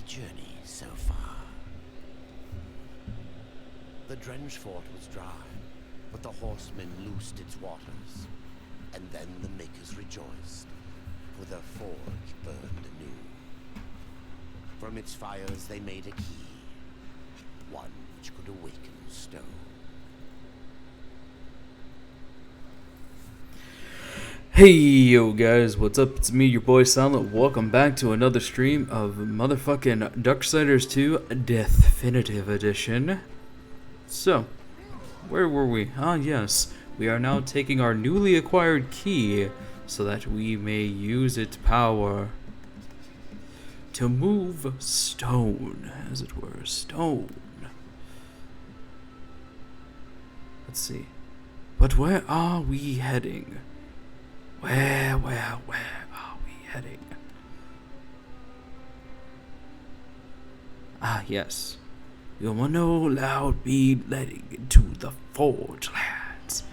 journey so far. The drenched fort was dry, but the horsemen loosed its waters, and then the makers rejoiced, for their forge burned anew. From its fires they made a key, one which could awaken stone. Hey yo guys, what's up? It's me, your boy Silent. Welcome back to another stream of motherfucking Darksiders 2 Deathinitive Edition. So, where were we? Ah yes, we are now taking our newly acquired key so that we may use its power to move stone, as it were. Stone. Let's see. But where are we heading? Where are we heading? Ah, yes. You will no loud be letting into the Forge Lands,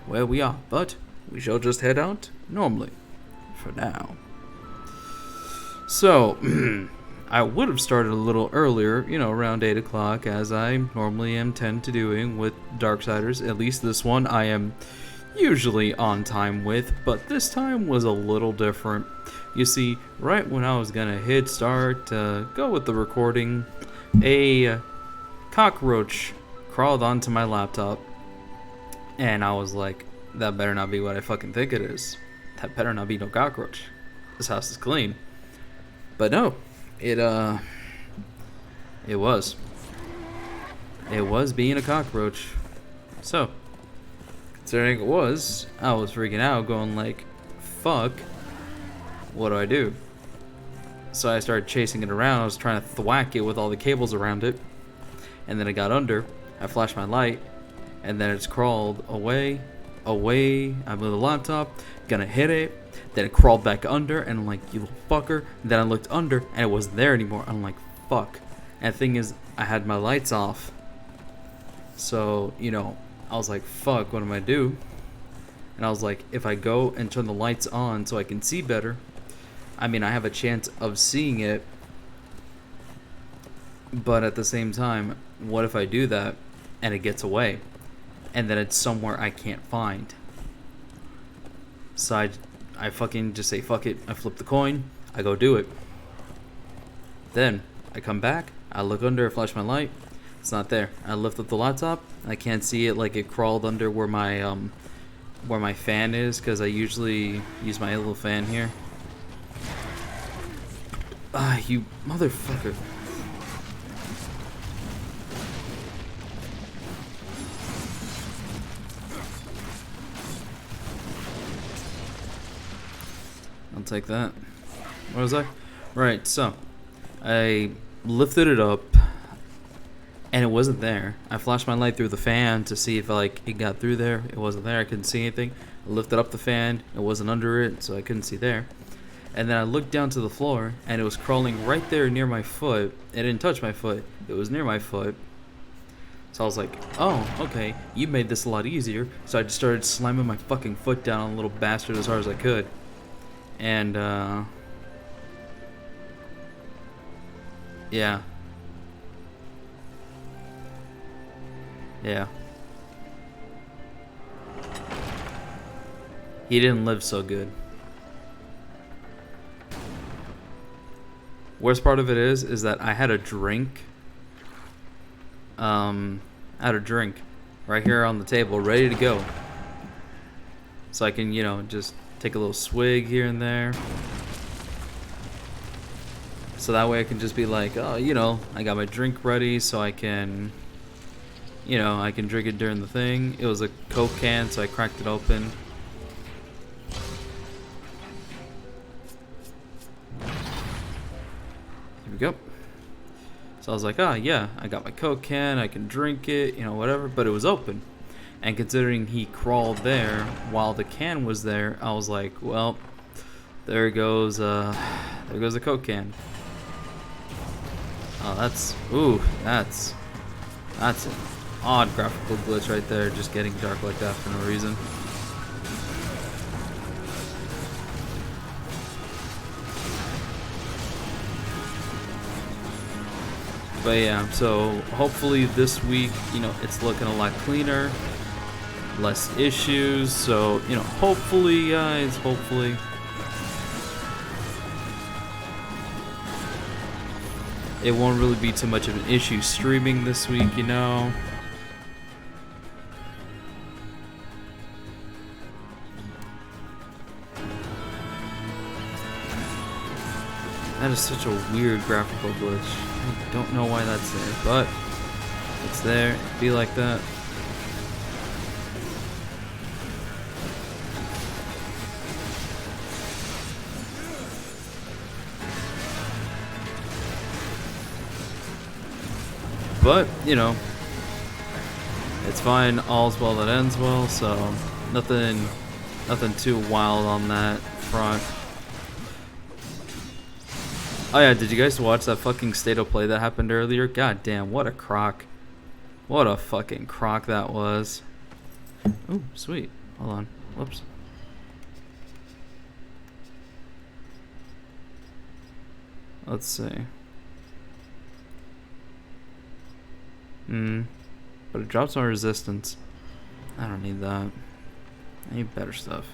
where we are, but we shall just head out normally, for now. So, I would have started a little earlier, around 8 o'clock, as I normally tend to doing with Darksiders. At least this one I am usually on time with, but this time was a little different. You see, right when I was gonna hit start to go with the recording, a cockroach crawled onto my laptop, and I was like, that better not be what I fucking think it is. That better not be no cockroach. This house is clean. But no, it was being a cockroach. So, considering it was, I was freaking out, going like, fuck, what do I do? So I started chasing it around. I was trying to thwack it with all the cables around it, and then it got under. I flashed my light, and then it's crawled away. I'm with the laptop, gonna hit it, then it crawled back under, and I'm like, you little fucker. And then I looked under, and it wasn't there anymore. I'm like, fuck. And the thing is, I had my lights off, so, I was like, fuck, what am I do? And I was like, if I go and turn the lights on so I can see better, I have a chance of seeing it, but at the same time, what if I do that and it gets away, and then it's somewhere I can't find? So I fucking just say, fuck it, I flip the coin, I go do it. Then, I come back, I look under, I flash my light, it's not there. I lift up the laptop, I can't see it, like it crawled under where my fan is, because I usually use my little fan here. Ah, you motherfucker. I'll take that. What was I? Right, so I lifted it up, and it wasn't there. I flashed my light through the fan to see if it got through there. It wasn't there. I couldn't see anything. I lifted up the fan. It wasn't under it, so I couldn't see there. And then I looked down to the floor, and it was crawling right there near my foot. It didn't touch my foot. It was near my foot. So I was like, oh, okay, you made this a lot easier. So I just started slamming my fucking foot down on the little bastard as hard as I could. And, yeah. Yeah. He didn't live so good. Worst part of it is that I had a drink. Right here on the table, ready to go. So I can, just take a little swig here and there. So that way I can just be like, oh, I got my drink ready, so I can, I can drink it during the thing. It was a Coke can, so I cracked it open. Here we go. So I was like, yeah, I got my Coke can, I can drink it, whatever, but it was open. And considering he crawled there while the can was there, I was like, well, there goes the Coke can. Oh, that's an odd graphical glitch right there, just getting dark like that for no reason. But yeah, so hopefully this week, you know, it's looking a lot cleaner, less issues. So, you know, hopefully, guys, hopefully. It won't really be too much of an issue streaming this week, you know. That is such a weird graphical glitch. I don't know why that's there, but it's there. It'd be like that. But, you know, it's fine. All's well that ends well, so nothing too wild on that front. Oh yeah, did you guys watch that fucking state of play that happened earlier? God damn, what a crock. What a fucking crock that was. Ooh, sweet. Hold on. Whoops. Let's see. But it drops my resistance. I don't need that. I need better stuff.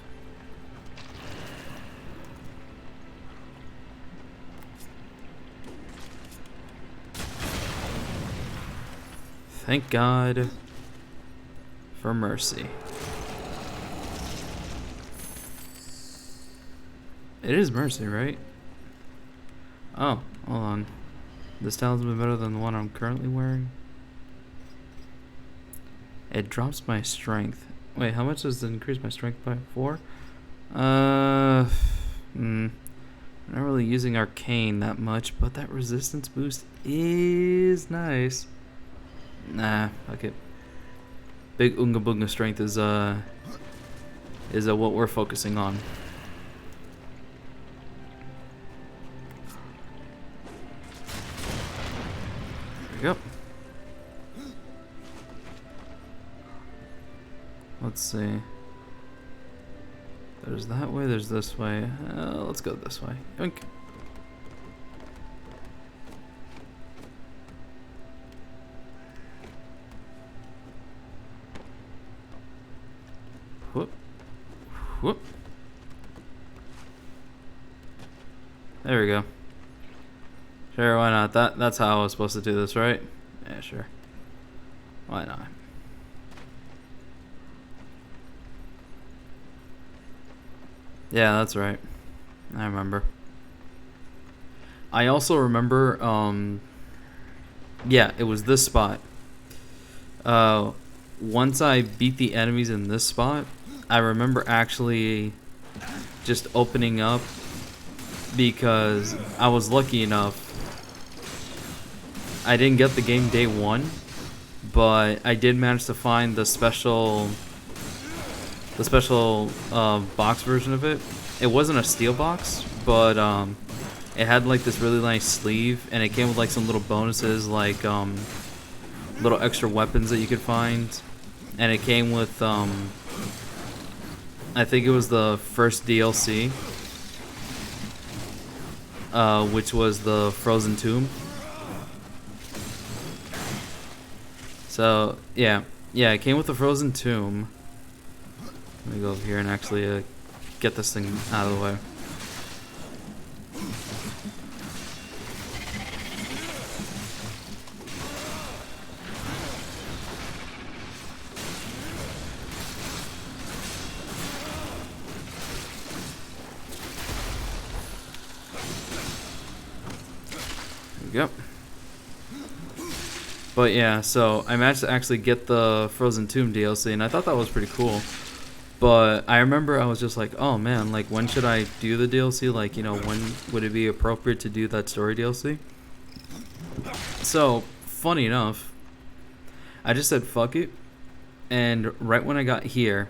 Thank God for mercy. It is mercy, right? Oh, hold on. This talisman better than the one I'm currently wearing. It drops my strength. Wait, how much does it increase my strength by? 4? I'm not really using arcane that much, but that resistance boost is nice. Nah, fuck it. Big Oonga Boonga strength is what we're focusing on. There we go. Let's see. There's that way, there's this way. Let's go this way. Yoink. Whoop. Whoop. There we go. Sure, why not? That's how I was supposed to do this, right? Yeah, sure. Why not? Yeah, that's right. I remember. I also remember, yeah, it was this spot. Once I beat the enemies in this spot, I remember actually just opening up because I was lucky enough. I didn't get the game day 1, but I did manage to find the special box version of it. It wasn't a steel box, but it had like this really nice sleeve, and it came with like some little bonuses, like little extra weapons that you could find, and it came with I think it was the first DLC, which was the Frozen Tomb. So yeah, it came with the Frozen Tomb. Let me go over here and actually get this thing out of the way. There we go. But yeah, so I managed to actually get the Frozen Tomb DLC, and I thought that was pretty cool. But I remember I was just like, oh man, like when should I do the DLC? Like, you know, when would it be appropriate to do that story DLC? So, funny enough, I just said fuck it. And right when I got here,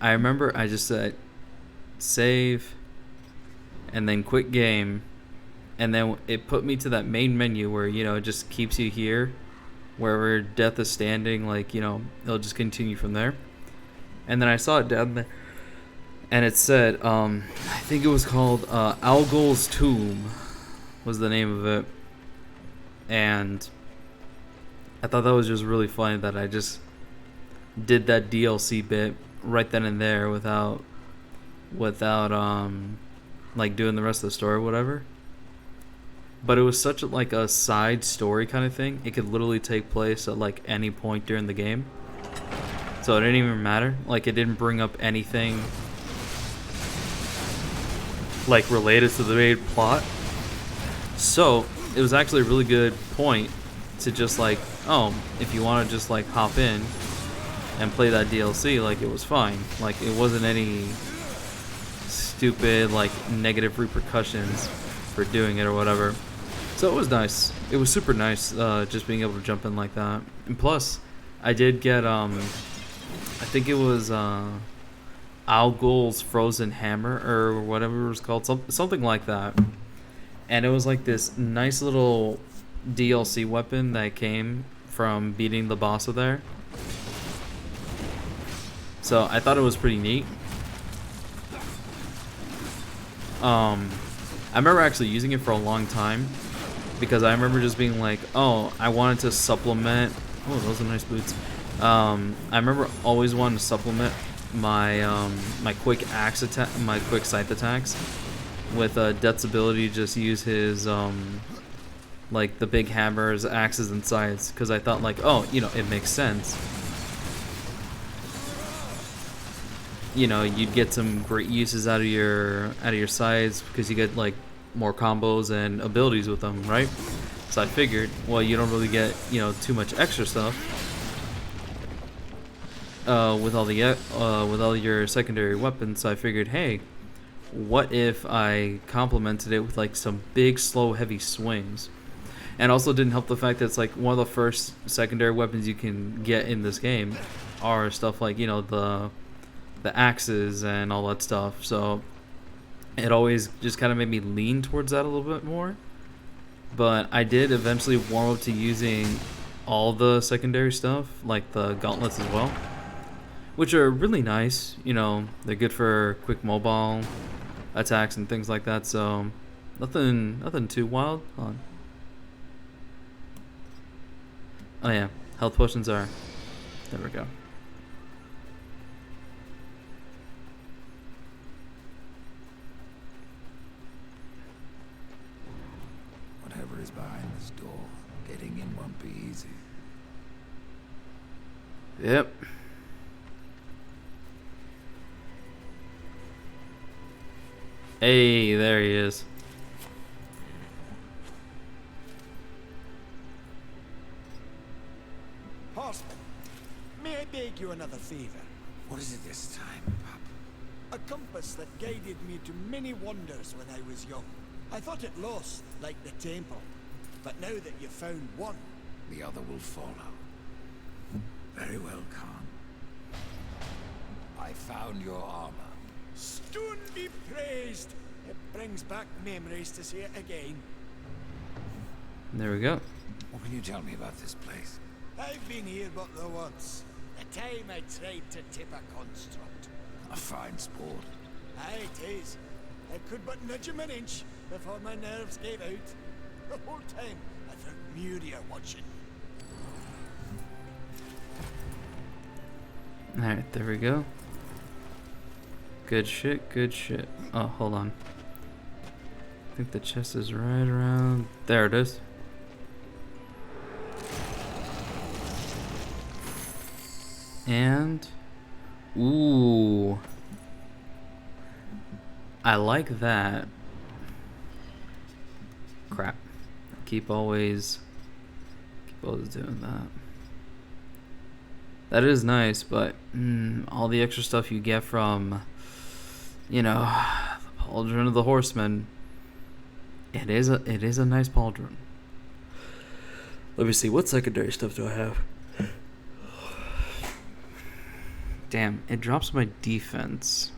I remember I just said save and then quit game. And then it put me to that main menu where, you know, it just keeps you here. Wherever death is standing, like, you know, it'll just continue from there. And then I saw it down there, and it said, I think it was called Algol's Tomb was the name of it. And I thought that was just really funny that I just did that DLC bit right then and there without like doing the rest of the story or whatever. But it was such like a side story kind of thing. It could literally take place at like any point during the game. So it didn't even matter. Like, it didn't bring up anything like related to the main plot. So it was actually a really good point to just like, oh, if you want to just like hop in and play that DLC, like, it was fine. Like, it wasn't any stupid like negative repercussions for doing it or whatever. So it was nice. It was super nice, just being able to jump in like that. And plus, I did get I think it was Algol's Frozen Hammer or whatever it was called, something like that. And it was like this nice little DLC weapon that came from beating the boss of there. So I thought it was pretty neat. I remember actually using it for a long time because I remember just being like, oh, I wanted to supplement. Oh, those are nice boots. I remember always wanting to supplement my my quick axe attack, my quick scythe attacks, with Death's ability to just use his like the big hammers, axes, and scythes, because I thought like, oh, you know, it makes sense. You know, you'd get some great uses out of your scythes because you get like more combos and abilities with them, right? So I figured, well, you don't really get, you know, too much extra stuff with all your secondary weapons. So I figured, hey, what if I complemented it with like some big, slow, heavy swings? And also didn't help the fact that it's like one of the first secondary weapons you can get in this game are stuff like, you know, the axes and all that stuff. So it always just kind of made me lean towards that a little bit more. But I did eventually warm up to using all the secondary stuff, like the gauntlets as well, which are really nice. You know, they're good for quick mobile attacks and things like that. So nothing too wild. Hold on. Oh yeah, health potions are. There we go. Whatever is behind this door, getting in won't be easy. Yep. Hey, there he is. Horseman, may I beg you another favor? What is it this time, Pup? A compass that guided me to many wonders when I was young. I thought it lost, like the temple. But now that you've found one, The other will follow. Very well, Khan. I found your armor. stone be praised. It brings back memories to see it again. There we go. What can you tell me about this place? I've been here but the once. The time I tried to tip a construct. A fine sport. Aye, it is. I could but nudge him an inch before my nerves gave out. The whole time I felt Muria watching. Alright, there we go. Good shit, good shit. Oh, hold on. I think the chest is right around... There it is. And... Ooh. I like that. Crap. Keep always doing that. That is nice, but all the extra stuff you get from, you know, the Pauldron of the Horsemen. It is a nice pauldron. Let me see, what secondary stuff do I have? Damn, it drops my defense.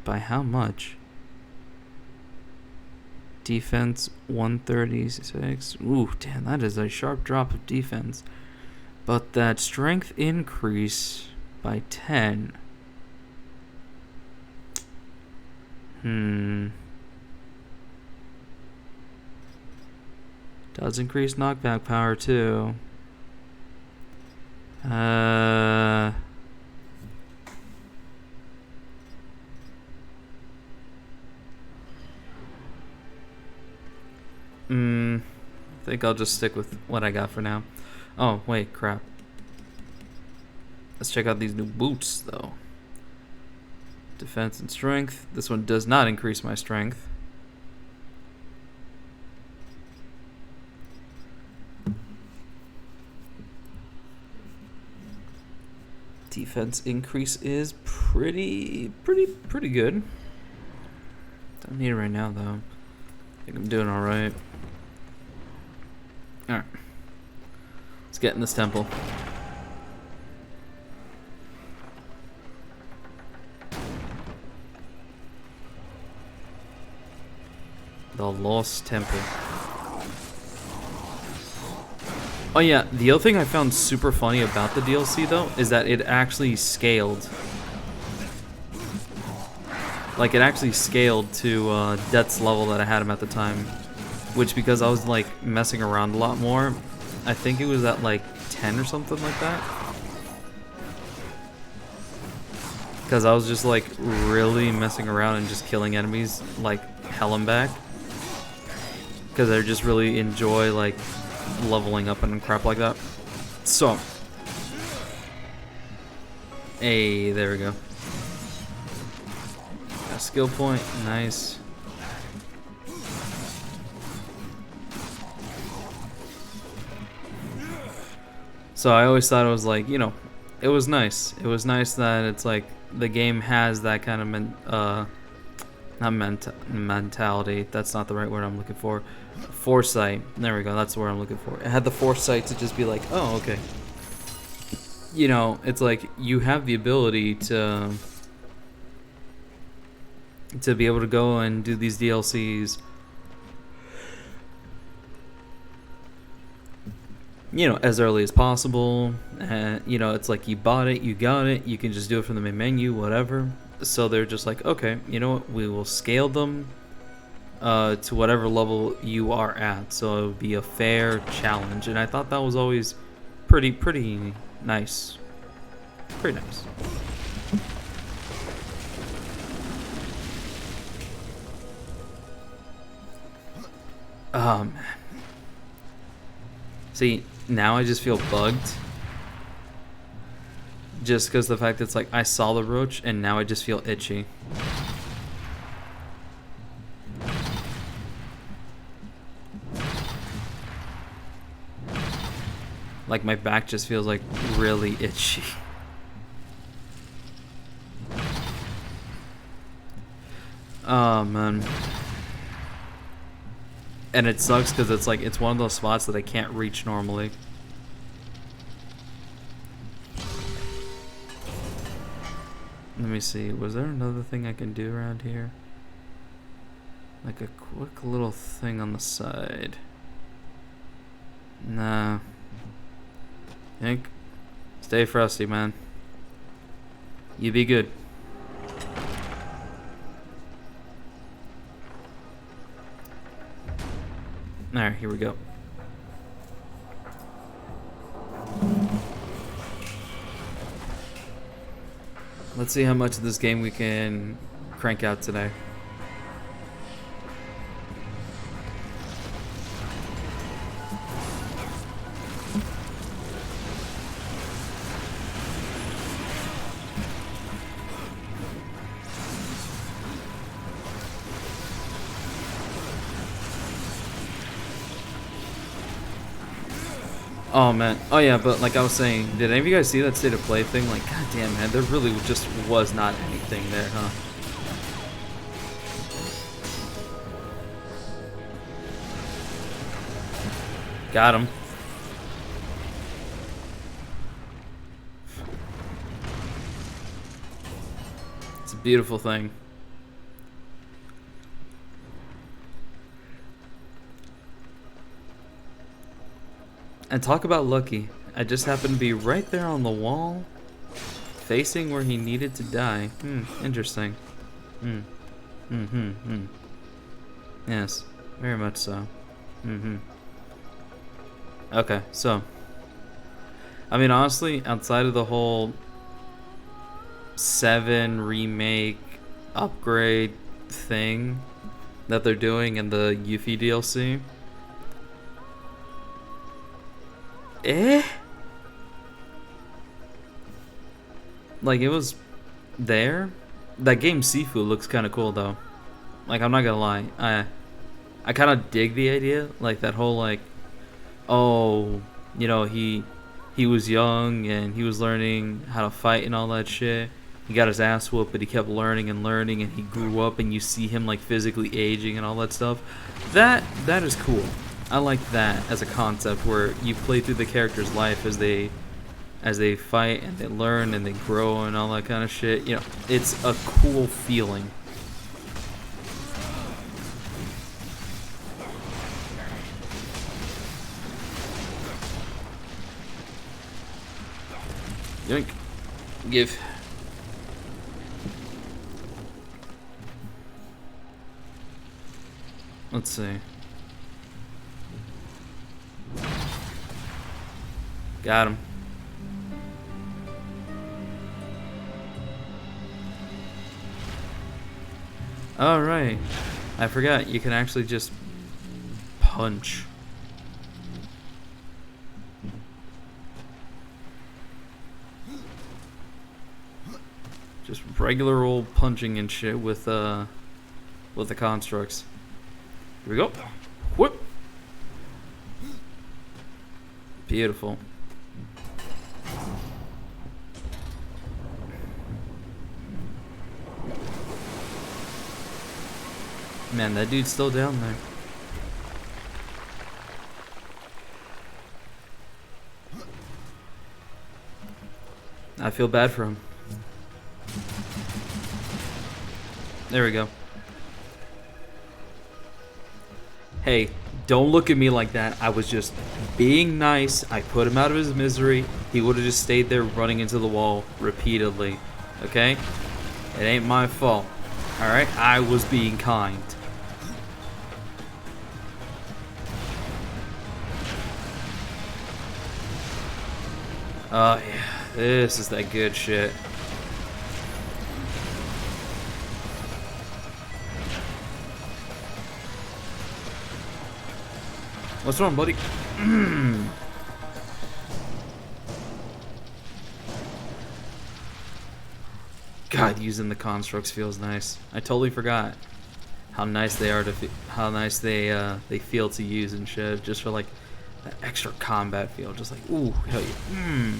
By how much? Defense 136. Ooh, damn, that is a sharp drop of defense. But that strength increase by 10. Does increase knockback power too. I think I'll just stick with what I got for now. Oh, wait, crap. Let's check out these new boots, though. Defense and strength. This one does not increase my strength. Defense increase is pretty good. Don't need it right now, though. I think I'm doing all right. All right. Let's get in this temple. The Lost Temple. Oh yeah, the other thing I found super funny about the DLC though is that it actually scaled. Like it actually scaled to Death's level that I had him at the time. Which, because I was like messing around a lot more, I think it was at like 10 or something like that. Because I was just like really messing around and just killing enemies like hell and back. Because I just really enjoy like leveling up and crap like that. So, hey, there we go. Got a skill point, nice. So I always thought it was like, you know, it was nice. It was nice that it's like the game has that kind of mentality. That's not the right word I'm looking for. Foresight. There we go. That's the word I'm looking for. It had the foresight to just be like, oh, okay. You know, it's like you have the ability to be able to go and do these DLCs. You know, as early as possible. You know, it's like you bought it, you got it, you can just do it from the main menu, whatever. So they're just like, okay, you know what, we will scale them to whatever level you are at. So it would be a fair challenge. And I thought that was always pretty nice. Pretty nice. Man. See, now I just feel bugged. Just because the fact that it's like I saw the roach and now I just feel itchy. Like my back just feels like really itchy. Oh man. And it sucks because it's like it's one of those spots that I can't reach normally. Let me see, was there another thing I can do around here? Like a quick little thing on the side. Nah. Hank, stay frosty, man. You be good. Alright, here we go. Let's see how much of this game we can crank out today. Oh man, oh yeah, but like I was saying, did any of you guys see that state of play thing? Like, god damn man, there really just was not anything there, huh? Got him. It's a beautiful thing. And talk about lucky. I just happened to be right there on the wall, facing where he needed to die. Interesting. Yes, very much so. Okay, so I mean, honestly, outside of the whole 7 remake upgrade thing that they're doing in the Yuffie DLC, like, it was there. That game Sifu looks kind of cool though. Like, I'm not gonna lie, I kind of dig the idea, like that whole like, oh, you know, he was young and he was learning how to fight and all that shit. He got his ass whooped, but he kept learning and learning, and he grew up, and you see him like physically aging and all that stuff. That is cool. I like that as a concept where you play through the character's life as they fight and they learn and they grow and all that kind of shit. You know, it's a cool feeling. Yoink. Give. Let's see. Got him. All right. I forgot you can actually just punch. Just regular old punching and shit with the constructs. Here we go. Whoop. Beautiful. Man, that dude's still down there. I feel bad for him. There we go. Hey, don't look at me like that. I was just being nice. I put him out of his misery. He would have just stayed there running into the wall repeatedly. Okay? It ain't my fault. Alright? I was being kind. Oh, yeah. This is that good shit. What's wrong, buddy? God, using the constructs feels nice. I totally forgot how nice they are to how nice they feel to use and shit. Just for like that extra combat feel. Just like, ooh, hell yeah.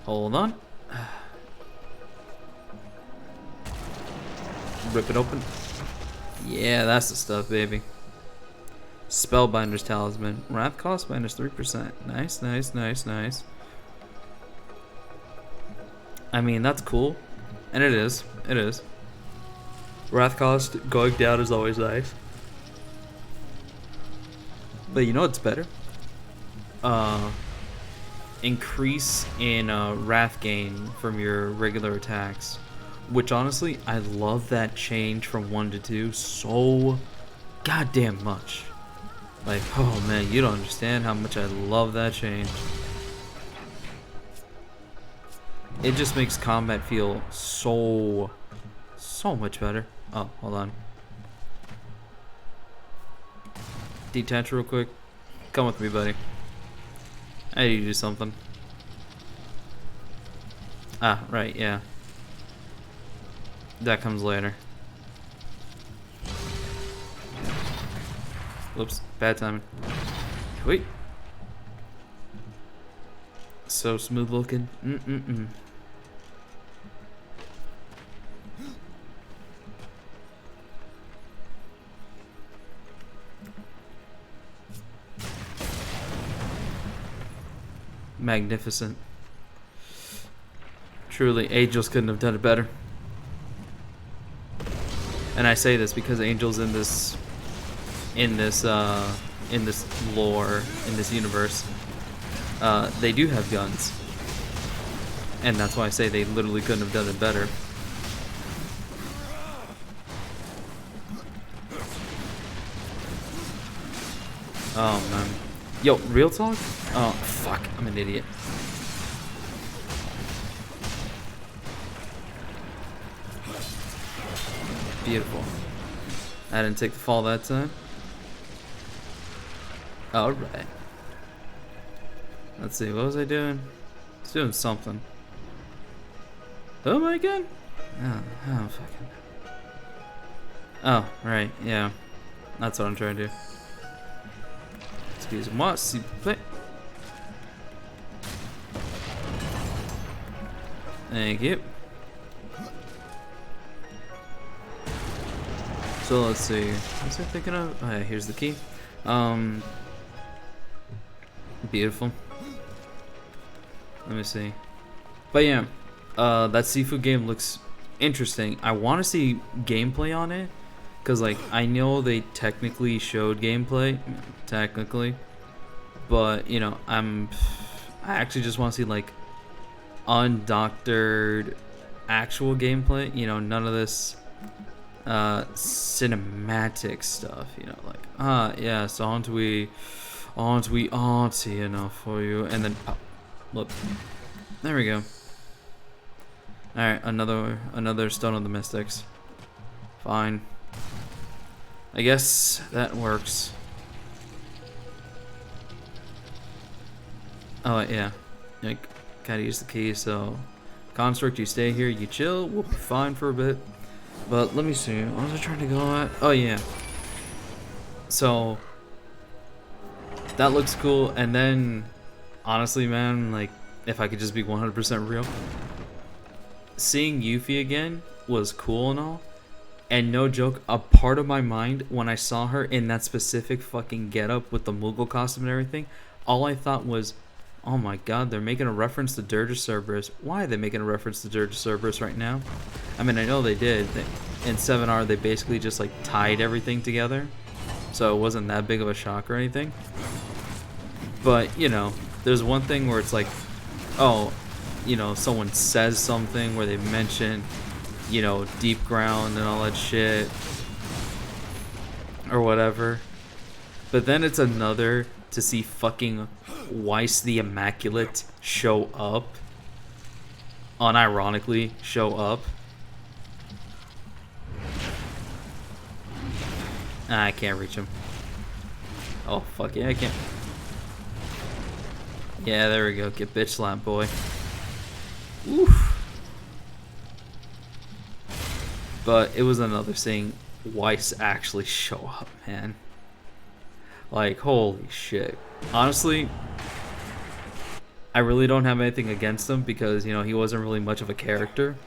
Hold on. Rip it open. Yeah, that's the stuff, baby. Spellbinder's Talisman. Wrath cost minus 3%. Nice, nice, nice, nice. I mean, that's cool. And it is. It is. Wrath cost going down is always nice. But you know what's better? Increase in wrath gain from your regular attacks. Which honestly, I love that change from 1 to 2 so goddamn much. Like, oh man, you don't understand how much I love that change. It just makes combat feel so much better. Oh, hold on. Detach real quick. Come with me, buddy. I need to do something. Ah, right, yeah. That comes later. Whoops, bad timing. Wait. So smooth looking. Magnificent. Truly, Angels couldn't have done it better. And I say this because Angels in this lore, in this universe, they do have guns. And that's why I say they literally couldn't have done it better. Oh man. Yo, real talk? Oh, fuck. I'm an idiot. Beautiful. I didn't take the fall that time. Alright. Let's see, what was I doing? I was doing something. Oh my god! Oh, fucking. Oh, right, yeah. That's what I'm trying to do. Excuse-moi, s'il vous plaît. Thank you. So let's see. What was I thinking of? Oh, yeah, here's the key. Beautiful. Let me see. But yeah, that seafood game looks interesting. I want to see gameplay on it, cause like I know they technically showed gameplay, but you know I actually just want to see like undoctored actual gameplay. You know, none of this cinematic stuff. You know, like yes, aren't we artsy enough for you? And then look, there we go. All right, another Stone of the Mystics. Fine. I guess that works. Oh yeah, like gotta use the key. So, construct, you stay here, you chill. We'll be fine for a bit. But let me see. What was I trying to go at? Oh yeah. So that looks cool. And then, honestly, man, like if I could just be 100% real, seeing Yuffie again was cool and all. And no joke, a part of my mind when I saw her in that specific fucking getup with the Moogle costume and everything, all I thought was, oh my god, they're making a reference to Dirge of Cerberus. Why are they making a reference to Dirge of Cerberus right now? I mean, I know they did. In 7R, they basically just like tied everything together. So it wasn't that big of a shock or anything. But, you know, there's one thing where it's like, oh, you know, someone says something where they mention, you know, deep ground and all that shit or whatever. But then it's another to see fucking Weiss the Immaculate show up, unironically show up. I can't reach him. Oh fuck yeah, I can't. Yeah, there we go. Get bitch slapped, boy. Oof. But it was another seeing Weiss actually show up, man. Like, holy shit. Honestly, I really don't have anything against him because, you know, he wasn't really much of a character.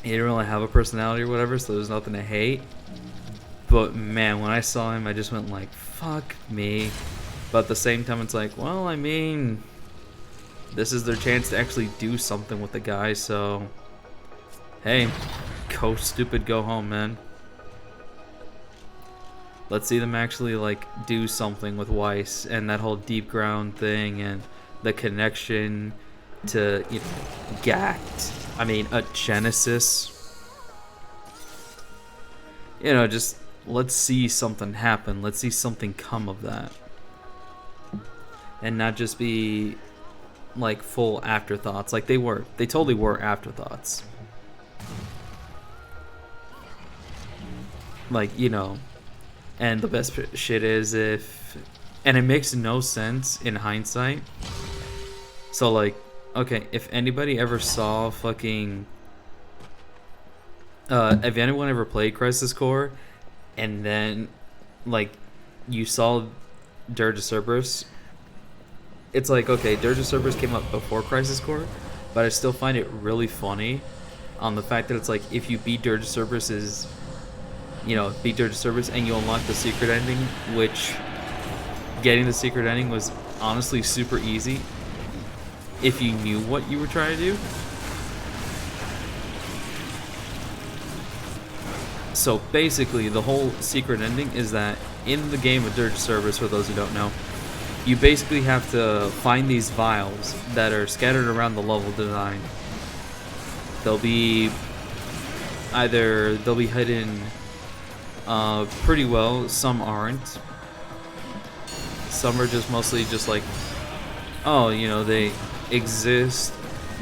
He didn't really have a personality or whatever, so there's nothing to hate. But man, when I saw him, I just went like, fuck me. But at the same time, it's like, well, I mean, this is their chance to actually do something with the guy, so hey, go stupid, go home, man. Let's see them actually like do something with Weiss and that whole deep ground thing and the connection to, you know, Gact. I mean, a Genesis. You know, just let's see something happen. Let's see something come of that. And not just be like full afterthoughts. Like they were. They totally were afterthoughts. Like, you know, and the best shit is if, and it makes no sense in hindsight. So like, okay, if anybody ever saw fucking, if anyone ever played Crisis Core, and then like you saw Dirge of Cerberus, it's like, okay, Dirge of Cerberus came up before Crisis Core, but I still find it really funny on the fact that it's like if you beat Dirge of Cerberus's, you know, beat Dirge of Cerberus and you unlock the secret ending, which getting the secret ending was honestly super easy if you knew what you were trying to do. So basically the whole secret ending is that in the game of Dirge of Cerberus, for those who don't know, you basically have to find these vials that are scattered around the level design. They'll be hidden pretty well, some aren't. Some are just mostly just like, oh, you know, they exist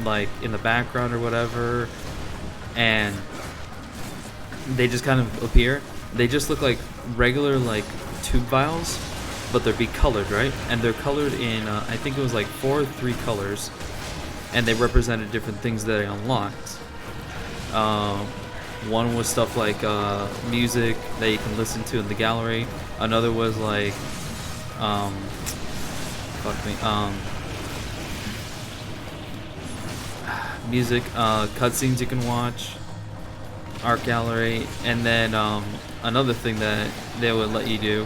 like in the background or whatever, and they just kind of appear. They just look like regular like tube vials, but they're be colored, right? And they're colored in I think it was like 4 or 3 colors, and they represented different things that I unlocked. One was stuff like music that you can listen to in the gallery. Another was like music, cutscenes you can watch, art gallery, and then another thing that they would let you do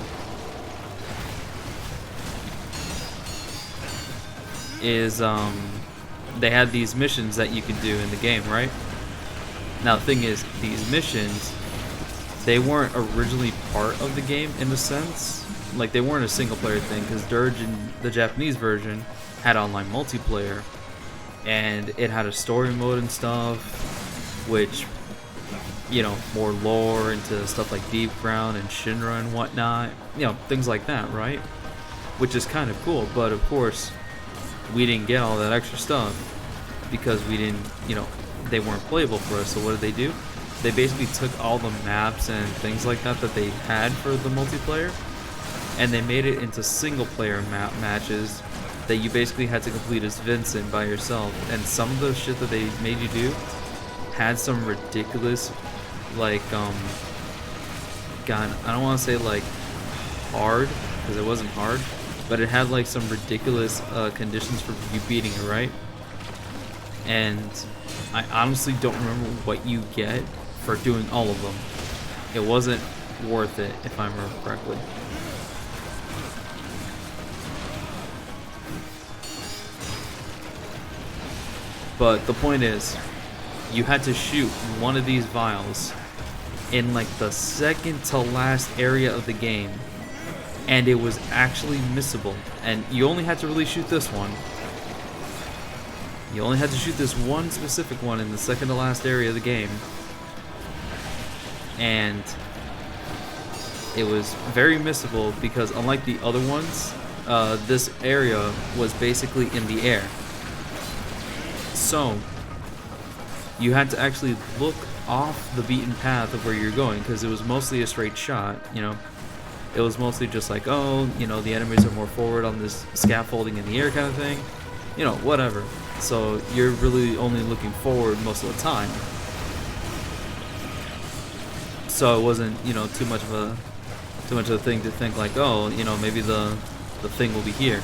is they had these missions that you could do in the game, right? Now the thing is, these missions, they weren't originally part of the game in a sense. Like, they weren't a single player thing, because Dirge in the Japanese version had online multiplayer, and it had a story mode and stuff, which, you know, more lore into stuff like Deep Ground and Shinra and whatnot, you know, things like that, right? Which is kind of cool, but of course, we didn't get all that extra stuff because we didn't, you know, they weren't playable for us. So what did they do? They basically took all the maps and things like that that they had for the multiplayer, and they made it into single player map matches that you basically had to complete as Vincent by yourself. And some of the shit that they made you do had some ridiculous, like, God, I don't want to say like hard, because it wasn't hard, but it had like some ridiculous conditions for you beating it, right? And I honestly don't remember what you get for doing all of them. It wasn't worth it, if I remember correctly. But the point is, you had to shoot one of these vials in like the second to last area of the game, and it was actually missable. And you only had to really shoot this one. You only had to shoot this one specific one in the second to last area of the game, and it was very missable because unlike the other ones, this area was basically in the air. So you had to actually look off the beaten path of where you're going, because it was mostly a straight shot, you know. It was mostly just like, oh, you know, the enemies are more forward on this scaffolding in the air kind of thing, you know, whatever. So you're really only looking forward most of the time. So it wasn't, you know, too much of a thing to think like, oh, you know, maybe the thing will be here.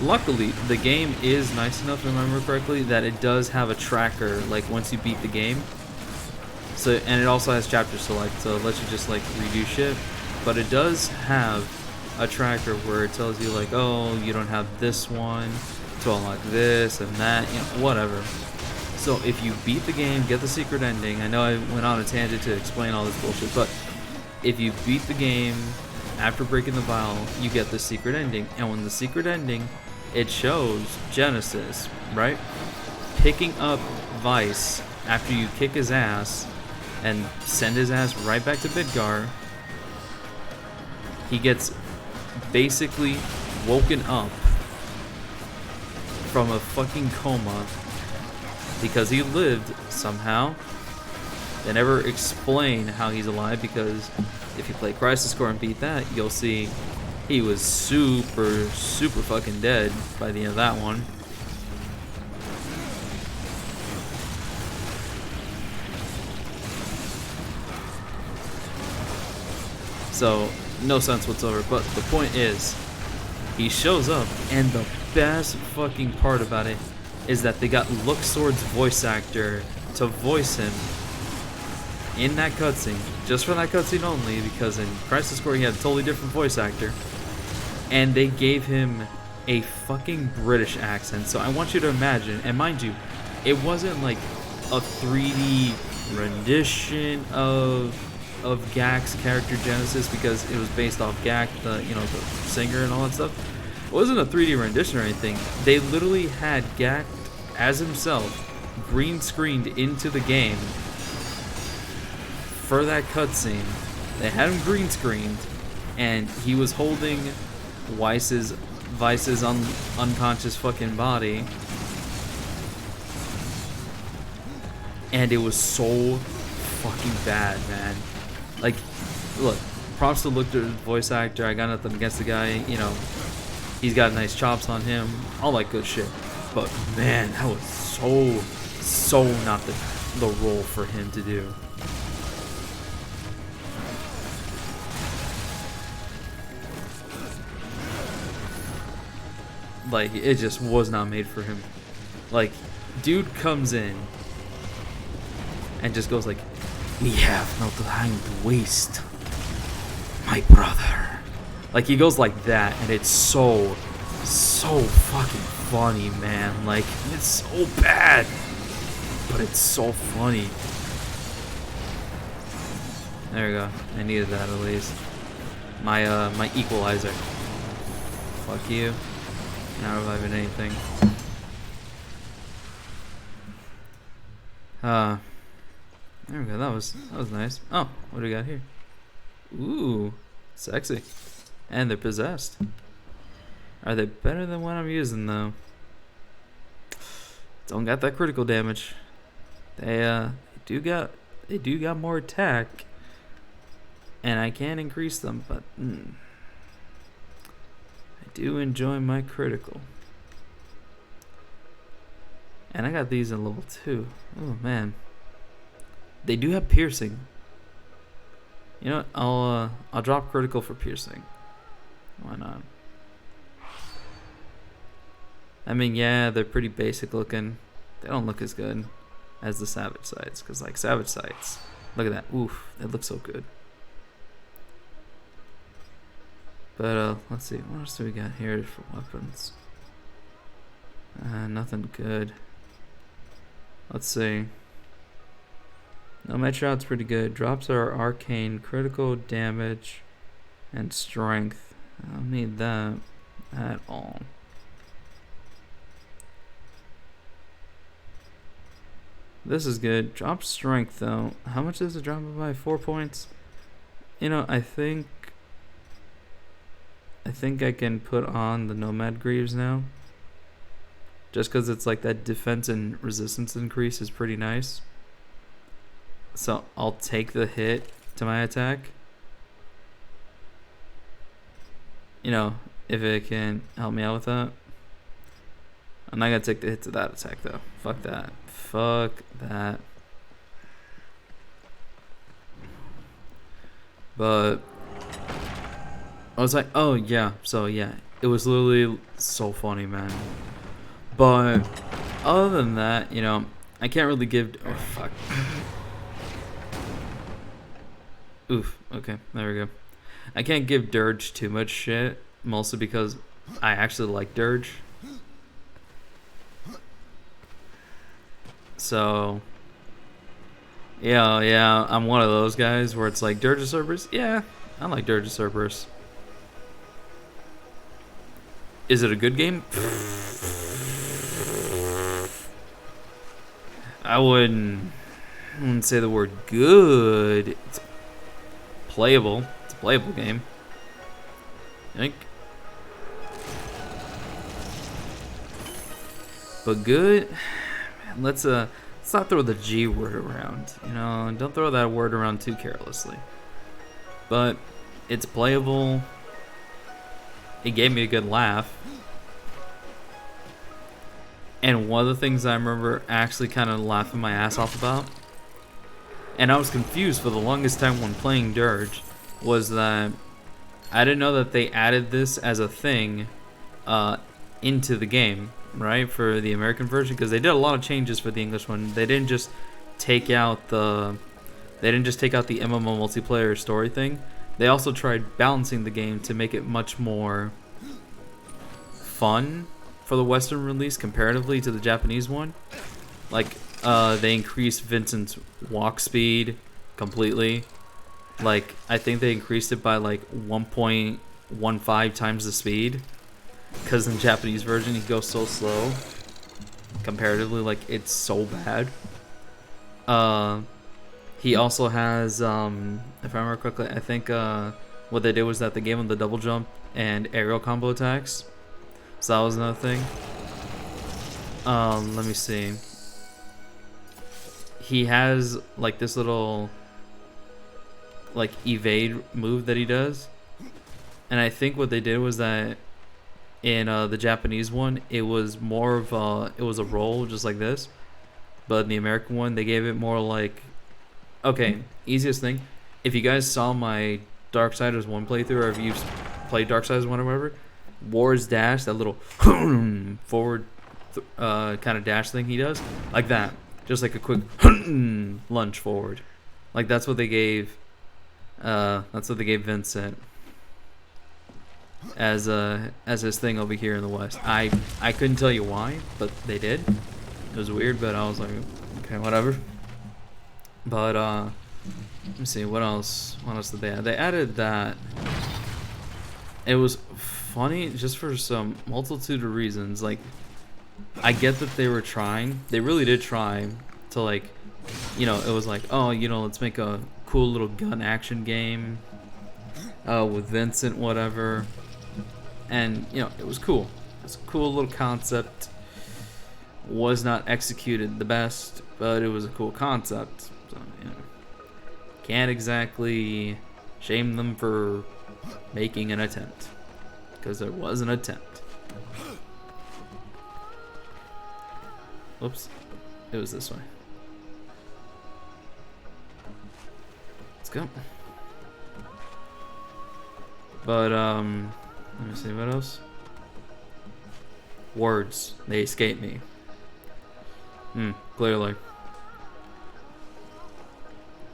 Luckily, the game is nice enough, if I remember correctly, that it does have a tracker, like, once you beat the game. So, and it also has chapter select, so it lets you just, like, redo shit. But it does have a tracker where it tells you, like, oh, you don't have this one to unlock this and that, you know, whatever. So if you beat the game, get the secret ending, I know I went on a tangent to explain all this bullshit, but if you beat the game after breaking the vial, you get the secret ending. And when the secret ending, it shows Genesis, right, picking up Vice after you kick his ass and send his ass right back to Midgar. He gets basically woken up from a fucking coma because he lived somehow. They never explain how he's alive, because if you play Crisis Core and beat that, you'll see he was super fucking dead by the end of that one. So, no sense whatsoever. But the point is, he shows up, and the best fucking part about it is that they got Luxord's voice actor to voice him in that cutscene, just for that cutscene only, because in Crisis Core he had a totally different voice actor, and they gave him a fucking British accent. So I want you to imagine, and mind you, it wasn't like a 3D rendition of Gak's character Genesis, because it was based off Gak, the, you know, the singer and all that stuff. It wasn't a 3D rendition or anything. They literally had Gak as himself green screened into the game for that cutscene. They had him green screened, and he was holding Vice's unconscious fucking body. And it was so fucking bad, man. Like, look, props to the voice actor. I got nothing against the guy. You know, he's got nice chops on him. All that good shit. But man, that was so not the role for him to do. Like, it just was not made for him. Like, dude comes in and just goes like, "We have no time to waste, my brother." Like, he goes like that, and it's so fucking funny, man. Like, it's so bad, but it's so funny. There we go. I needed that at least. My equalizer. Fuck you. Not reviving anything. There we go. That was nice. Oh, what do we got here? Ooh, sexy. And they're possessed. Are they better than what I'm using though? Don't got that critical damage. They do got more attack, and I can increase them, but I do enjoy my critical. And I got these in level 2. Oh man. They do have piercing. You know what? I'll drop critical for piercing. Why not? I mean, yeah, they're pretty basic looking. They don't look as good as the Savage Sights, because like Savage Sights, look at that. Oof, that looks so good. But let's see, what else do we got here for weapons? Nothing good. Let's see. Nomad Shroud's pretty good. Drops are arcane, critical damage, and strength. I don't need that at all. This is good. Drops strength though. How much does it drop it by? 4 points? You know, I think I can put on the Nomad Greaves now. Just because it's like that defense and resistance increase is pretty nice. So I'll take the hit to my attack. You know, if it can help me out with that. I'm not gonna take the hit to that attack though. Fuck that. Fuck that. But I was like, oh yeah, so yeah, it was literally so funny, man. But other than that, you know, I can't really give. Oh fuck. Oof. Okay, there we go. I can't give Dirge too much shit, mostly because I actually like Dirge. So yeah, I'm one of those guys where it's like Dirge of Cerberus. Yeah, I like Dirge of Cerberus. Is it a good game? I wouldn't say the word good. It's playable. It's a playable game. I think. But good. Man, let's not throw the G word around. You know, don't throw that word around too carelessly. But it's playable. It gave me a good laugh. And one of the things I remember actually kind of laughing my ass off about, and I was confused for the longest time when playing Dirge, was that I didn't know that they added this as a thing into the game, right, for the American version, because they did a lot of changes for the English one. They didn't just take out the MMO multiplayer story thing. They also tried balancing the game to make it much more fun for the Western release comparatively to the Japanese one. Like, they increased Vincent's walk speed completely. Like, I think they increased it by like 1.15 times the speed. Because in the Japanese version, he goes so slow. Comparatively, like, it's so bad. He also has, if I remember correctly, I think what they did was that they gave him the double jump and aerial combo attacks. So that was another thing. Let me see. He has like this little like evade move that he does, and I think what they did was that in the Japanese one, it was more of it was a roll just like this, but in the American one, they gave it more like, okay, easiest thing. If you guys saw my Darksiders 1 playthrough, or if you've played Darksiders 1 or whatever, War's dash, that little forward kind of dash thing he does, like that, just like a quick lunge forward, like that's what they gave Vincent as his thing over here in the West. I couldn't tell you why, but they did. It was weird, but I was like, okay, whatever. But let me see, what else did they add? They added that. It was funny just for some multitude of reasons. Like, I get that they really did try to, like, you know, it was like, oh, you know, let's make a cool little gun action game with Vincent, whatever. And, you know, it was cool. It's a cool little concept. Was not executed the best, but it was a cool concept. So, you know, can't exactly shame them for making an attempt, because there was an attempt. Whoops, it was this way. Let's go. But let me see, what else? Words, they escape me. Clearly.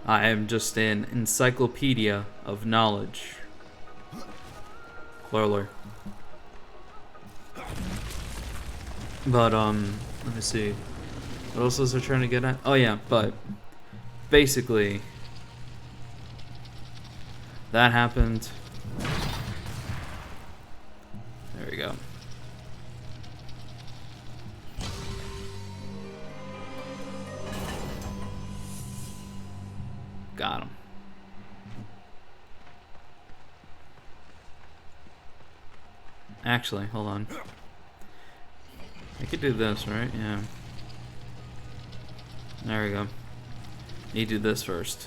I am just an encyclopedia of knowledge. Clearly. But let me see. What else was I trying to get at? Oh yeah, but basically that happened. There we go. Got him. Actually, hold on. I could do this, right? Yeah. There we go. Need to do this first.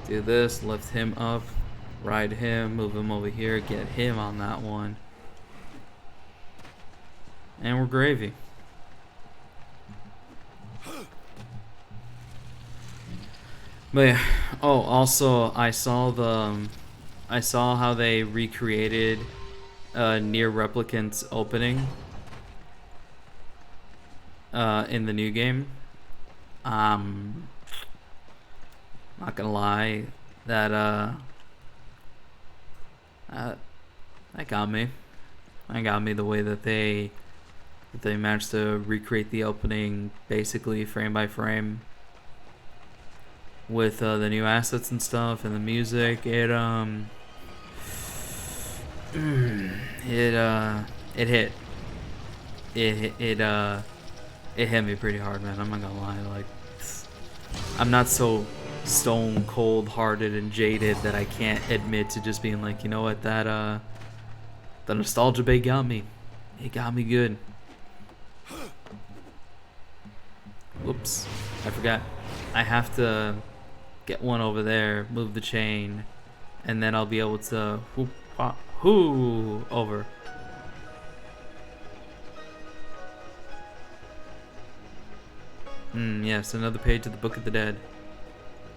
Do this, lift him up, ride him, move him over here, get him on that one. And we're gravy. But yeah. Oh, also I saw how they recreated Near Replicant's opening in the new game. Not gonna lie, that got me. That got me the way that they managed to recreate the opening basically frame by frame with the new assets and stuff and the music. It hit. It hit me pretty hard, man. I'm not gonna lie. Like, I'm not so stone cold hearted and jaded that I can't admit to just being like, you know what, that the nostalgia bait got me. It got me good. Whoops, I forgot. I have to get one over there, move the chain, and then I'll be able to over. Yes, another page of the Book of the Dead.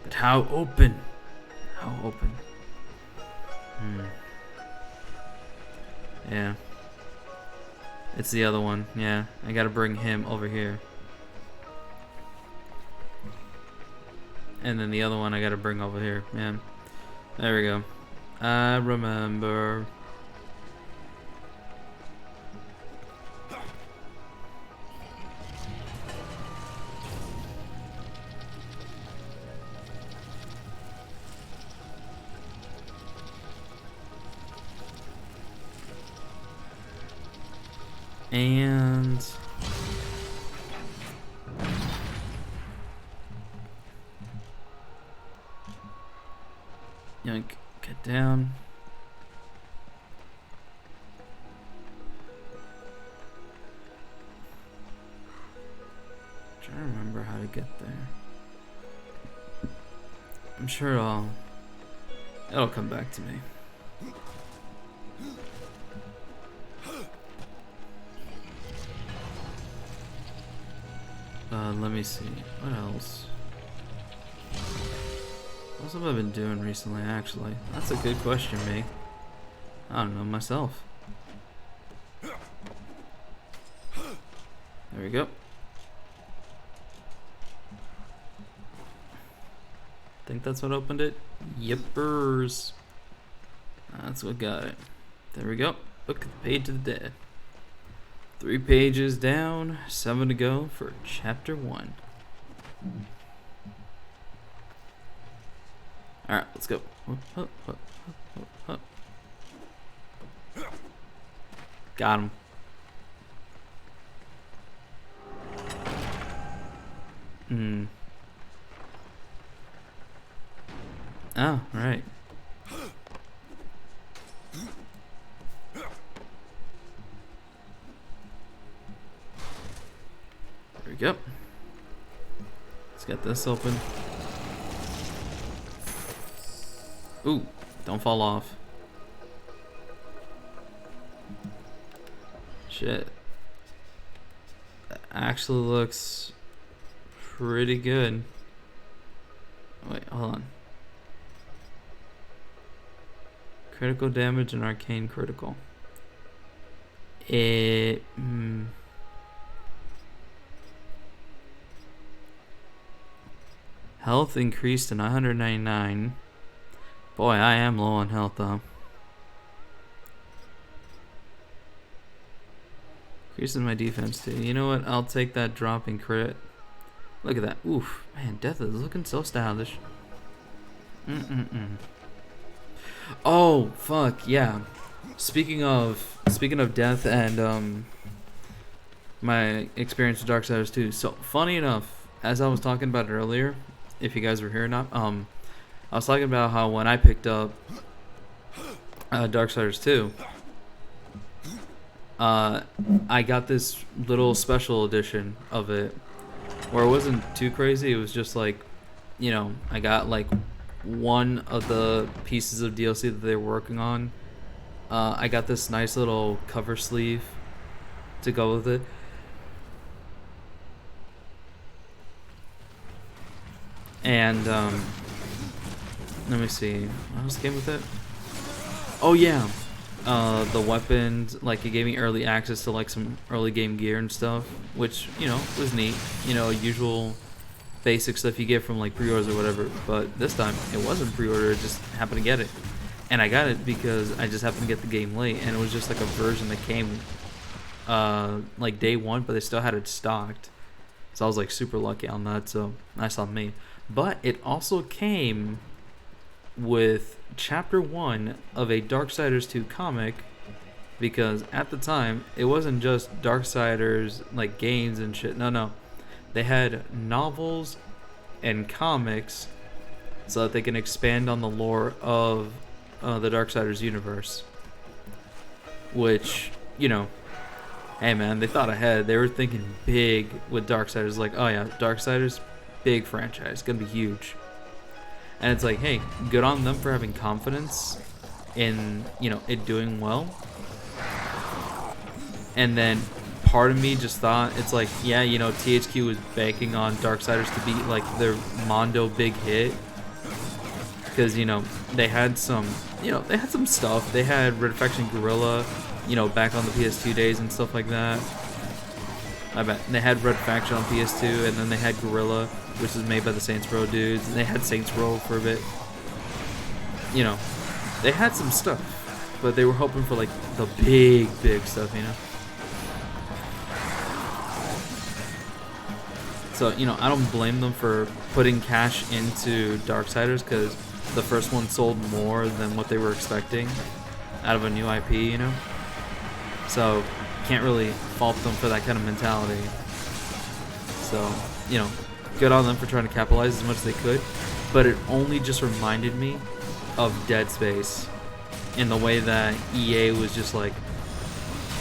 But how open? How open? Yeah. It's the other one. Yeah, I gotta bring him over here. And then the other one I gotta bring over here. Yeah. There we go. I remember. And Yoink. Get down. Trying to remember how to get there. I'm sure it'll come back to me. Let me see. What else? What else have I been doing recently, actually? That's a good question, me. I don't know myself. There we go. Think that's what opened it? Yippers. That's what got it. There we go. Book of the Page of the Dead. 3 pages down, 7 to go for chapter 1. Alright, let's go. Got him. Oh, right. There we go. Let's get this open. Ooh, don't fall off. Shit. That actually looks pretty good. Wait, hold on. Critical damage and arcane critical. Health increased to 999. Boy, I am low on health though. Increases my defense too. You know what? I'll take that drop in crit. Look at that. Oof. Man, Death is looking so stylish. Oh, fuck, yeah. Speaking of Death and my experience with Darksiders 2. So, funny enough, as I was talking about earlier, if you guys were here or not, I was talking about how when I picked up Darksiders 2, I got this little special edition of it where it wasn't too crazy. It was just like, you know, I got like one of the pieces of DLC that they were working on. I got this nice little cover sleeve to go with it. And let me see, what else came with it? Oh yeah, the weapons, like it gave me early access to like some early game gear and stuff, which, you know, was neat. You know, usual basic stuff you get from like pre-orders or whatever, but this time it wasn't pre-order, I just happened to get it. And I got it because I just happened to get the game late, and it was just like a version that came like day one, but they still had it stocked. So I was like super lucky on that, so nice on me. But it also came with chapter 1 of a Darksiders 2 comic, because at the time it wasn't just Darksiders like games and shit. No. They had novels and comics so that they can expand on the lore of the Darksiders universe. Which, you know, hey man, they thought ahead. They were thinking big with Darksiders. Like, oh yeah, Darksiders, big franchise, gonna be huge. And it's like, hey, good on them for having confidence in, you know, it doing well. And then part of me just thought, it's like, yeah, you know, THQ was banking on Darksiders to be like their Mondo big hit, because, you know, they had some stuff. They had Red Faction Guerrilla, you know, back on the PS2 days and stuff like that. I bet they had Red Faction on PS2, and then they had Guerrilla, which is made by the Saints Row dudes, and they had Saints Row for a bit. You know, they had some stuff, but they were hoping for like the big stuff, you know. So, you know, I don't blame them for putting cash into Darksiders, because the first one sold more than what they were expecting out of a new IP, you know. So can't really fault them for that kind of mentality. So, you know, good on them for trying to capitalize as much as they could. But it only just reminded me of Dead Space, in the way that EA was just like,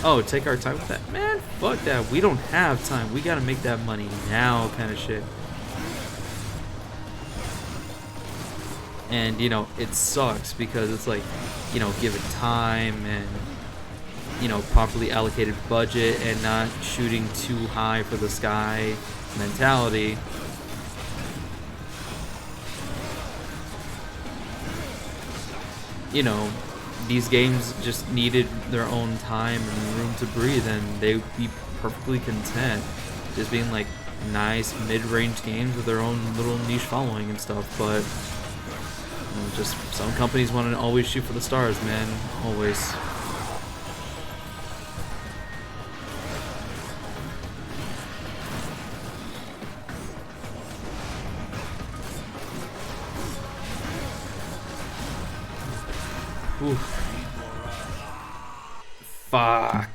oh, take our time with that. Man, fuck that. We don't have time. We gotta make that money now kind of shit. And, you know, it sucks because it's like, you know, given time and, you know, properly allocated budget and not shooting too high for the sky mentality. You know, these games just needed their own time and room to breathe, and they would be perfectly content just being like nice mid-range games with their own little niche following and stuff. But you know, just some companies want to always shoot for the stars, man. Always. Oof. Fuck.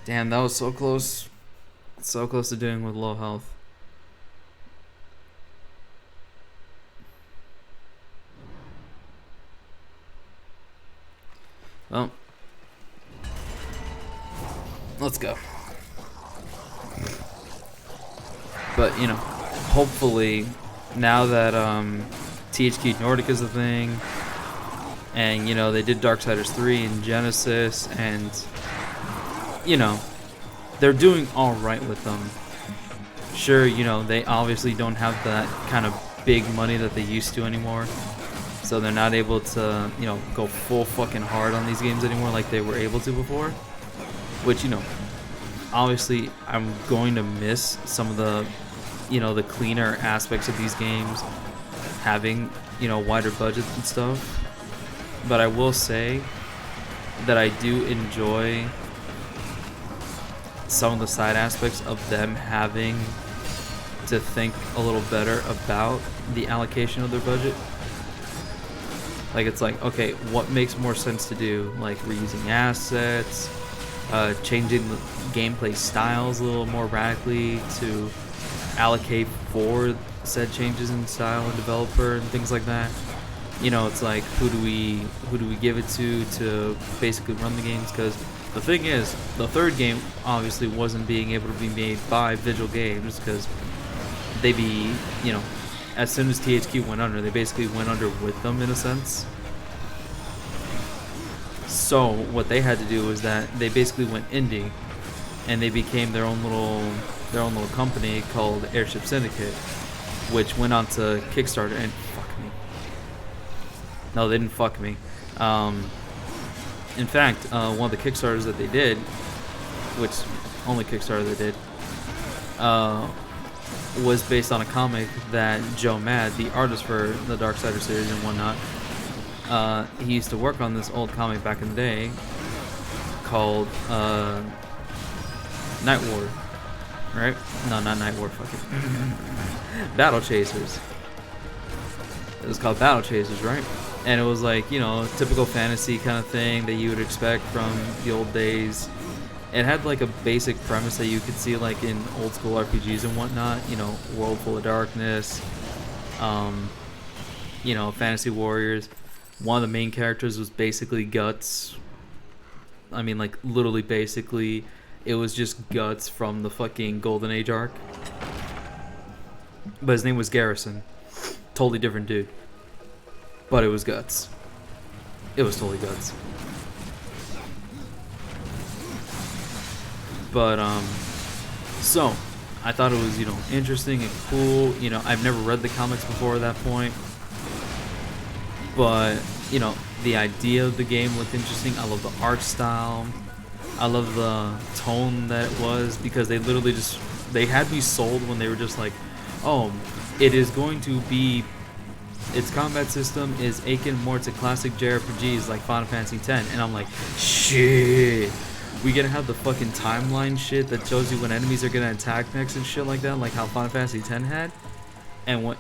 Damn, that was so close. So close to doing with low health. Well, let's go. But, you know, hopefully, now that THQ Nordic is a thing, and, you know, they did Darksiders 3 and Genesis, and, you know, they're doing alright with them. Sure, you know, they obviously don't have that kind of big money that they used to anymore. So they're not able to, you know, go full fucking hard on these games anymore like they were able to before. Which, you know, obviously I'm going to miss some of the, you know, the cleaner aspects of these games, having, you know, wider budgets and stuff. But I will say that I do enjoy some of the side aspects of them having to think a little better about the allocation of their budget. Like, it's like, okay, what makes more sense to do? Like, reusing assets, changing the gameplay styles a little more radically to allocate for said changes in style and developer and things like that. You know, it's like, who do we give it to basically run the games? Because the thing is, the third game obviously wasn't being able to be made by Vigil Games, because they be, you know, as soon as THQ went under, they basically went under with them in a sense. So what they had to do was that they basically went indie, and they became their own little company called Airship Syndicate, which went on to Kickstarter and fuck me. No, they didn't fuck me. In fact, one of the Kickstarters that they did, which only Kickstarter they did, was based on a comic that Joe Mad, the artist for the Darksiders series and whatnot, he used to work on this old comic back in the day called Night War, right? No, not Night War, fuck it. Battle Chasers. It was called Battle Chasers, right? And it was like, you know, typical fantasy kind of thing that you would expect from the old days. It had like a basic premise that you could see like in old school RPGs and whatnot, you know, world full of darkness, you know, fantasy warriors. One of the main characters was basically Guts. I mean, like, literally basically, it was just Guts from the fucking Golden Age arc. But his name was Garrison. Totally different dude. But it was Guts. It was totally Guts. But, so, I thought it was, you know, interesting and cool. You know, I've never read the comics before at that point. But, you know, the idea of the game looked interesting. I love the art style. I love the tone that it was, because they literally just, they had me sold when they were just like, oh, it is going to be, its combat system is akin more to classic JRPGs like Final Fantasy X. And I'm like, shit. We gonna have the fucking timeline shit that shows you when enemies are gonna attack next and shit like that, like how Final Fantasy X had. And one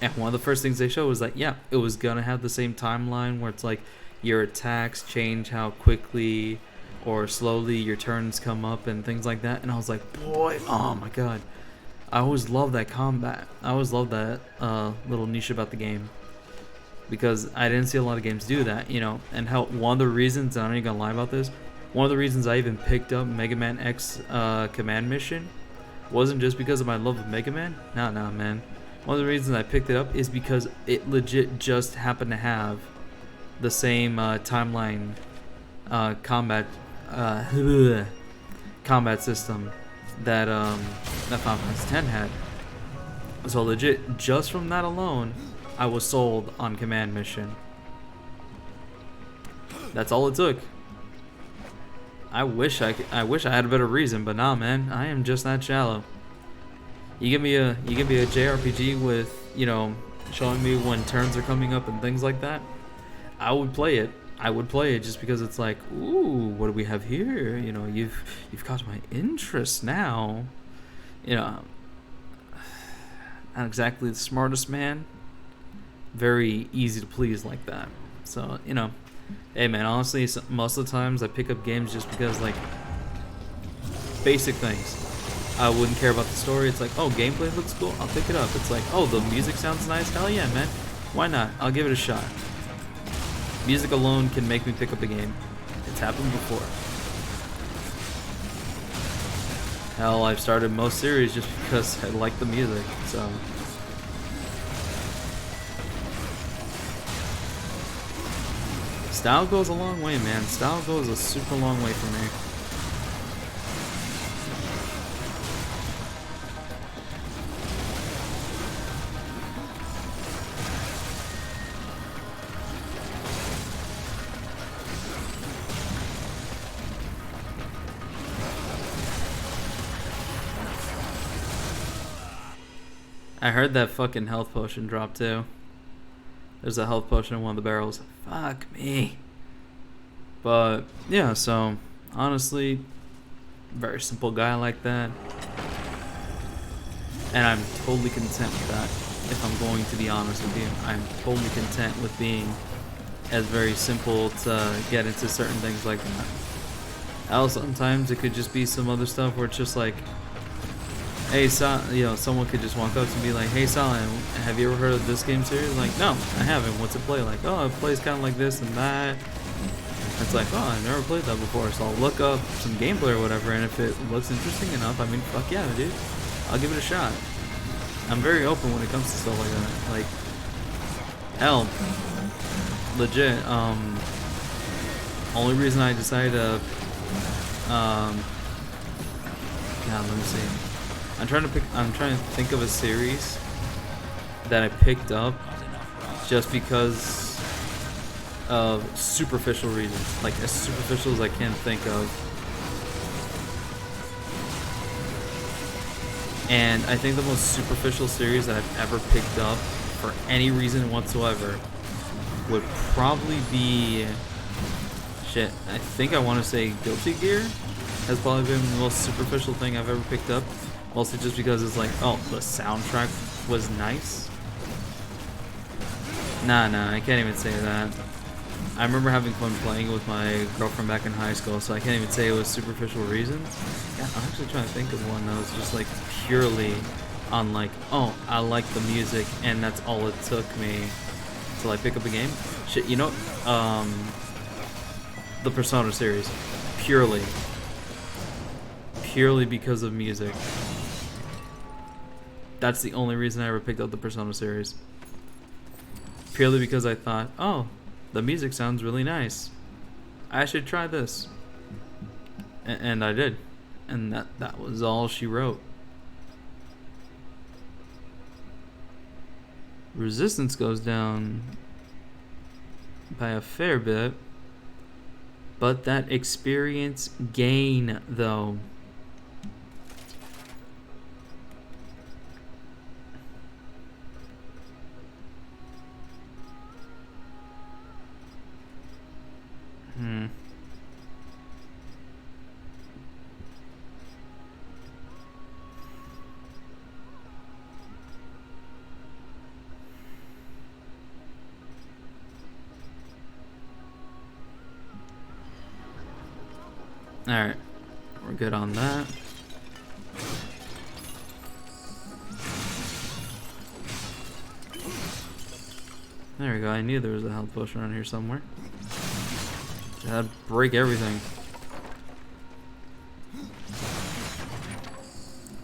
of the first things they showed was like, yeah, it was gonna have the same timeline where it's like your attacks change how quickly or slowly your turns come up and things like that. And I was like, boy, oh my god. I always loved that combat. I always loved that little niche about the game. because I didn't see a lot of games do that, you know. And how one of the reasons, and I'm not even gonna lie about this, one of the reasons I even picked up Mega Man X Command Mission wasn't just because of my love of Mega Man. Nah, man. One of the reasons I picked it up is because it legit just happened to have the same timeline combat combat system that that Final Fantasy X had. So legit, just from that alone, I was sold on Command Mission. That's all it took. I wish I had a better reason, but nah, man, I am just that shallow. You give me a JRPG with, you know, showing me when turns are coming up and things like that, I would play it. I would play it just because it's like, ooh, what do we have here? You know, you've caught my interest now. You know, not exactly the smartest man. Very easy to please like that. So, you know, hey man, honestly, most of the times I pick up games just because, like, basic things. I wouldn't care about the story. It's like, oh, gameplay looks cool, I'll pick it up. It's like, oh, the music sounds nice, hell yeah, man. Why not? I'll give it a shot. Music alone can make me pick up a game. It's happened before. Hell, I've started most series just because I like the music, so. Style goes a long way, man. Style goes a super long way for me. I heard that fucking health potion drop too. There's a health potion in one of the barrels. Fuck me. But yeah, so honestly, very simple guy like that. And I'm totally content with that, if I'm going to be honest with you. I'm totally content with being as very simple to get into certain things like that. Else sometimes it could just be some other stuff where it's just like, hey, you know, someone could just walk up to me and be like, hey, Silent, have you ever heard of this game series? Like, no, I haven't. What's it play like? Oh, it plays kind of like this and that. It's like, oh, I've never played that before. So I'll look up some gameplay or whatever, and if it looks interesting enough, I mean, fuck yeah, dude. I'll give it a shot. I'm very open when it comes to stuff like that. Like, hell, legit, only reason I decided to, yeah, let me see. I'm trying to think of a series that I picked up just because of superficial reasons, like as superficial as I can think of. And I think the most superficial series that I've ever picked up for any reason whatsoever would probably be, shit, I think I want to say Guilty Gear has probably been the most superficial thing I've ever picked up. Mostly just because it's like, oh, the soundtrack was nice. Nah, I can't even say that. I remember having fun playing with my girlfriend back in high school, so I can't even say it was superficial reasons. Yeah, I'm actually trying to think of one that was just like purely on like, oh, I like the music and that's all it took me to like pick up a game. Shit, you know, the Persona series, purely because of music. That's the only reason I ever picked up the Persona series. Purely because I thought, oh, the music sounds really nice. I should try this. And I did. And that was all she wrote. Resistance goes down by a fair bit. But that experience gain, though. Alright, we're good on that. There we go. I knew there was a health potion around here somewhere. That'd break everything.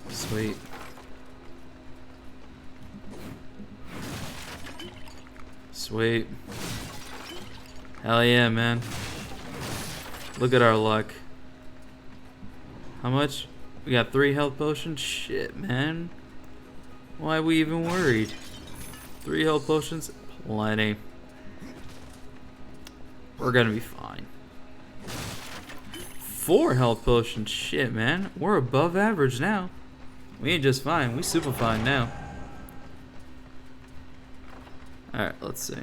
Sweet. Sweet. Hell yeah, man. Look at our luck. How much? We got 3 health potions? Shit, man. Why are we even worried? 3 health potions? Plenty. We're gonna be fine. 4 health potions? Shit, man. We're above average now. We ain't just fine. We super fine now. Alright, let's see.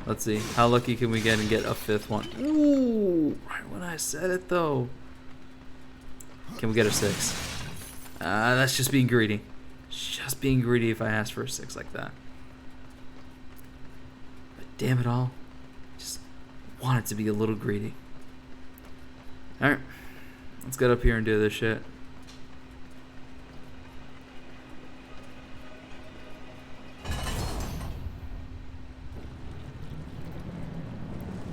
Let's see. How lucky can we get and get a 5th one? Ooh! Right when I said it, though. Can we get a 6? That's just being greedy. Just being greedy if I ask for a 6 like that. But damn it all. Just want it to be a little greedy. Alright. Let's get up here and do this shit.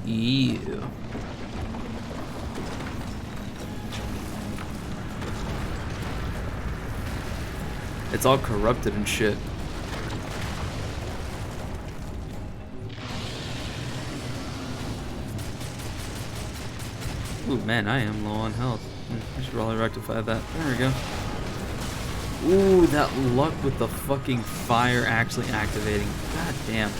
Ew. It's all corrupted and shit. Ooh, man, I am low on health. I should probably rectify that. There we go. Ooh, that luck with the fucking fire actually activating. God damn.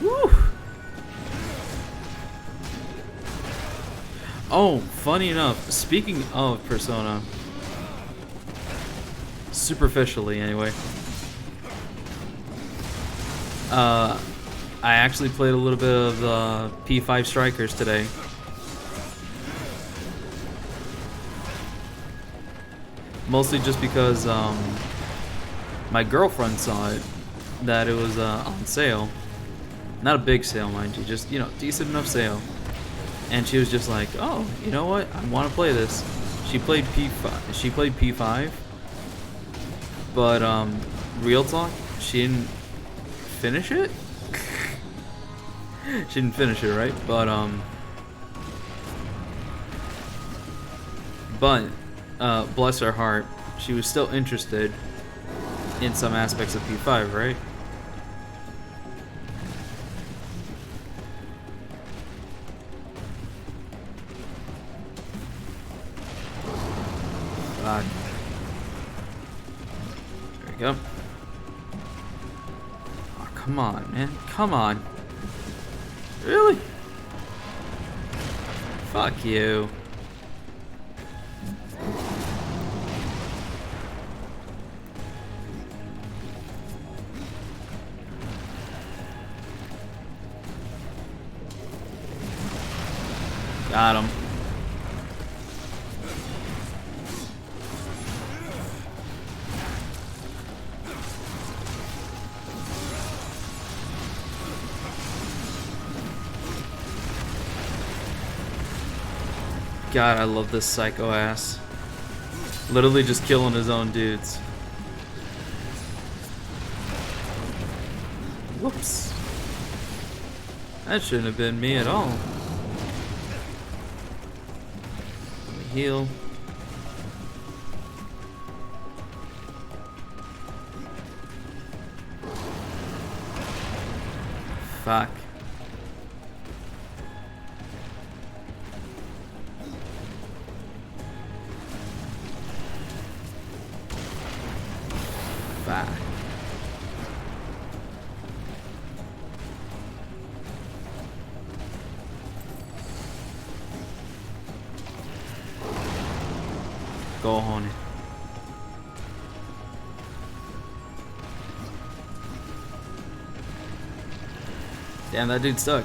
Woo! Oh, funny enough, speaking of Persona, superficially anyway, I actually played a little bit of the P5 Strikers today. Mostly just because my girlfriend saw it, that it was on sale. Not a big sale, mind you, just, you know, decent enough sale. And she was just like, "Oh, you know what? I want to play this." She played P5. She played P5, but real talk, she didn't finish it. She didn't finish it, right? But bless her heart, she was still interested in some aspects of P5, right? There we go. Oh, come on, man. Come on. Really? Fuck you. Got him. God, I love this psycho ass. Literally just killing his own dudes. Whoops. That shouldn't have been me at all. Let me heal. Fuck. Fuck. Go on it. Damn, that dude's stuck.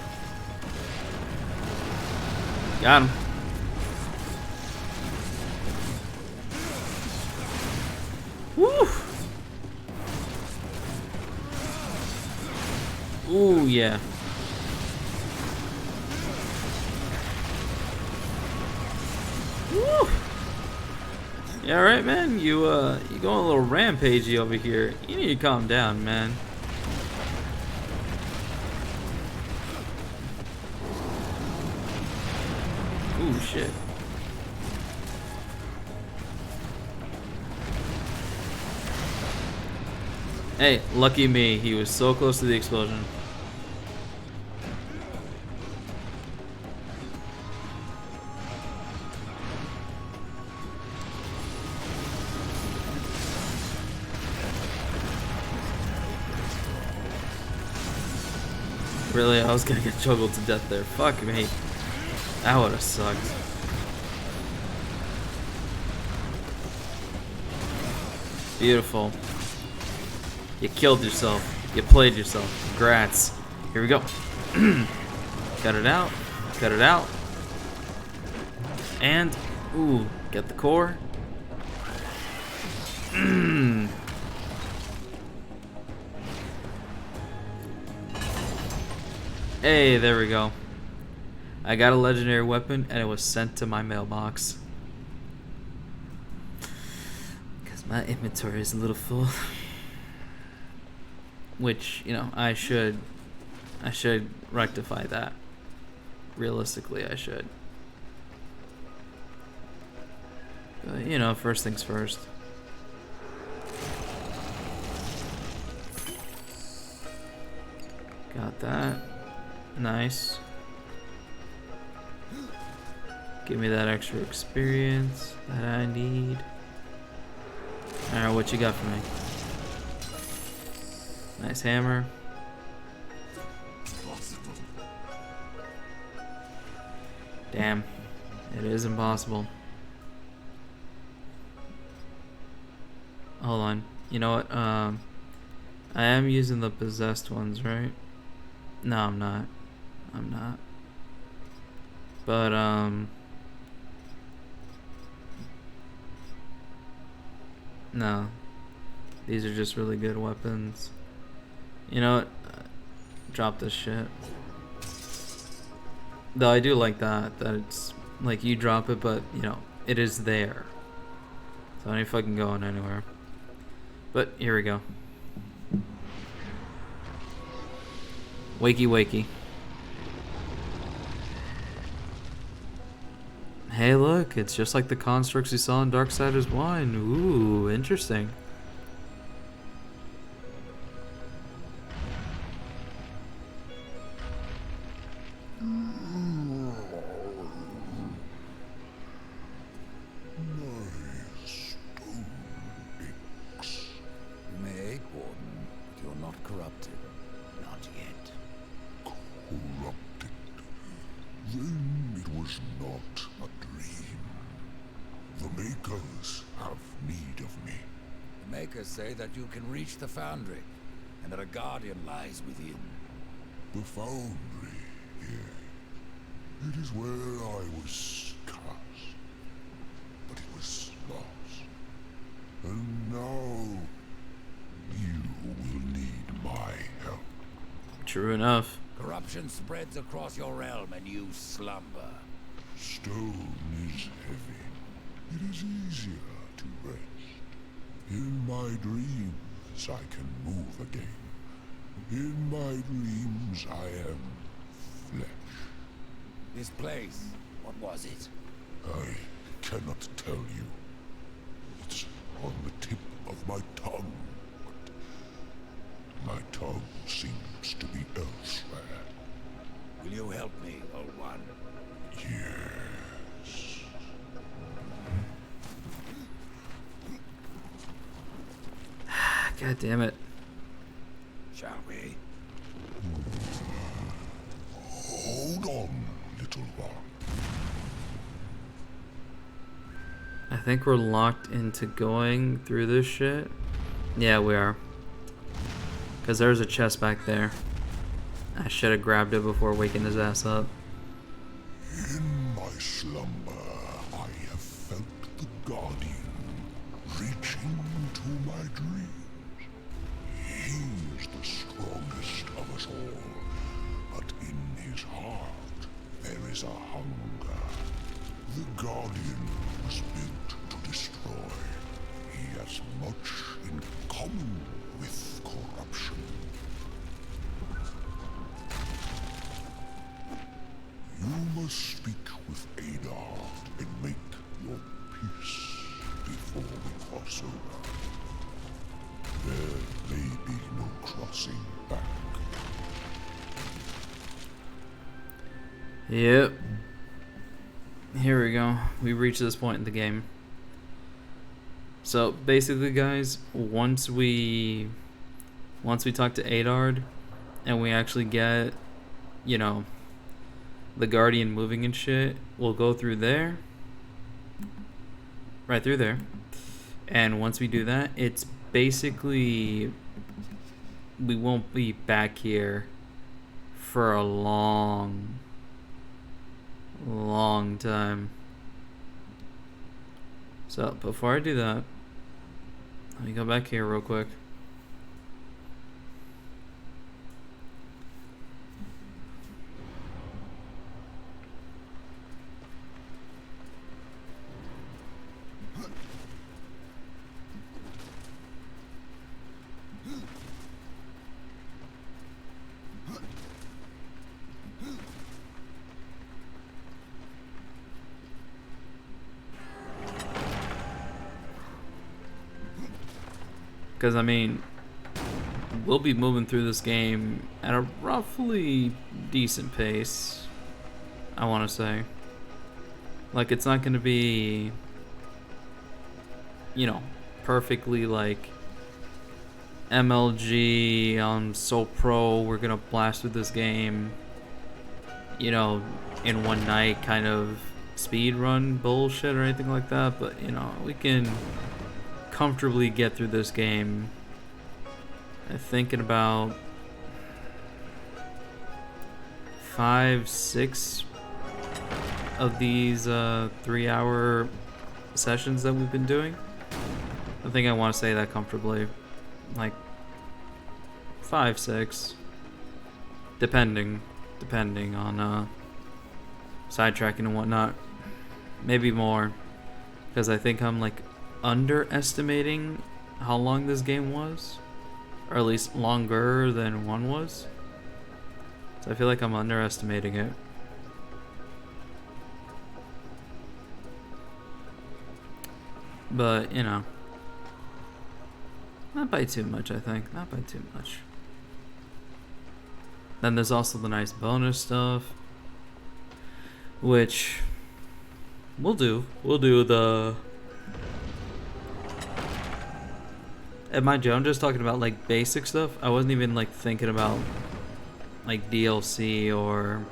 Got him. Woo! Ooh, yeah. Woo! Yeah, alright, man? You going a little rampagey over here. You need to calm down, man. Ooh, shit. Hey, lucky me. He was so close to the explosion. Really, I was gonna get juggled to death there. Fuck me. That would have sucked. Beautiful. You killed yourself. You played yourself. Congrats. Here we go. Cut it out. Cut it out. And, ooh, get the core. Hey, there we go. I got a legendary weapon and it was sent to my mailbox. Because my inventory is a little full. Which, you know, I should rectify that. Realistically, I should. But, you know, first things first. Got that. Nice. Give me that extra experience that I need. Alright, what you got for me? Nice hammer. Damn. It is impossible. Hold on. You know what? I am using the possessed ones, right? No, I'm not. I'm not. But, no. These are just really good weapons. You know what? Drop this shit. Though I do like that it's like you drop it, but you know, it is there. So I ain't fucking going anywhere. But here we go. Wakey wakey. Hey look, it's just like the constructs you saw in Darksiders 1. Ooh, interesting. Say that you can reach the foundry, and that a guardian lies within. The foundry, yeah. It is where I was cast. But it was lost. And now, you will need my help. True enough. Corruption spreads across your realm, and you slumber. Stone is heavy. It is easier to rest. In my dreams, I can move again. In my dreams, I am flesh. This place, what was it? I cannot tell you. It's on the tip of my tongue, but my tongue seems to be elsewhere. Will you help me, old one? Yes. God damn it. Shall we? Hold on, little one. I think we're locked into going through this shit. Yeah, we are. Because there's a chest back there. I should have grabbed it before waking his ass up. In my slumber, I have felt the Guardian reaching to my dreams. He is the strongest of us all, but in his heart there is a hunger. The Guardian was built to destroy. destroy. He has much in common with corruption. You must speak with Adar and make your peace before we cross over. There may be no crossing back. Yep. Here we go. We reached this point in the game. So basically, guys, once we talk to Adard and we actually get, you know, the Guardian moving and shit, we'll go through there. Right through there. And once we do that, it's basically, we won't be back here for a long time. So before I do that, let me go back here real quick. Because, I mean, we'll be moving through this game at a roughly decent pace, I want to say. Like, it's not going to be, you know, perfectly like MLG, so pro, we're going to blast through this game, you know, in one night kind of speed run bullshit or anything like that. But, you know, we can comfortably get through this game. I think in about 5-6 of these 3-hour sessions that we've been doing. I think I want to say that comfortably, like 5-6, depending on sidetracking and whatnot. Maybe more, because I think I'm like underestimating how long this game was, or at least longer than 1 was. So I feel like I'm underestimating it. But, you know, not by too much, I think. Not by too much. Then there's also the nice bonus stuff, which we'll do. We'll do the... And mind you, I'm just talking about like basic stuff. I wasn't even like thinking about like DLC or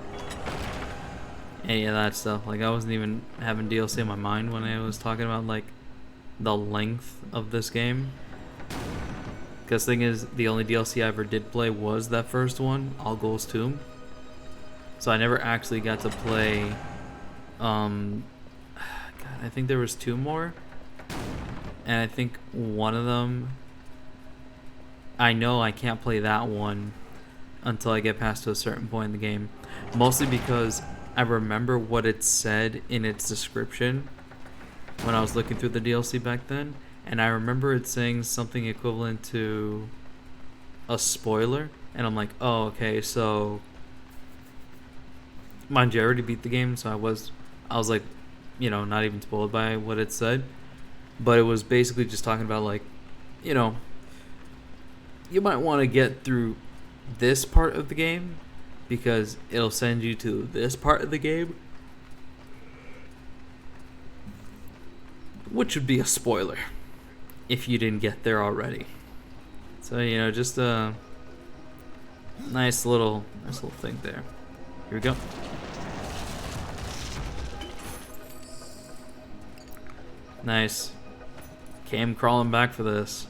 any of that stuff. Like I wasn't even having DLC in my mind when I was talking about like the length of this game. Because the thing is, the only DLC I ever did play was that first one, All Ghul's Tomb. So I never actually got to play, God, I think there was 2 more. And I think one of them, I know I can't play that one until I get past to a certain point in the game. Mostly because I remember what it said in its description when I was looking through the DLC back then. And I remember it saying something equivalent to a spoiler. And I'm like, oh, okay, so... Mind you, I already beat the game, so I was like, you know, not even spoiled by what it said. But it was basically just talking about, like, you know, you might want to get through this part of the game because it'll send you to this part of the game, which would be a spoiler if you didn't get there already. So, you know, just a nice little thing there. Here we go. Nice. Came crawling back for this.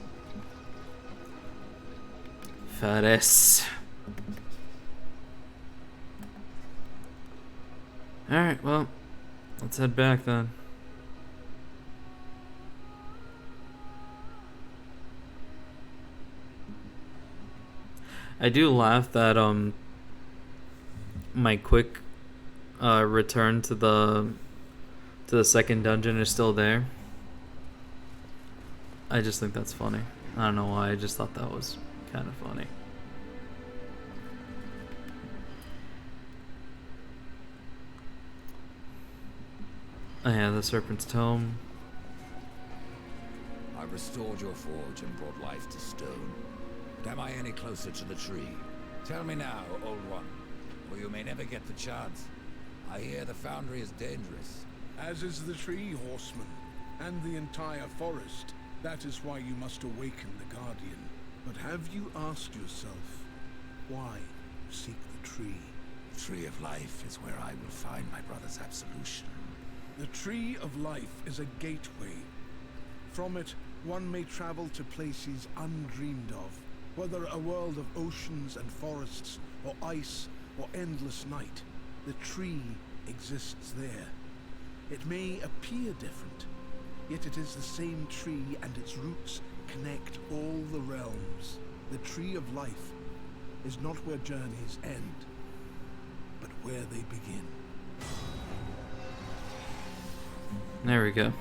Fares. Alright, well, let's head back then. I do laugh that my quick return to the second dungeon is still there. I just think that's funny. I don't know why, I just thought that was kind of funny. Oh yeah, the Serpent's Tome. I've restored your forge and brought life to stone. But am I any closer to the tree? Tell me now, old one, or you may never get the chance. I hear the foundry is dangerous. As is the tree, horseman, and the entire forest. That is why you must awaken the Guardian. But have you asked yourself why you seek the tree? The tree of life is where I will find my brother's absolution. The tree of life is a gateway. From it, one may travel to places undreamed of, whether a world of oceans and forests, or ice, or endless night. The tree exists there. It may appear different, yet it is the same tree, and its roots connect all the realms. The tree of life is not where journeys end, but where they begin. There we go.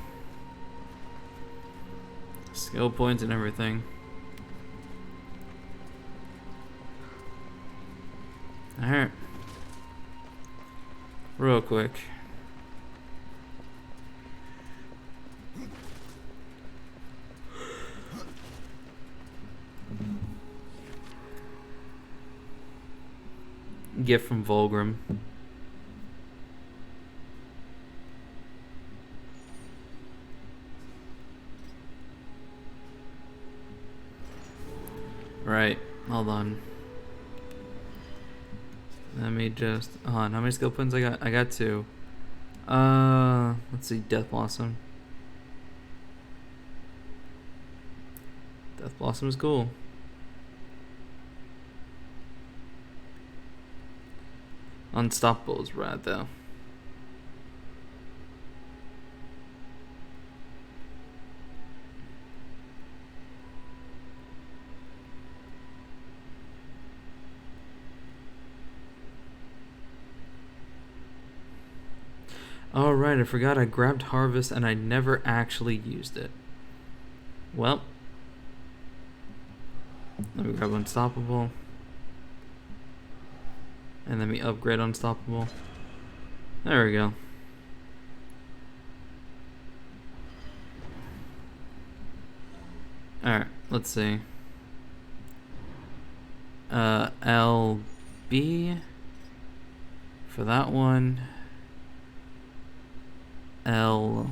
Skill points and everything. Alright. Real quick. Gift from Volgrim. Right, hold on. Let me just hold on. How many skill points I got? I got 2. Let's see, Death Blossom. Death Blossom is cool. Unstoppable is rad though. Oh right, I forgot I grabbed Harvest and I never actually used it. Well, let me grab Unstoppable. And then we upgrade Unstoppable. There we go. Alright, let's see. LB for that one. LBY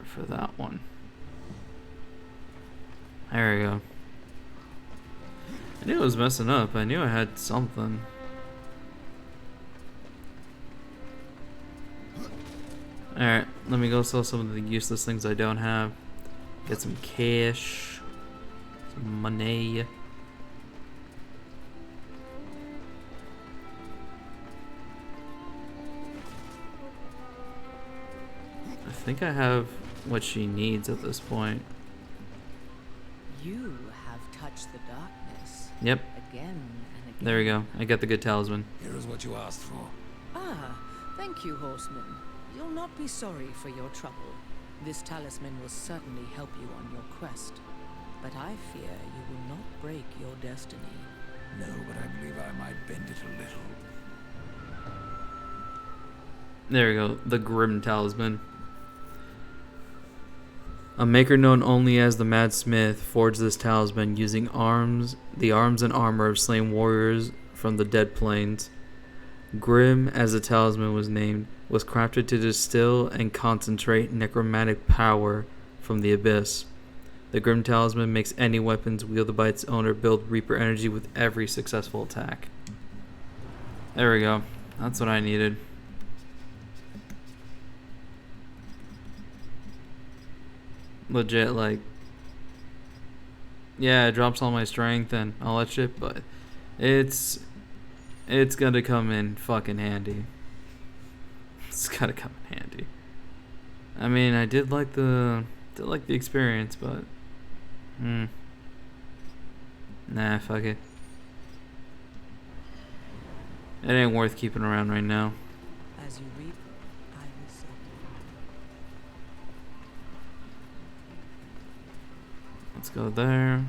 for that one. There we go. I knew I was messing up. I knew I had something. Alright, let me go sell some of the useless things I don't have. Get some cash. Some money. I think I have what she needs at this point. You have touched the darkness. Yep. Again and again. There we go. I got the good talisman. Here is what you asked for. Ah, thank you, horseman. You'll not be sorry for your trouble. This talisman will certainly help you on your quest. But I fear you will not break your destiny. No, but I believe I might bend it a little. There we go. The Grim Talisman. A maker known only as the Mad Smith forged this talisman using the arms and armor of slain warriors from the Dead Plains. Grim, as the talisman was named, was crafted to distill and concentrate necromantic power from the abyss. The Grim Talisman makes any weapons wielded by its owner build Reaper energy with every successful attack. There we go. That's what I needed. Legit, like, yeah, it drops all my strength and all that shit, but it's gonna come in fucking handy. It's gotta come in handy. I mean, I did like the experience, but nah, fuck it. It ain't worth keeping around right now. As you reap, I will sow. Let's go there.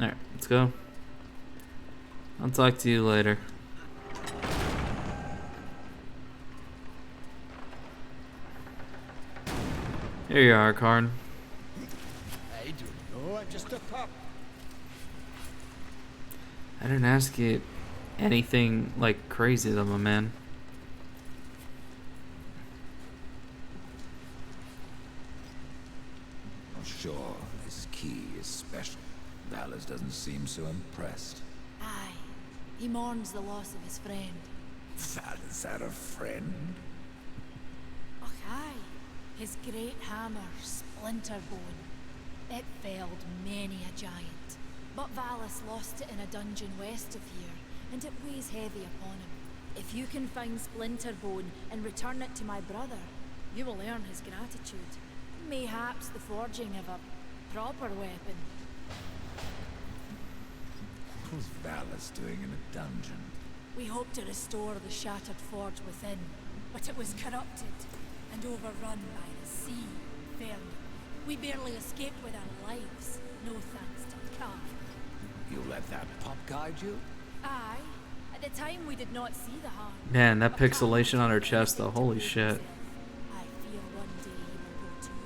Alright, let's go. I'll talk to you later. Here you are, Karn. I don't know, I'm just a pup. I didn't ask you anything like crazy though, my man. Not sure this key is special. Valus doesn't seem so impressed. Aye. He mourns the loss of his friend. Valus had a friend? Och, aye. His great hammer, Splinterbone. It felled many a giant. But Valus lost it in a dungeon west of here, and it weighs heavy upon him. If you can find Splinterbone and return it to my brother, you will earn his gratitude. Mayhaps the forging of a proper weapon. What was Valus doing in a dungeon? We hoped to restore the shattered forge within, but it was corrupted and overrun by the sea failure. We barely escaped with our lives, no thanks to Khan. You let that pup guide you? Aye. At the time we did not see the harm. Man, that pixelation on her chest though, holy shit. I fear one day he will go too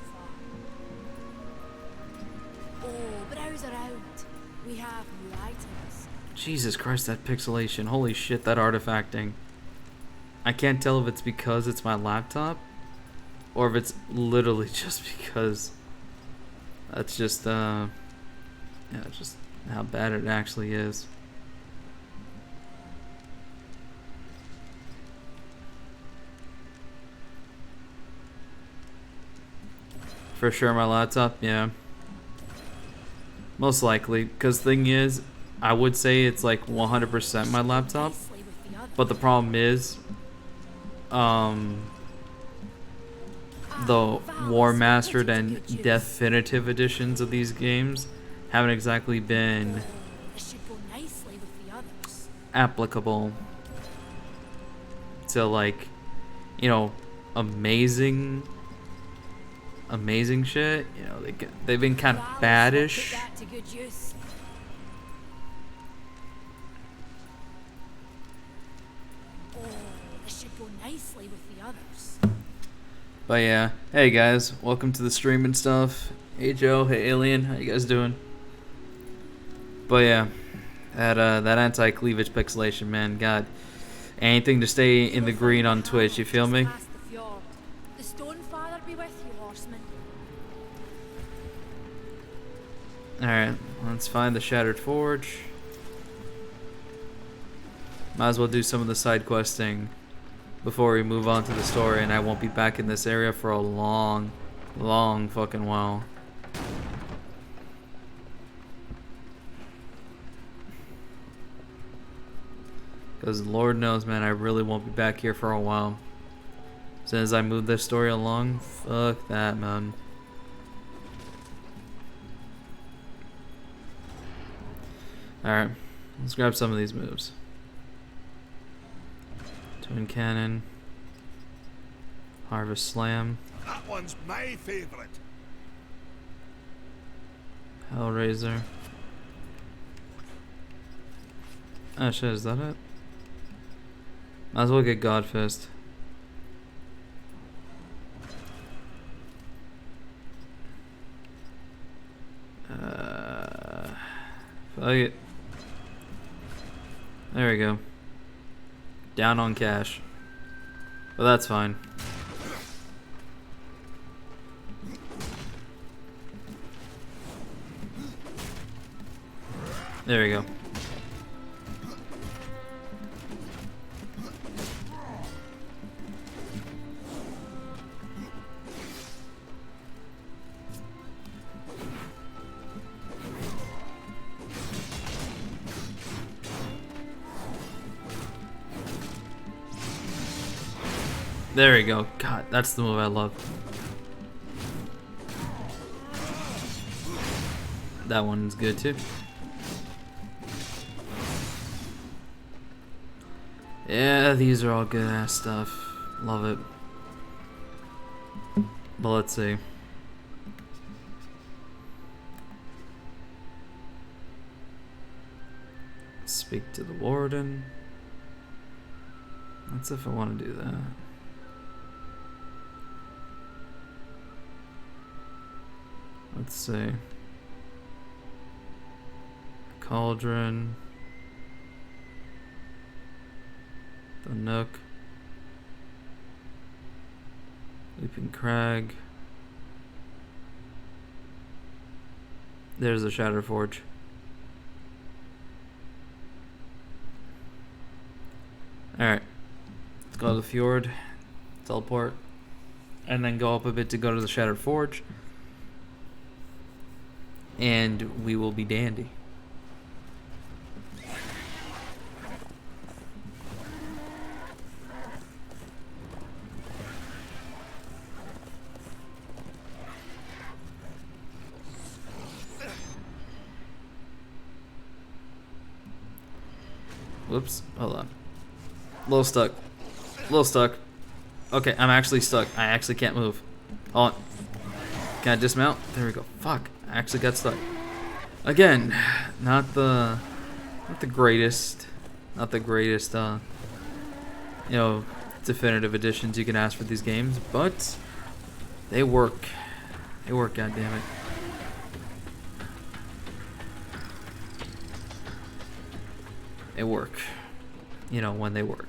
far. Oh, browse around. We have new items. Jesus Christ, that pixelation. Holy shit, that artifacting. I can't tell if it's because it's my laptop or if it's literally just because that's just yeah, just how bad it actually is. For sure my laptop, yeah. Most likely, because thing is, I would say it's like 100% my laptop, but the problem is, the War Mastered and Deathinitive editions of these games haven't exactly been applicable to, like, you know, amazing shit. You know, they've been kind of baddish. But yeah, hey guys, welcome to the stream and stuff. Hey Joe, hey Alien, how you guys doing? But yeah, that anti-cleavage pixelation, man, God, anything to stay in the green on Twitch, you feel me? Alright, let's find the Shattered Forge. Might as well do some of the side questing before we move on to the story, and I won't be back in this area for a long fucking while. Because Lord knows, man, I really won't be back here for a while. As soon as I move this story along, fuck that, man. Alright, let's grab some of these moves. Twin Cannon. Harvest Slam. That one's my favorite. Hellraiser. Oh shit, is that it? Might as well get Godfist. Fuck it. There we go. Down on cash. But that's fine. There we go. There we go. God, that's the move I love. That one's good too. Yeah, these are all good ass stuff. Love it. But let's see. speak to the warden. That's if I want to do that. Let's see. Cauldron. The Nook. Leaping Crag. There's the Shatter Forge. Alright. Let's go to the fjord. Teleport. And then go up a bit to go to the Shattered Forge. And we will be dandy. Whoops, hold on. Little stuck. Little stuck. Okay, I'm actually stuck. I actually can't move. Hold on. Can I dismount? There we go. Fuck. I actually got stuck. Again, not the greatest, you know, definitive editions you can ask for these games, but they work. They work, goddammit. They work. You know, when they work.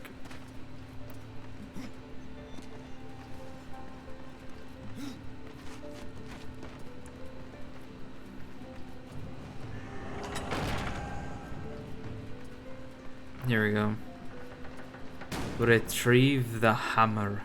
Here we go. Retrieve the hammer.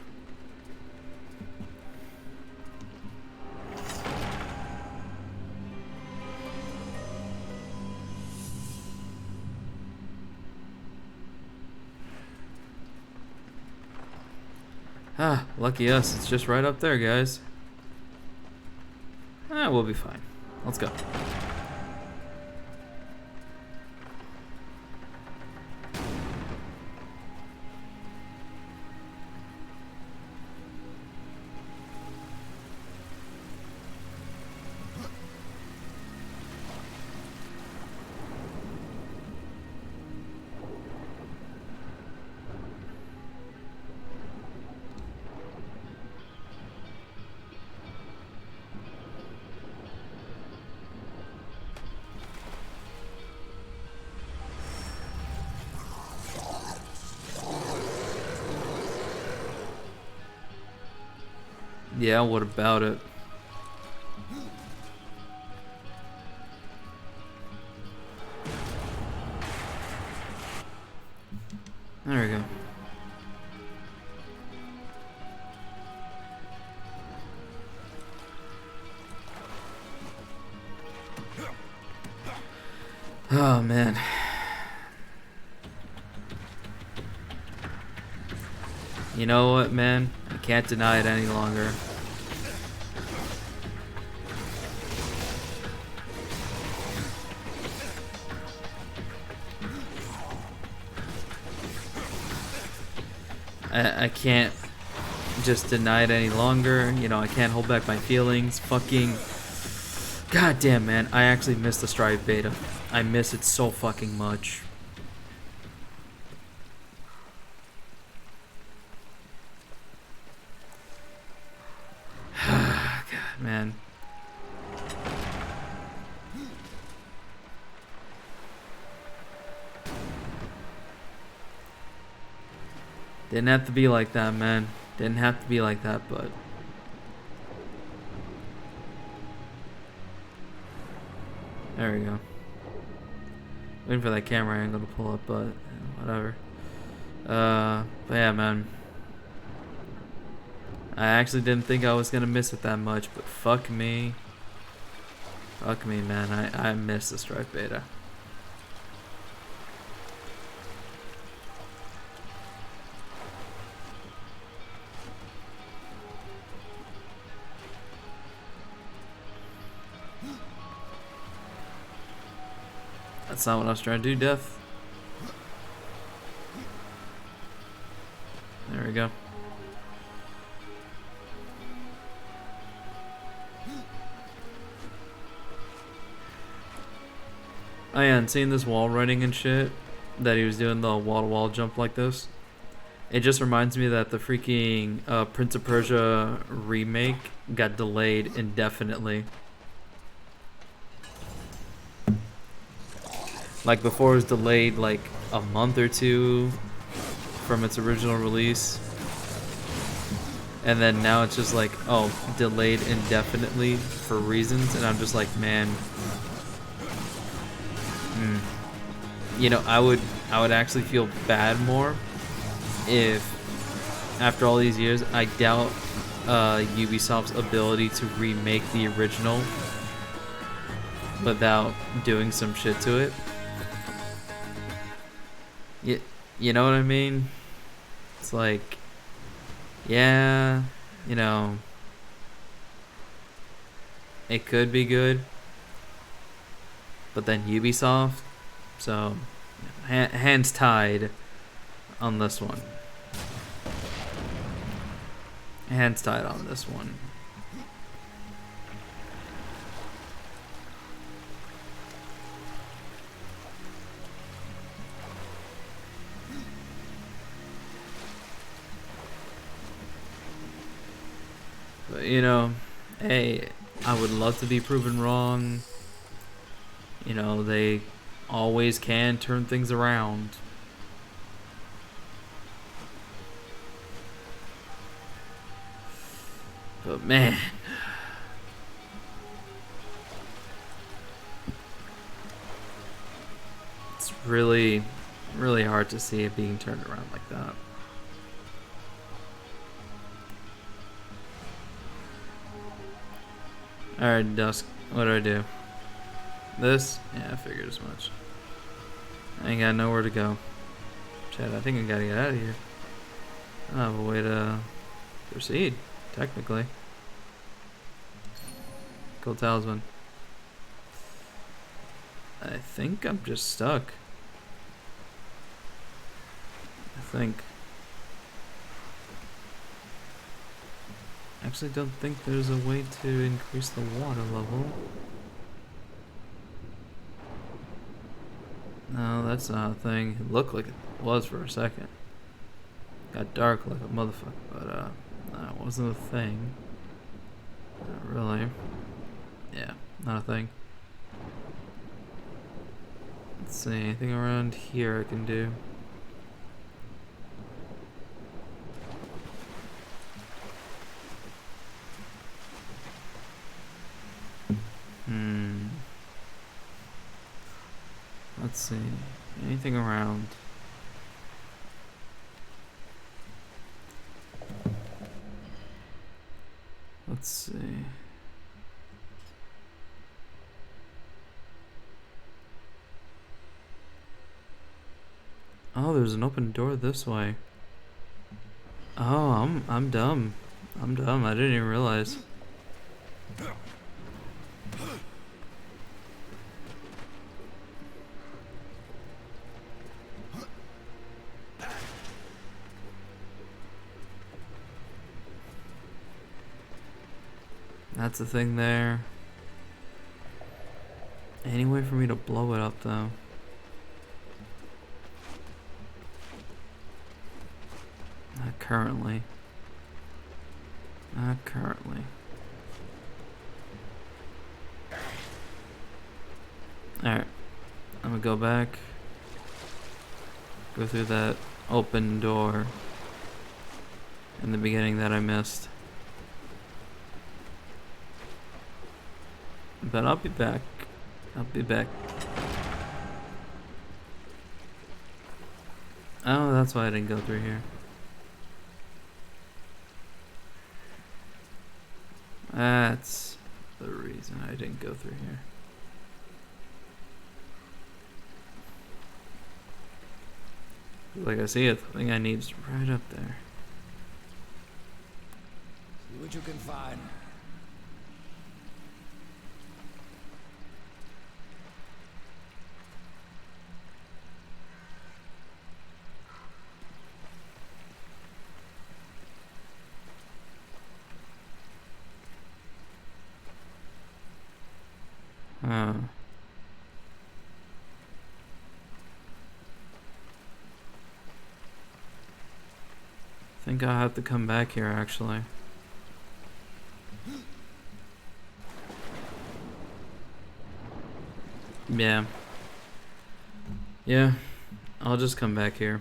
Ah, lucky us. It's just right up there, guys. Ah, we'll be fine. Let's go. Yeah, what about it? There we go. Oh, man. You know what, man? I can't deny it any longer. I can't just deny it any longer. You know, I can't hold back my feelings. Fucking... goddamn, man. I actually miss the Strive beta. I miss it so fucking much. God, man. Didn't have to be like that, man. Didn't have to be like that, but... there we go. Waiting for that camera angle to pull up, but whatever. But yeah, man. I actually didn't think I was gonna miss it that much, but fuck me. Fuck me, man. I missed the Strife beta. That's not what I was trying to do, Death. There we go. Oh yeah, and seeing this wall running and shit, that he was doing the wall-to-wall jump like this. It just reminds me that the freaking Prince of Persia remake got delayed indefinitely. Like before it was delayed like a month or two from its original release. And then now it's just like, oh, delayed indefinitely for reasons. And I'm just like, man. You know, I would actually feel bad more if after all these years I doubt Ubisoft's ability to remake the original without doing some shit to it. You know what I mean? It's like, yeah, you know, it could be good, but then Ubisoft, so hands tied on this one. Hands tied on this one. But, you know, hey, I would love to be proven wrong. You know, they always can turn things around. But man, it's really, really hard to see it being turned around like that. Alright, Dusk, what do I do? This? Yeah, I figured as much. I ain't got nowhere to go. Chad, I think I gotta get out of here. I don't have a way to proceed, technically. Gold Talisman. I think I'm just stuck. I think. Actually, don't think there's a way to increase the water level. No, that's not a thing. It looked like it was for a second. Got dark like a motherfucker, but that wasn't a thing. Not really. Yeah, not a thing. Let's see, anything around here I can do? Let's see. Anything around? Let's see. Oh, there's an open door this way. Oh, I'm dumb. I'm dumb. I didn't even realize. That's the thing there. Any way for me to blow it up, though? Not currently. Not currently. Alright. I'm gonna go back. Go through that open door in the beginning that I missed. But I'll be back. I'll be back. Oh, that's why I didn't go through here. That's the reason I didn't go through here. Like I see it, the thing I need is right up there. See what you can find. think I'll have to come back here actually. Yeah. Yeah, I'll just come back here.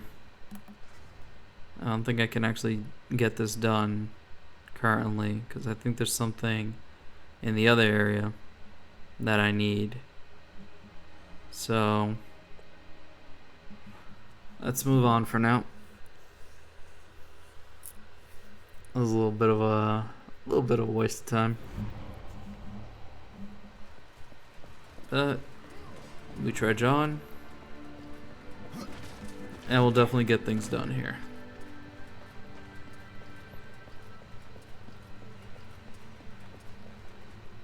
I don't think I can actually get this done currently, because I think there's something in the other area that I need. So let's move on for now. That was a little bit of a waste of time. But we trudge on, and we'll definitely get things done here.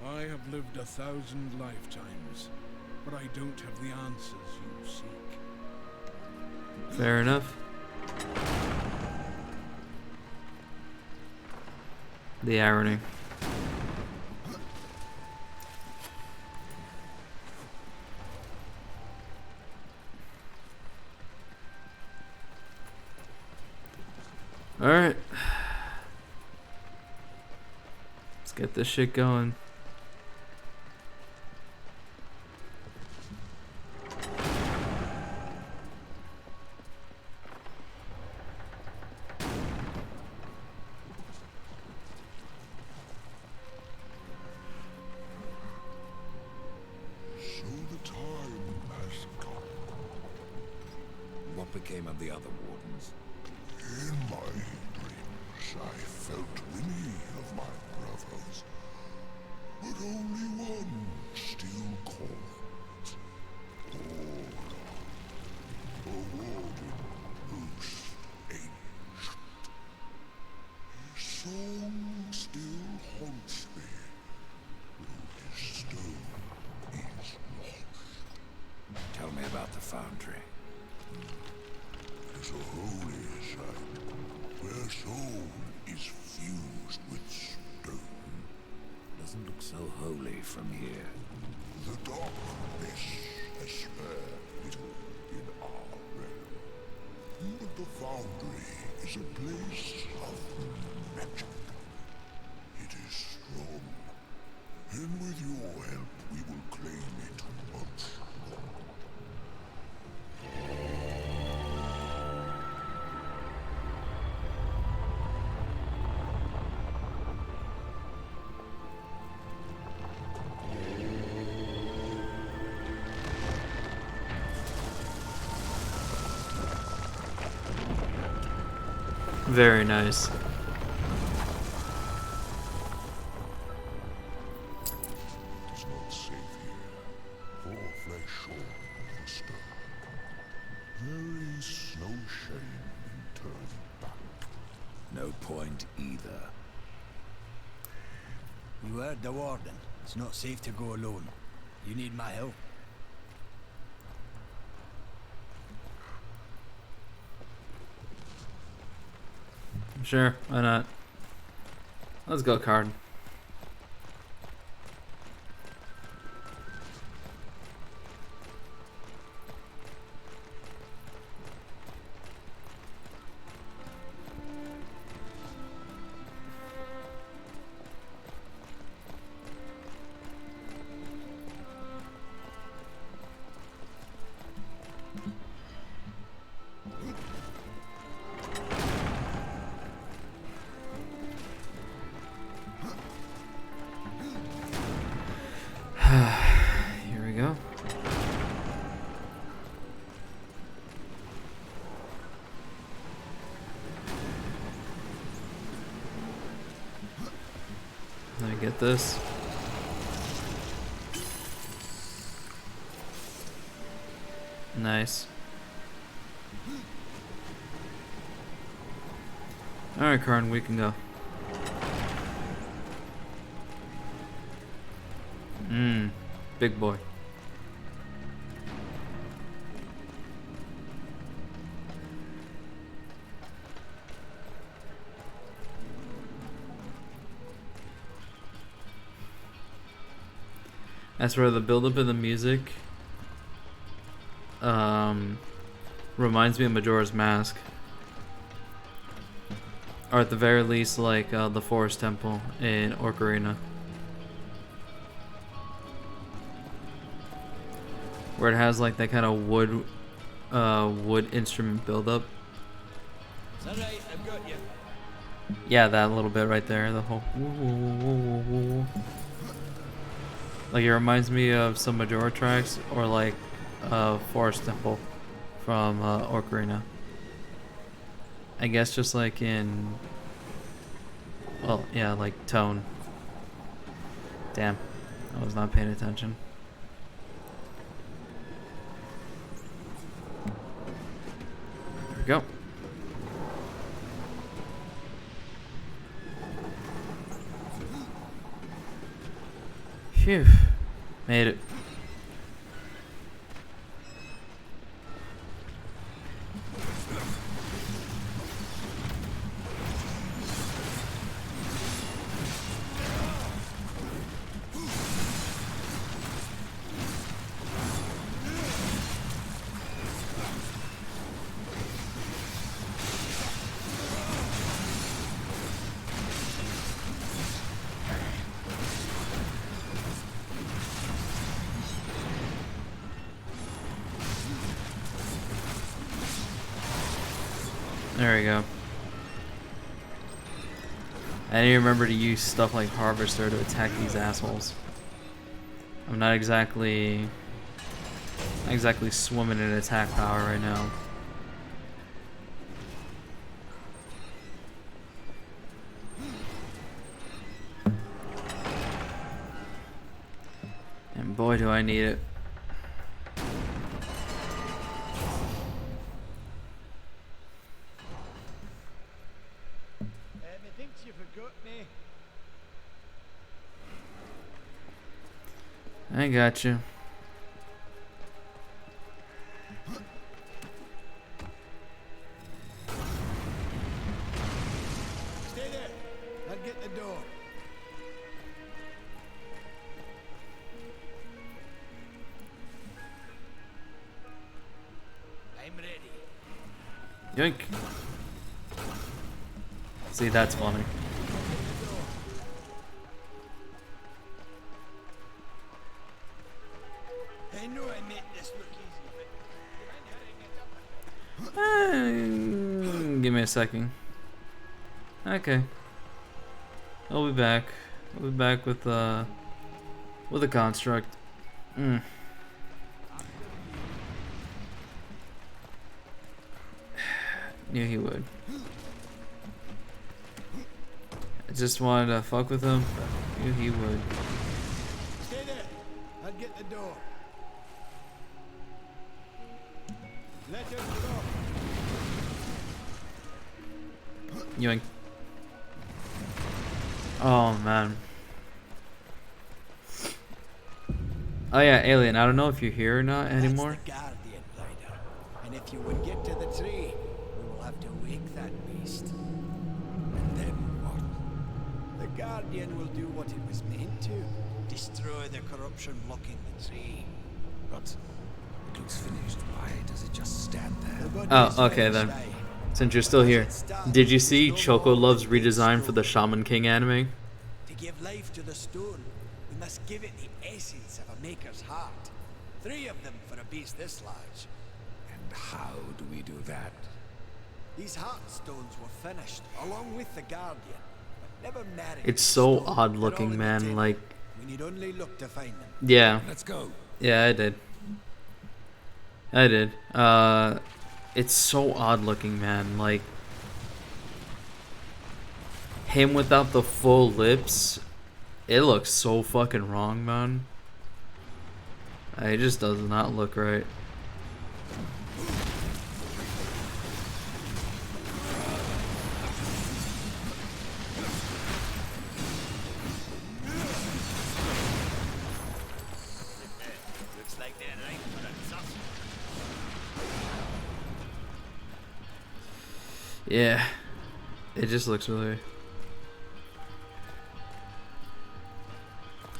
I have lived 1,000 lifetimes, but I don't have the answers you seek. Fair enough. The irony. Alright. Let's get this shit going. So the time has come. What became of the other wardens? In my dreams, I felt many of my brothers, but only one still calls. Orla, a warden who's ancient. His song still haunts me, though his stone is lost. Tell me about the foundry. It's a holy site, where soul is fused with stone. Doesn't look so holy from here. The darkness has spared little in our realm. But the foundry is a place of magic. It is strong, and with your help we will claim it once more. Very nice. It is not safe here, for flesh shorn for stone. There is no shame in turning back. No point either. You heard the warden. It's not safe to go alone. You need my help. Sure, why not? Let's go, card. Here we go. Let me get this. Nice. Alright, Karn, we can go. Big boy. As for the build-up of the music, reminds me of Majora's Mask. Or at the very least, like the Forest Temple in Ocarina. Where it has like that kind of wood instrument buildup. It's alright, I've got you. Yeah, that little bit right there. The whole woo, woo, woo, woo, woo, woo. Like it reminds me of some Majora tracks or like Forest Temple from Ocarina. I guess just like in, well, yeah, like tone. Damn, I was not paying attention. There we go. Phew, made it. There we go. I need to remember to use stuff like Harvester to attack these assholes. I'm not exactly swimming in attack power right now. And boy, do I need it. Methinks you forgot me. I got you. Stay there. I'll get the door. I'm ready. Yoink. See, that's funny. I know I made this look easy, but you mind hurrying it up? Give me a second. Okay. I'll be back. I'll be back with a construct. Knew he would. I just wanted to fuck with him, but knew he would. Stay there. I'll get the door. Let her go. Yoink. Oh man. Oh yeah, Alien. I don't know if you're here or not anymore. That's the Guardian Rider. And if you would get to the tree, we will have to wake that beast. And then what? The Guardian will do what it was meant to. Destroy the corruption blocking the tree. But it looks finished. Why does it just stand there? The body Oh, is okay finished, then. aye. Since you're still here, did you see Choco Love's redesign for the Shaman King anime? To give life to the stone, we must give it the essence of a maker's heart. 3 of them for a beast this large. And how do we do that? These heart stones were finished, along with the Guardian, but never married. It's to the so stone. odd They're looking, all in the man. temple. Like, We need only look to find them. yeah, Let's go. yeah, I did. I did. It's so odd looking, man. Like, him without the full lips, it looks so fucking wrong, man. It just does not look right. Looks like they're right for a tough. Yeah, it just looks really.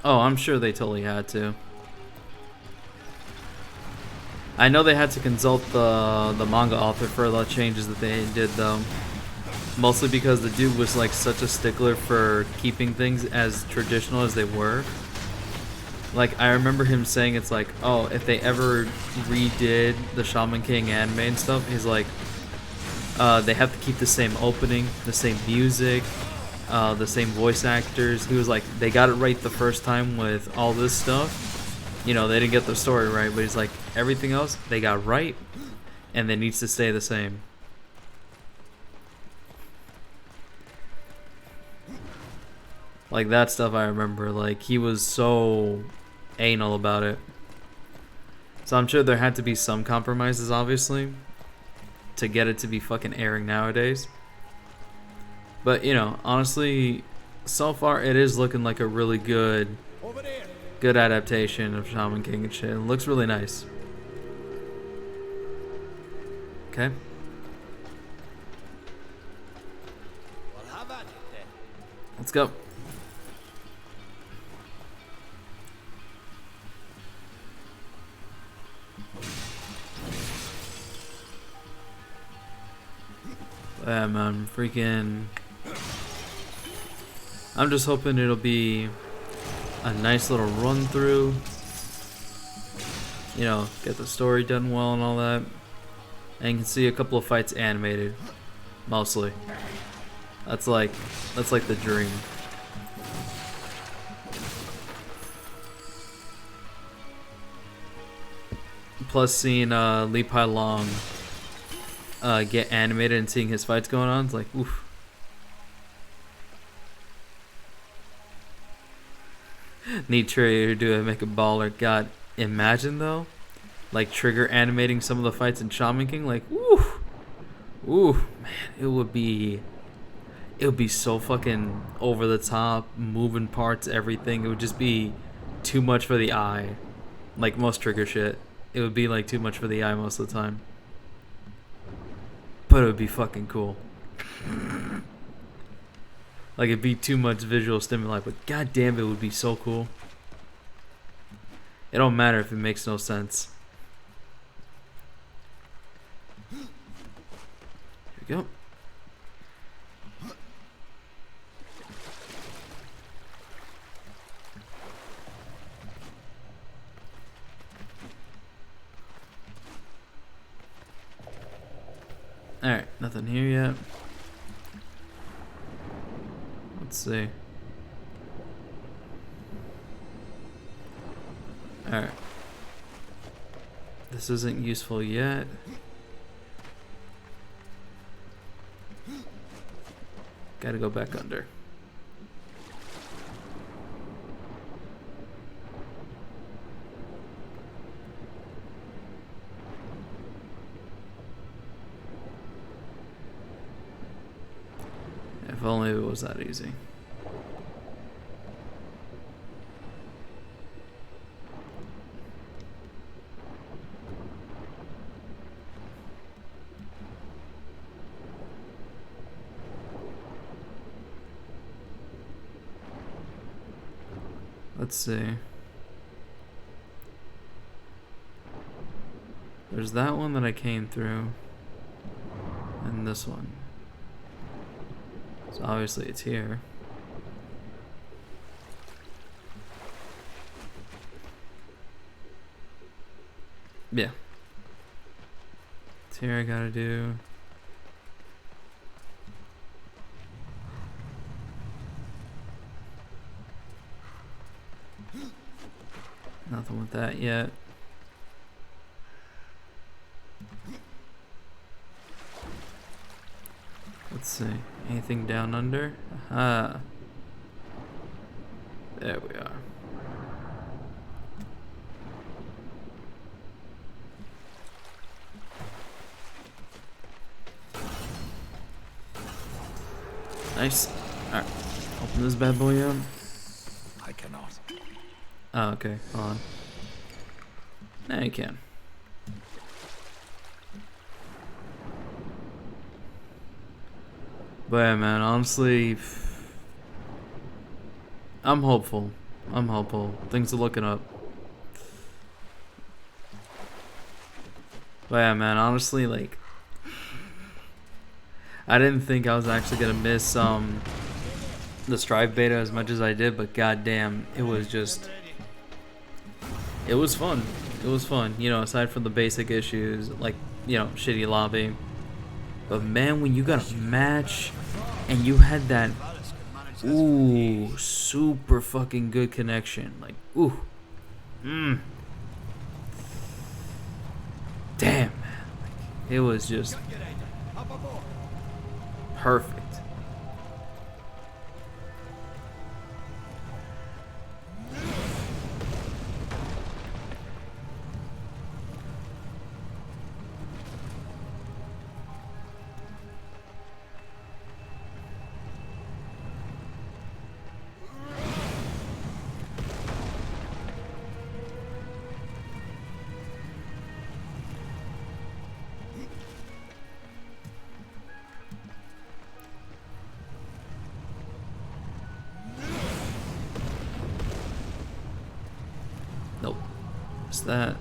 Oh, I'm sure they totally had to. I know they had to consult the manga author for the changes that they did, though. Mostly because the dude was like such a stickler for keeping things as traditional as they were. Like, I remember him saying it's like, oh, if they ever redid the Shaman King anime and stuff, he's like, they have to keep the same opening, the same music, the same voice actors. He was like, they got it right the first time with all this stuff. You know, they didn't get the story right, but he's like, everything else, they got right, and it needs to stay the same. Like, that stuff I remember, like, he was so anal about it. So I'm sure there had to be some compromises, obviously, to get it to be fucking airing nowadays. But, you know, honestly, so far it is looking like a really good adaptation of Shaman King and shit. It looks really nice. Okay. Well, have at it then. Let's go. Yeah, man, freaking... I'm just hoping it'll be a nice little run through. You know, get the story done well and all that. And you can see a couple of fights animated. Mostly. That's like the dream. Plus seeing Li Pai Long get animated and seeing his fights going on, it's like, oof. Need Trigger to do it, make a baller. God, imagine though, like Trigger animating some of the fights in Shaman King, like, oof, oof, man, it would be so fucking over the top, moving parts, everything. It would just be too much for the eye, like most Trigger shit. It would be like too much for the eye most of the time. But it would be fucking cool. Like, it'd be too much visual stimuli, but goddamn, it would be so cool. It don't matter if it makes no sense. Here we go. Alright, nothing here yet. Let's see. Alright. This isn't useful yet. Gotta go back under. If only it was that easy. Let's see. There's that one that I came through, and this one. So obviously it's here. Yeah. It's here I gotta do. Nothing with that yet. Let's see. Anything down under? Aha. There we are. Nice. Alright. Open this bad boy up. I cannot. Oh, okay. Hold on. Now you can. But yeah, man, honestly, I'm hopeful. I'm hopeful. Things are looking up. But yeah, man, honestly, like, I didn't think I was actually gonna miss the Strive beta as much as I did, but goddamn, it was fun. It was fun, you know, aside from the basic issues, like, you know, shitty lobby. But man, when you got a match and you had that, ooh, super fucking good connection, like, ooh, damn, man, like, it was just perfect. Nope. What's that?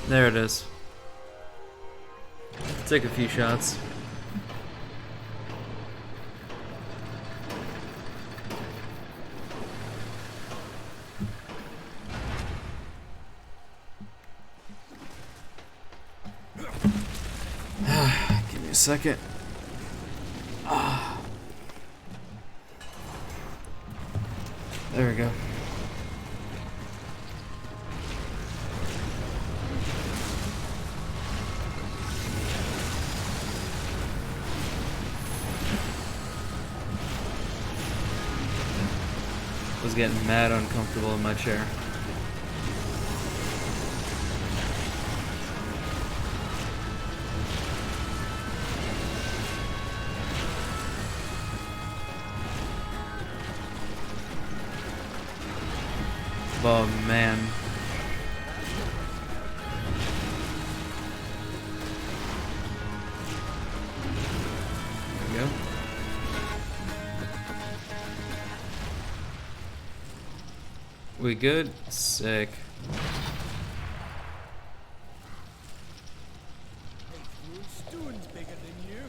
There it is. Take a few shots. Give me a second. There we go. I was getting mad uncomfortable in my chair. Oh man. There we go. We good? Sick. Stone's bigger than you.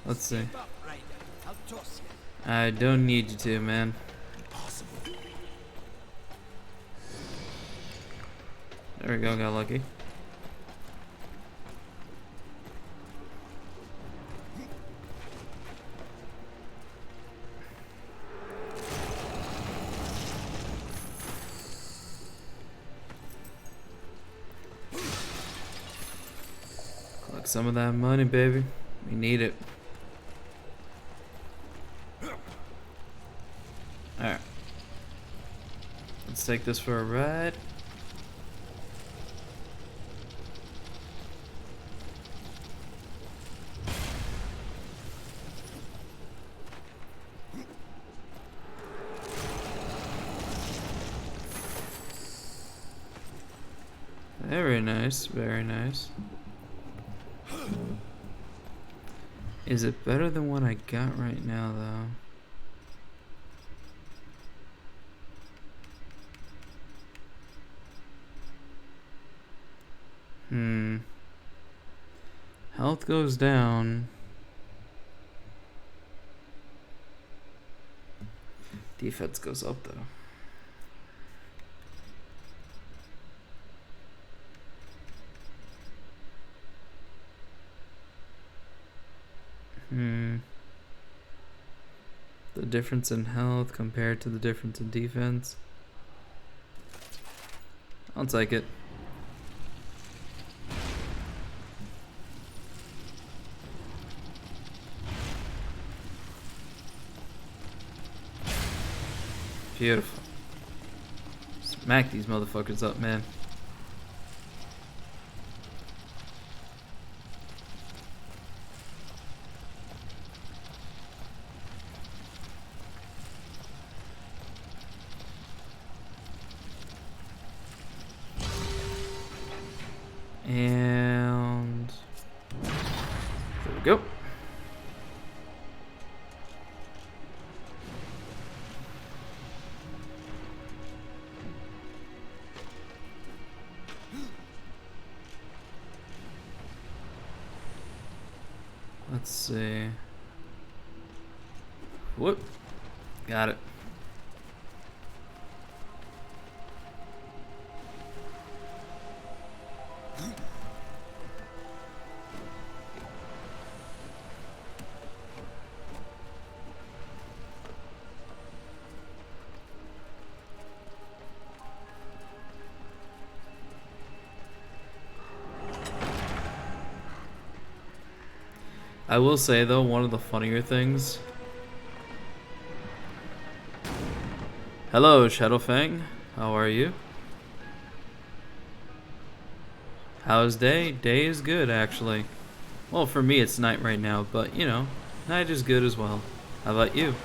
Let's see. Up, Ryder. I'll toss you. I don't need you to, man. Impossible. There we go, got lucky. Collect some of that money, baby. We need it. Alright. Let's take this for a ride. Very nice, very nice. Is it better than what I got right now, though? Health goes down. Defense goes up, though. The difference in health compared to the difference in defense. I'll take it. Beautiful. Smack these motherfuckers up, man. And Let's see. Whoop. Got it. I will say though, one of the funnier things. Hello, Shadowfang. How are you? How's day? Day is good, actually. Well, for me it's night right now, but you know, night is good as well. How about you?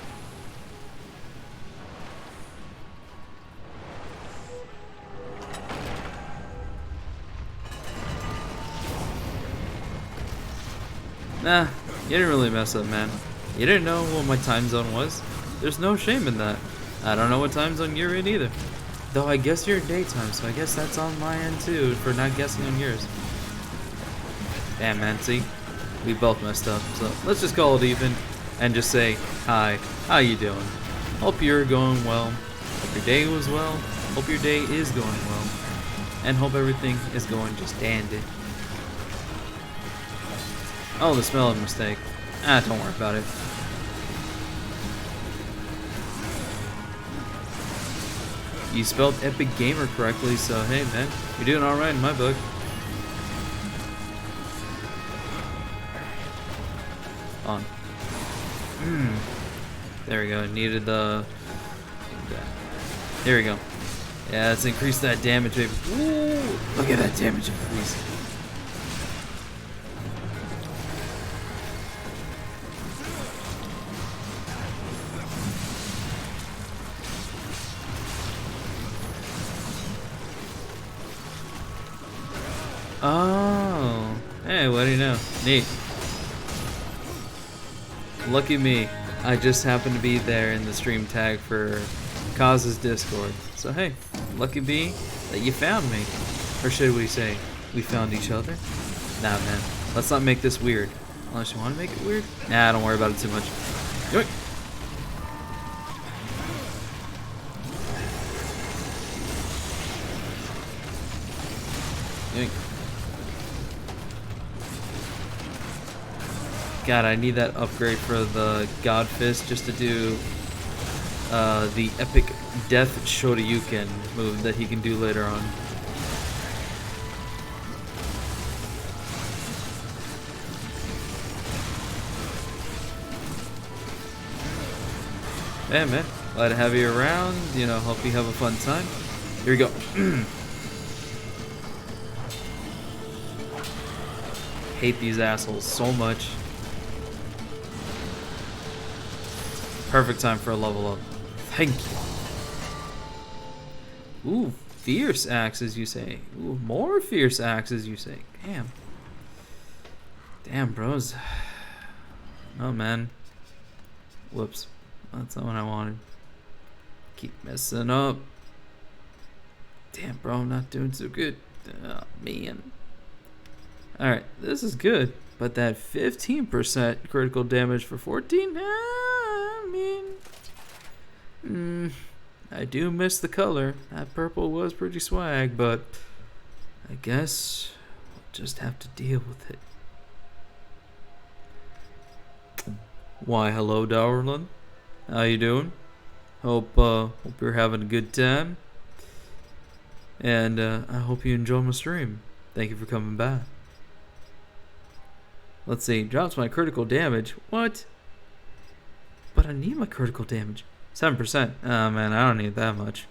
Nah, you didn't really mess up, man. You didn't know what my time zone was. There's no shame in that. I don't know what time zone you're in either. Though I guess you're daytime, so I guess that's on my end too, for not guessing on yours. Damn, man, see? We both messed up, so let's just call it even, and just say, hi, how you doing? Hope you're going well. Hope your day was well. Hope your day is going well. And hope everything is going just dandy. Oh, the spelling mistake. Ah, don't worry about it. You spelled Epic Gamer correctly, so hey man, you're doing alright in my book. On. There we go, needed the... There we go. Yeah, let's increase that damage, baby. Woo! Look at that damage increase. Oh, hey, what do you know? Neat. Lucky me, I just happened to be there in the stream tag for Kaz's Discord. So hey, lucky me that you found me. Or should we say, we found each other? Nah, man, let's not make this weird. Unless you want to make it weird? Nah, don't worry about it too much. Yoink. Yoink. God, I need that upgrade for the God Fist just to do the epic Death Shoryuken move that he can do later on. Hey man, glad to have you around, you know, hope you have a fun time. Here we go. Hate these assholes so much. Perfect time for a level up. Thank you. Ooh, fierce axes, you say. Ooh, more fierce axes, you say. Damn. Damn, bros. Oh, man. Whoops. That's not what I wanted. Keep messing up. Damn, bro, I'm not doing so good. Oh, man. Alright, this is good. But that 15% critical damage for 14? I do miss the color. That purple was pretty swag, but I guess we'll just have to deal with it. Why, hello, darling. How you doing? Hope you're having a good time. And I hope you enjoy my stream. Thank you for coming by. Let's see, drops my critical damage. What? But I need my critical damage. 7%. Oh man, I don't need that much.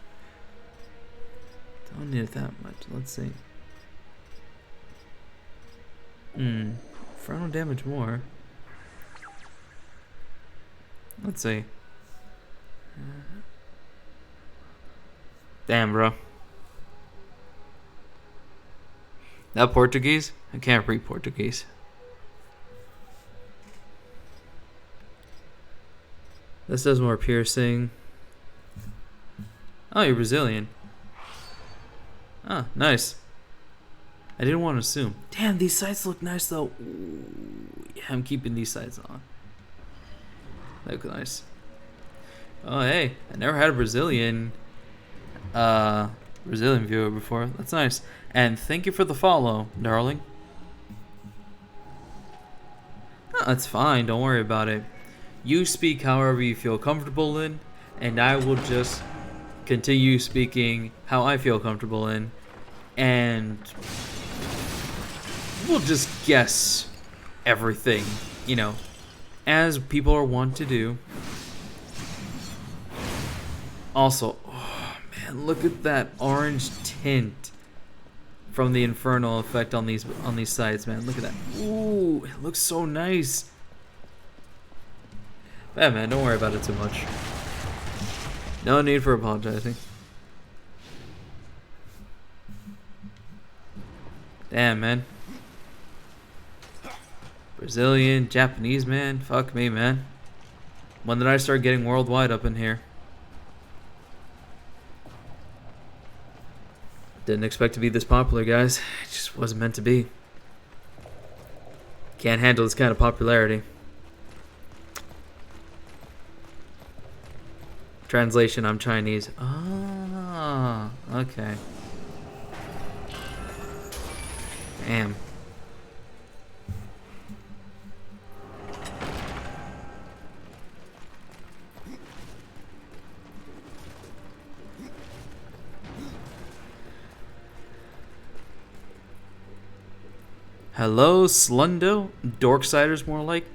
Don't need it that much. Let's see. Frontal damage more. Let's see. Damn, bro. That Portuguese? I can't read Portuguese. This does more piercing. Oh, you're Brazilian. Ah, nice. I didn't want to assume. Damn, these sights look nice though. Ooh, yeah. I'm keeping these sides on. They look nice. Oh, hey, I never had a Brazilian viewer before. That's nice. And thank you for the follow, darling. Oh, that's fine. Don't worry about it. You speak however you feel comfortable in, and I will just continue speaking how I feel comfortable in, and we'll just guess everything, you know, as people are wont to do. Also, oh man, look at that orange tint from the infernal effect on these sides, man. Look at that. Ooh, it looks so nice. Yeah, man, don't worry about it too much. No need for apologizing. Damn, man. Brazilian, Japanese, man. Fuck me, man. When did I start getting worldwide up in here? Didn't expect to be this popular, guys. It just wasn't meant to be. Can't handle this kind of popularity. Translation, I'm Chinese. Ah, okay. Damn. Hello, Slundo? Darksiders, more like.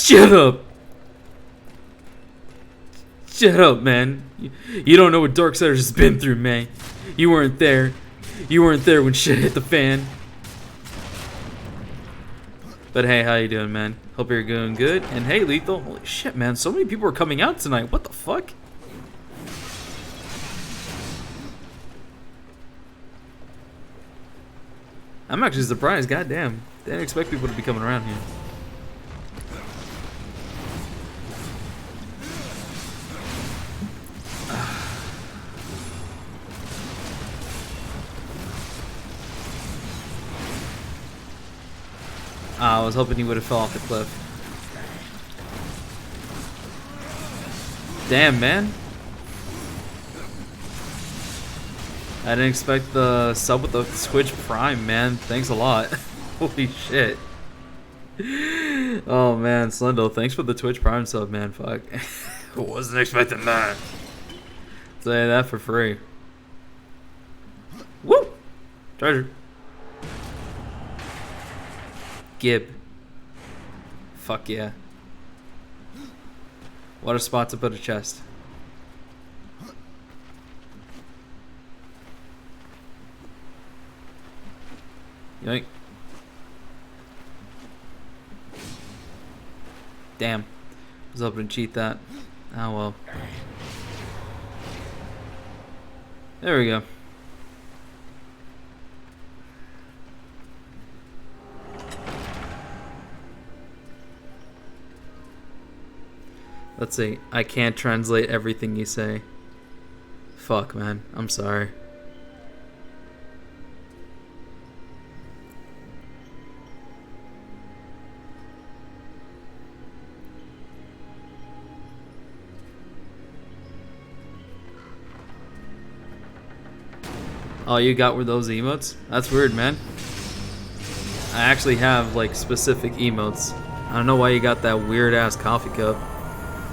Shut up! Shut up, man. You don't know what Darksiders has been through, man. You weren't there. You weren't there when shit hit the fan. But hey, how you doing, man? Hope you're doing good. And hey, Lethal. Holy shit, man. So many people are coming out tonight. What the fuck? I'm actually surprised. Goddamn. Didn't expect people to be coming around here. I was hoping he would have fell off the cliff. Damn, man. I didn't expect the sub with the Twitch Prime, man. Thanks a lot. Holy shit. Oh, man. Slendo, thanks for the Twitch Prime sub, man. Fuck. Wasn't expecting that. Say that for free. Woo! Treasure. Gib. Fuck yeah. What a spot to put a chest. Yoink. Damn. I was hoping to cheat that. Oh well. There we go. Let's see. I can't translate everything you say. Fuck, man. I'm sorry. All you got were those emotes? That's weird, man. I actually have, like, specific emotes. I don't know why you got that weird-ass coffee cup.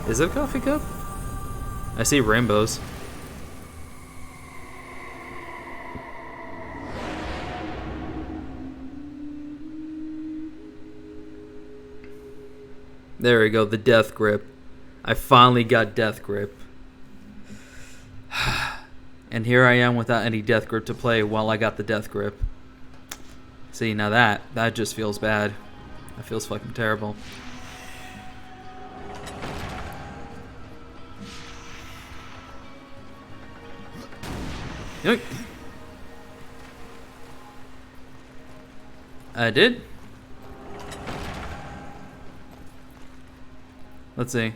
Is it a coffee cup? I see rainbows. There we go, the death grip. I finally got death grip. And here I am without any death grip to play while I got the death grip. See, now that just feels bad. That feels fucking terrible. Yoink. I did? Let's see.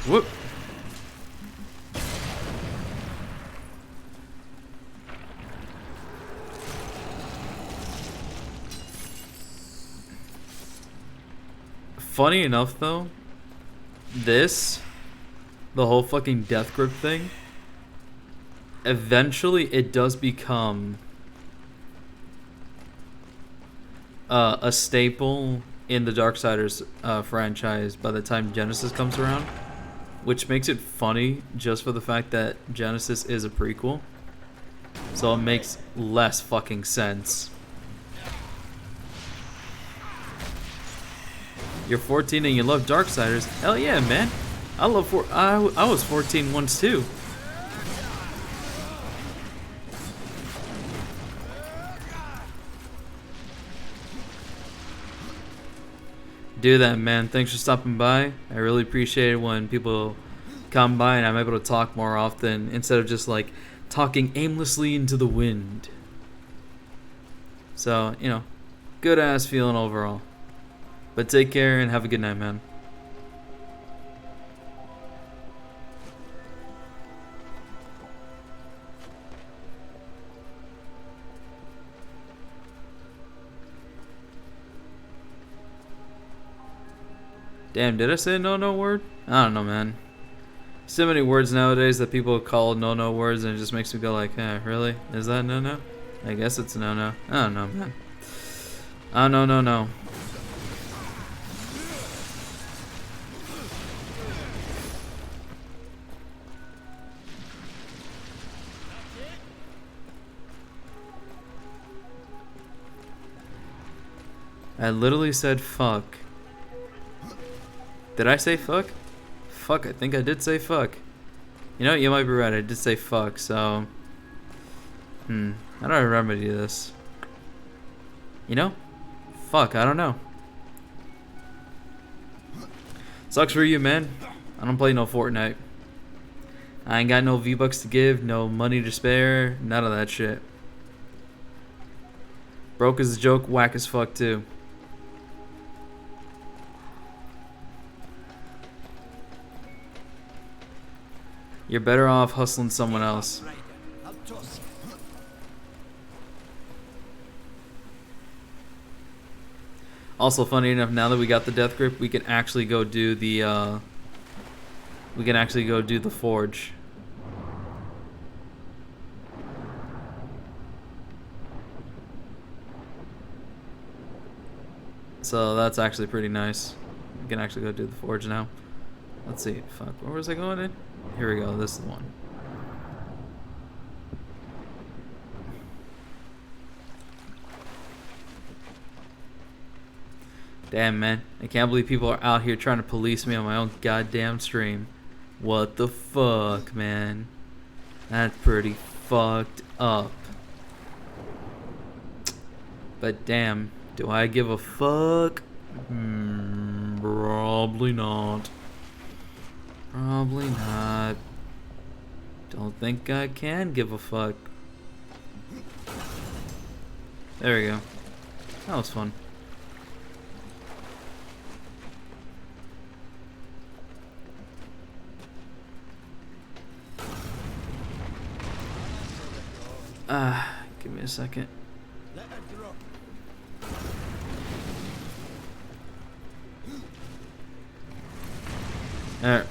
Whoop. Funny enough, though, the whole fucking death grip thing, eventually it does become a staple in the Darksiders franchise by the time Genesis comes around, which makes it funny just for the fact that Genesis is a prequel, so it makes less fucking sense. You're 14 and you love Darksiders? Hell yeah, man. I was 14 once too. Do that, man. Thanks for stopping by. I really appreciate it when people come by and I'm able to talk more often instead of just like talking aimlessly into the wind. So, you know, good ass feeling overall. But take care and have a good night, man. Damn, did I say no word? I don't know, man. So many words nowadays that people call no words, and it just makes me go like, really? Is that no? I guess it's no. I don't know, man. No. I literally said fuck. Did I say fuck? Fuck, I think I did say fuck. You know, you might be right, I did say fuck, so... how do I remedy this? You know? Fuck, I don't know. Sucks for you, man. I don't play no Fortnite. I ain't got no V-Bucks to give, no money to spare, none of that shit. Broke as a joke, whack as fuck too. You're better off hustling someone else. Also, funny enough, now that we got the death grip, we can actually go do the forge. So that's actually pretty nice. We can actually go do the forge now. Let's see. Fuck, where was I going in? Here we go. This is the one. Damn, man. I can't believe people are out here trying to police me on my own goddamn stream. What the fuck, man? That's pretty fucked up. But damn, do I give a fuck? Probably not. Probably not. Don't think I can give a fuck. There we go. That was fun. Give me a second. Alright.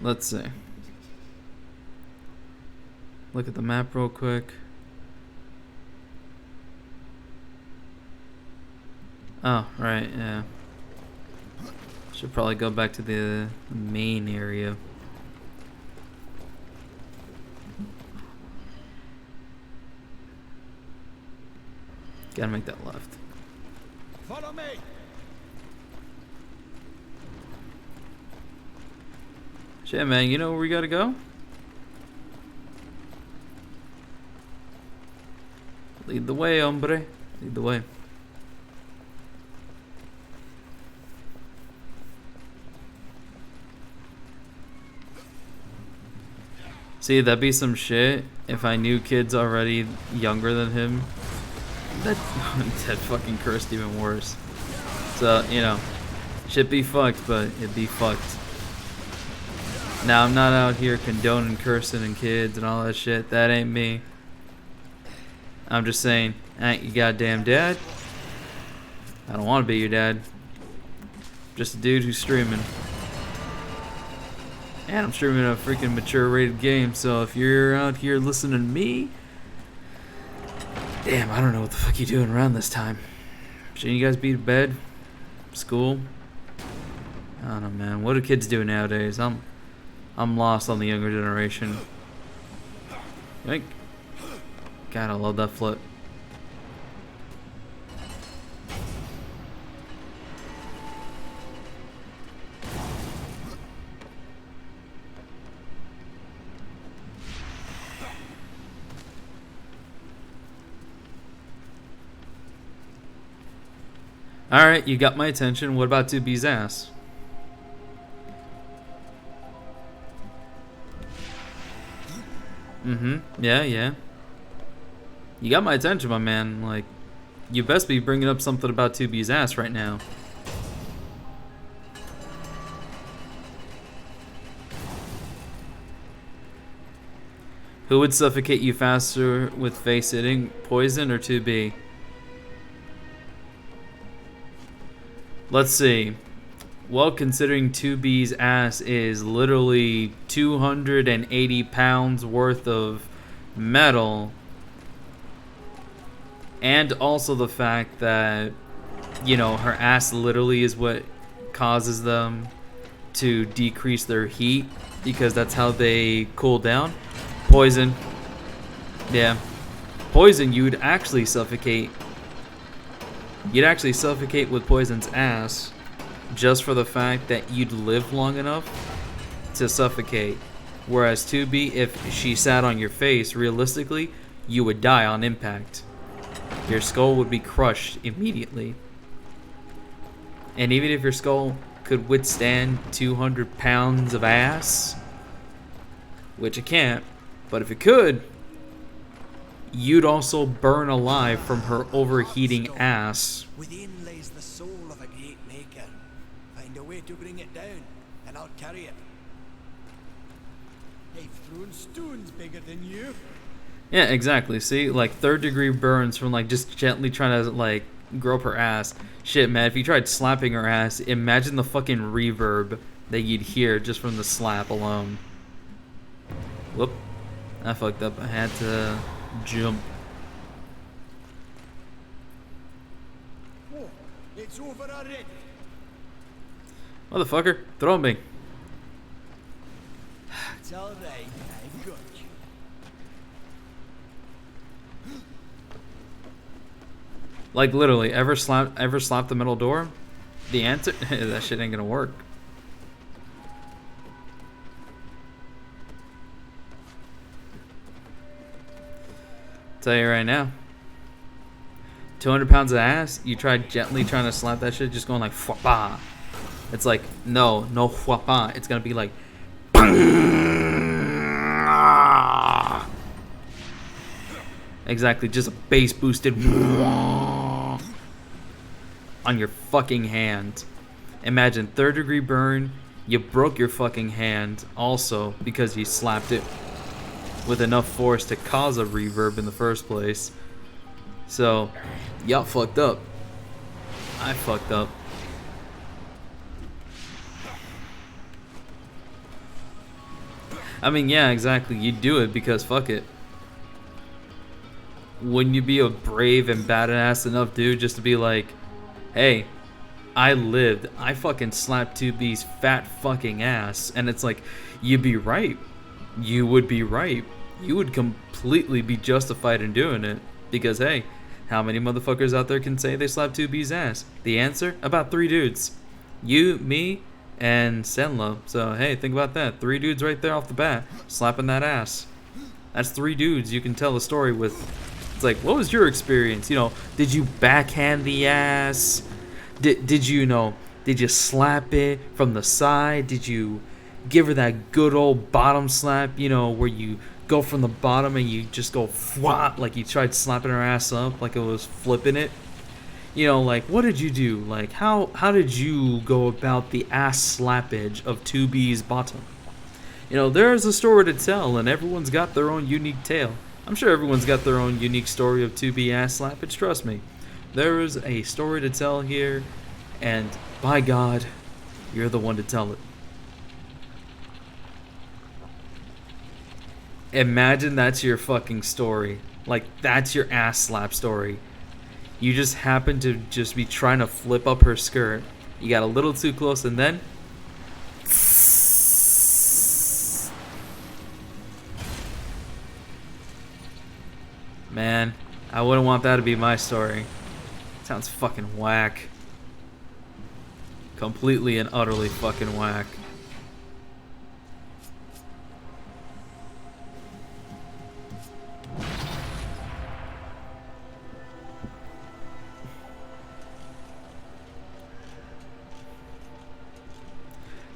Let's see. Look at the map real quick. Oh, right, yeah. Should probably go back to the main area. Gotta make that left. Follow me. Shit, man, you know where we gotta go? Lead the way, hombre. Lead the way. See, that'd be some shit if I knew kids already younger than him. That fucking cursed even worse. So, you know, Shit be fucked, but it be fucked. Now, I'm not out here condoning cursing and kids and all that shit. That ain't me. I'm just saying, I ain't your goddamn dad. I don't want to be your dad. Just a dude who's streaming. And I'm streaming a freaking mature rated game, so if you're out here listening to me, damn, I don't know what the fuck you doing around this time. Shouldn't you guys be to bed? School? I don't know, man. What do kids do nowadays? I'm lost on the younger generation. Like, God, I love that flip. Alright, you got my attention. What about 2B's ass? Yeah. You got my attention, my man. Like, you best be bringing up something about 2B's ass right now. Who would suffocate you faster with face hitting, Poison or 2B? Let's see. Well, considering 2B's ass is literally 280 pounds worth of metal, and also the fact that, you know, her ass literally is what causes them to decrease their heat, because that's how they cool down. Poison. Yeah. Poison, you'd actually suffocate. You'd actually suffocate with Poison's ass, just for the fact that you'd live long enough to suffocate. Whereas 2B, if she sat on your face, realistically, you would die on impact. Your skull would be crushed immediately. And even if your skull could withstand 200 pounds of ass, which it can't, but if it could, you'd also burn alive from her overheating ass. Within lays the soul of a great maker. Find a way to bring it down, and I'll carry it. I've thrown stones bigger than you. Yeah, exactly. See, like 3rd degree burns from like just gently trying to like grope her ass. Shit, man, if you tried slapping her ass, imagine the fucking reverb that you'd hear just from the slap alone. Whoop. I fucked up. I had to jump. Oh, it's over already. Motherfucker, throw me. It's all right. I've got you. Like literally, ever slapped the metal door? The answer, that shit ain't gonna work. Tell you right now, 200 pounds of ass, you try gently trying to slap that shit, just going like fwapa. It's like, no fwapa. It's gonna be like exactly, just a bass boosted on your fucking hand. Imagine 3rd degree burn, you broke your fucking hand also because you slapped it with enough force to cause a reverb in the first place. So, y'all fucked up. I fucked up. I mean, yeah, exactly. You do it because fuck it. Wouldn't you be a brave and badass enough dude just to be like, hey, I lived. I fucking slapped 2B's fat fucking ass. And it's like, you'd be right. You would be right. You would completely be justified in doing it. Because, hey, how many motherfuckers out there can say they slapped 2B's ass? The answer? About 3 dudes. You, me, and Senlo. So, hey, think about that. 3 dudes right there off the bat, slapping that ass. That's 3 dudes you can tell a story with. It's like, what was your experience? You know, did you backhand the ass? Did you know, did you slap it from the side? Did you give her that good old bottom slap, you know, where you go from the bottom and you just go flop, like you tried slapping her ass up like it was flipping it? You know, like, what did you do? Like, how did you go about the ass slappage of 2B's bottom? You know, there's a story to tell, and everyone's got their own unique tale. I'm sure everyone's got their own unique story of 2B ass slappage, trust me. There is a story to tell here, and by God, you're the one to tell it. Imagine that's your fucking story. Like, that's your ass slap story. You just happen to just be trying to flip up her skirt. You got a little too close, and then... Man, I wouldn't want that to be my story. Sounds fucking whack. Completely and utterly fucking whack.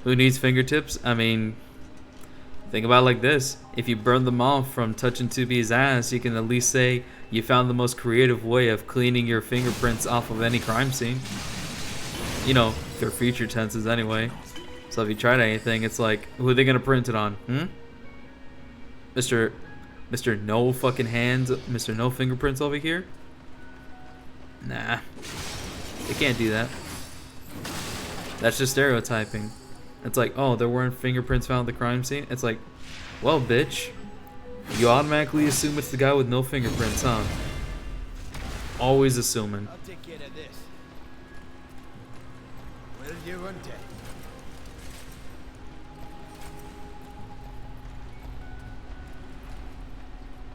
Who needs fingertips? I mean, think about it like this. If you burn them off from touching 2B's ass, you can at least say you found the most creative way of cleaning your fingerprints off of any crime scene. You know, they're future tenses anyway. So if you tried anything, it's like, who are they gonna print it on? Mr. No fucking hands, Mr. No fingerprints over here? Nah. They can't do that. That's just stereotyping. It's like, oh, there weren't fingerprints found at the crime scene? It's like, well, bitch, you automatically assume it's the guy with no fingerprints, huh? Always assuming. I'll take care of this. Will you, Untitled?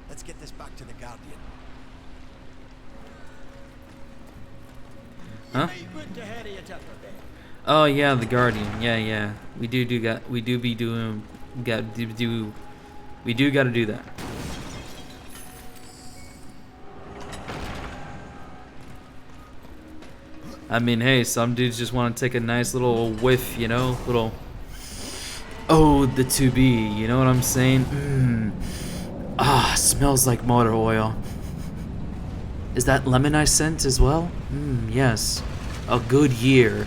Let's get this back to the Guardian. Huh? Put the Harriet up a bit. Oh yeah, the Guardian. Yeah. We do gotta do that. I mean, hey, some dudes just want to take a nice little whiff, you know, little the 2B, you know what I'm saying? Smells like motor oil. Is that lemon I scent as well? Yes. A good year.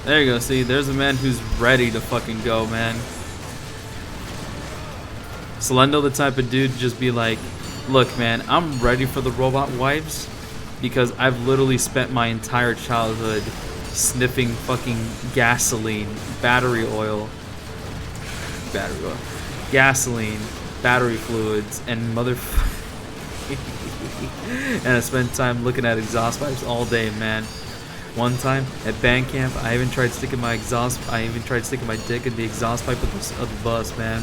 There you go, see, there's a man who's ready to fucking go, man. Slendo the type of dude to just be like, look, man, I'm ready for the robot wives because I've literally spent my entire childhood sniffing fucking gasoline, gasoline, battery fluids, and and I spent time looking at exhaust pipes all day, man. One time at band camp, I even tried sticking my dick in the exhaust pipe of the bus, man.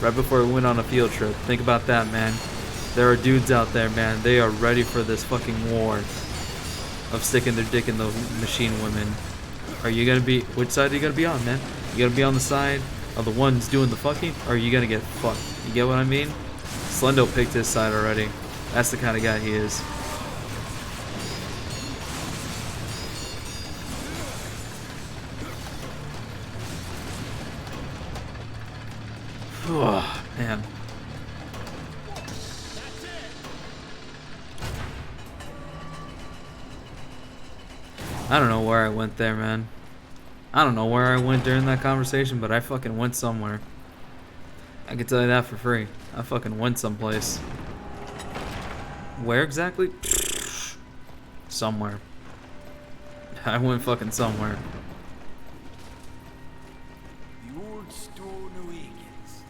Right before we went on a field trip. Think about that, man. There are dudes out there, man. They are ready for this fucking war of sticking their dick in the machine women. Are you gonna be? Which side are you gonna be on, man? You gonna be on the side of the ones doing the fucking, or are you gonna get fucked? You get what I mean? Slendo picked his side already. That's the kind of guy he is. Oh, man. I don't know where I went there, man. I don't know where I went during that conversation, but I fucking went somewhere. I can tell you that for free. I fucking went someplace. Where exactly? Somewhere. I went fucking somewhere. The old stone awakens.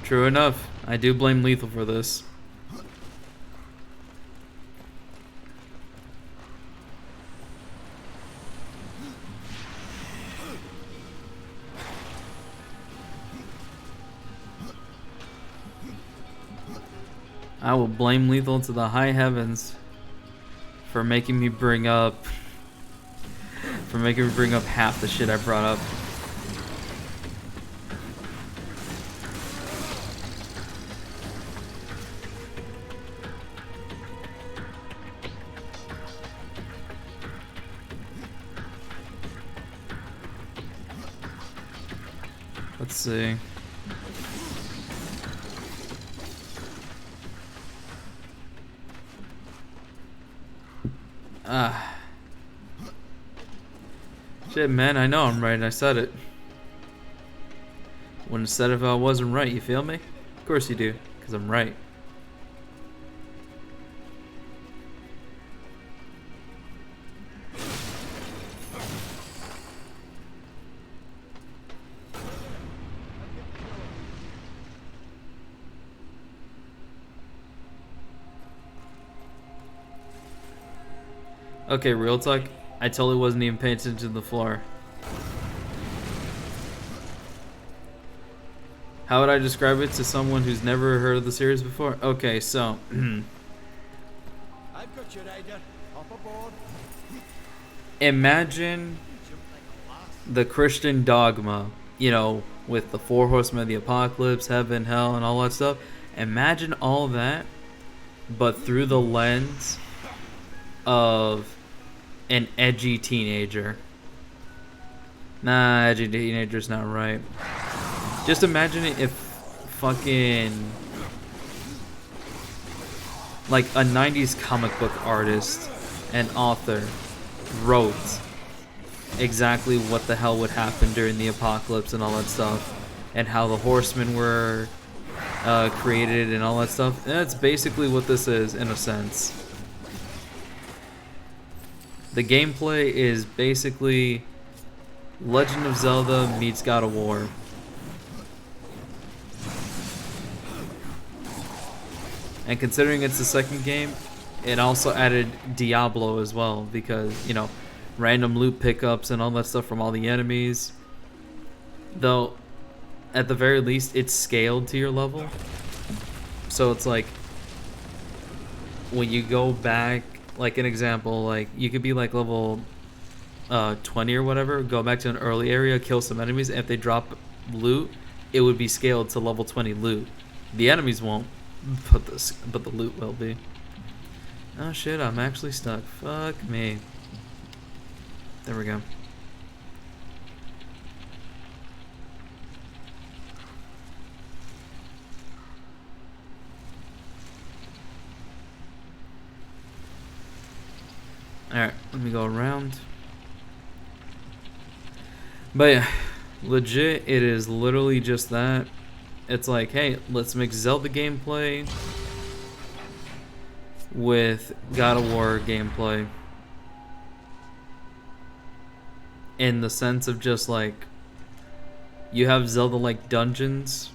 True enough. I do blame Lethal for this. I will blame Lethal to the high heavens for making me bring up half the shit I brought up. Let's see. Shit, man, I know I'm right. I said it. Wouldn't have said it if I wasn't right, you feel me? Of course you do, because I'm right. Okay, real talk. I totally wasn't even paying attention to the floor. How would I describe it to someone who's never heard of the series before? Okay, so I've got you, Ryder. Up aboard. imagine the Christian dogma, you know, with the four horsemen of the apocalypse, heaven, hell, and all that stuff. Imagine all that, but through the lens of an edgy teenager. Nah, edgy teenager's not right. Just imagine it if fucking like a 90s comic book artist and author wrote exactly what the hell would happen during the apocalypse and all that stuff, and how the horsemen were created and all that stuff. That's basically what this is in a sense. The gameplay is basically Legend of Zelda meets God of War. And considering it's the second game, it also added Diablo as well, because, you know, random loot pickups and all that stuff from all the enemies. Though, at the very least, it's scaled to your level. So it's like, when you go back, like an example, like you could be like level 20 or whatever, go back to an early area, kill some enemies, and if they drop loot, it would be scaled to level 20 loot. The enemies won't, but the loot will be. Oh shit, I'm actually stuck. Fuck me. There we go. Alright, let me go around. But yeah, legit, it is literally just that. It's like, hey, let's mix Zelda gameplay with God of War gameplay. In the sense of just like, you have Zelda-like dungeons,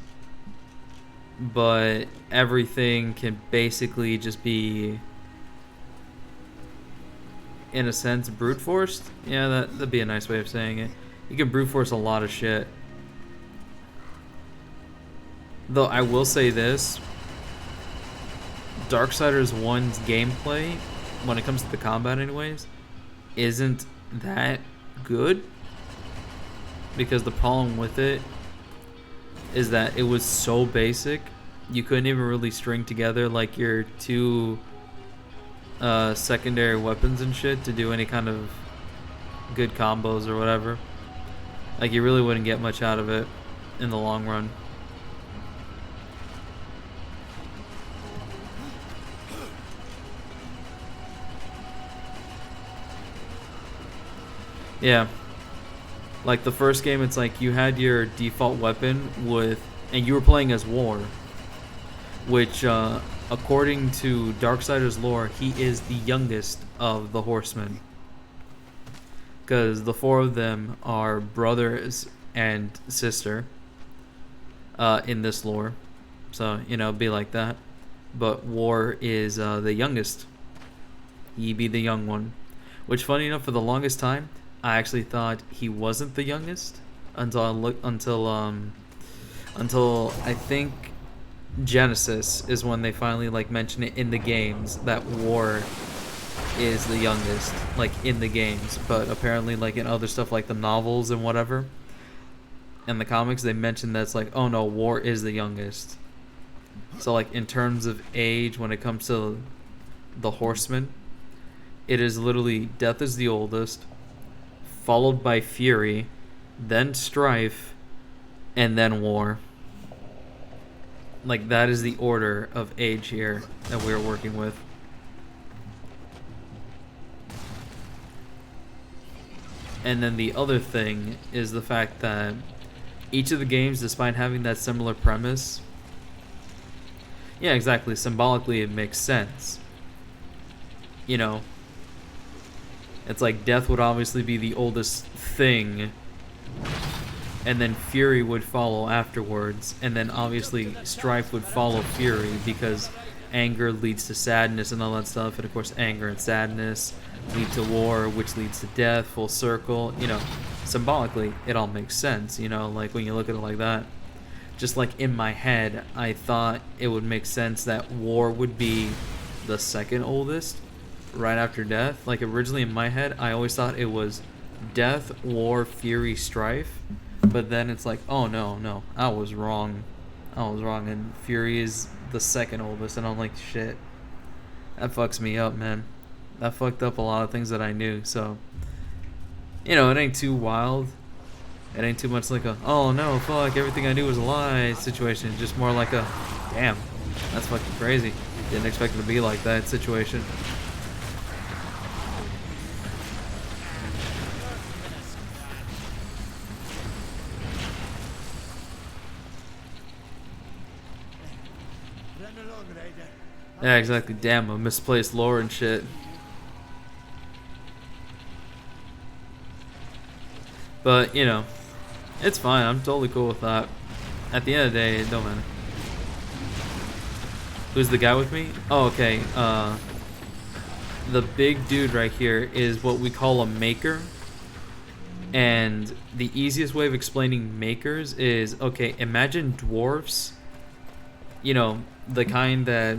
but everything can basically just be, in a sense, brute forced. Yeah, that'd be a nice way of saying it. You can brute force a lot of shit. Though I will say this, Darksiders 1's gameplay, when it comes to the combat anyways, isn't that good. Because the problem with it is that it was so basic, you couldn't even really string together like your two secondary weapons and shit to do any kind of good combos or whatever. Like, you really wouldn't get much out of it in the long run. Yeah. Like, the first game, it's like you had your default weapon with, and you were playing as War, which, according to Darksiders lore, he is the youngest of the horsemen. Because the four of them are brothers and sister in this lore. So, you know, be like that. But War is the youngest. He be the young one. Which, funny enough, for the longest time, I actually thought he wasn't the youngest until I think Genesis is when they finally like mention it in the games that War is the youngest, like in the games. But apparently, like in other stuff like the novels and whatever, in the comics, they mention that's like, oh no, War is the youngest. So like in terms of age, when it comes to the Horsemen, it is literally Death is the oldest, followed by Fury, then Strife, and then War. Like that is the order of age here that we're working with. And then the other thing is the fact that each of the games, despite having that similar premise, yeah, exactly, symbolically it makes sense. You know, it's like Death would obviously be the oldest thing, and then Fury would follow afterwards, and then obviously Strife would follow Fury because anger leads to sadness and all that stuff, and of course anger and sadness lead to war, which leads to death, full circle. You know, symbolically it all makes sense, you know, like when you look at it like that. Just like in my head, I thought it would make sense that War would be the second oldest right after Death. Like originally in my head, I always thought it was Death, War, Fury, Strife. But then it's like, oh no, I was wrong. And Fury is the second oldest, and I'm like, shit. That fucks me up, man. That fucked up a lot of things that I knew, so... You know, it ain't too wild. It ain't too much like a, oh no, fuck, everything I knew was a lie situation. It's just more like a, damn, that's fucking crazy. Didn't expect it to be like that situation. Yeah, exactly. Damn, a misplaced lore and shit. But, you know, it's fine. I'm totally cool with that. At the end of the day, it don't matter. Who's the guy with me? Oh, okay. The big dude right here is what we call a maker. And the easiest way of explaining makers is, okay, imagine dwarves. You know, the kind that...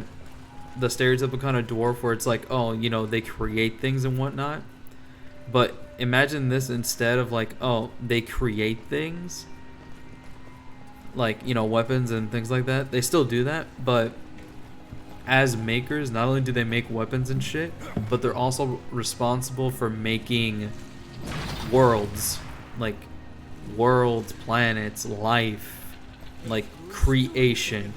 the stereotypical kind of dwarf where it's like, oh, you know, they create things and whatnot. But imagine this instead of like, oh, they create things. Like, you know, weapons and things like that. They still do that, but as makers, not only do they make weapons and shit, but they're also responsible for making worlds. Like, worlds, planets, life. Like, creation.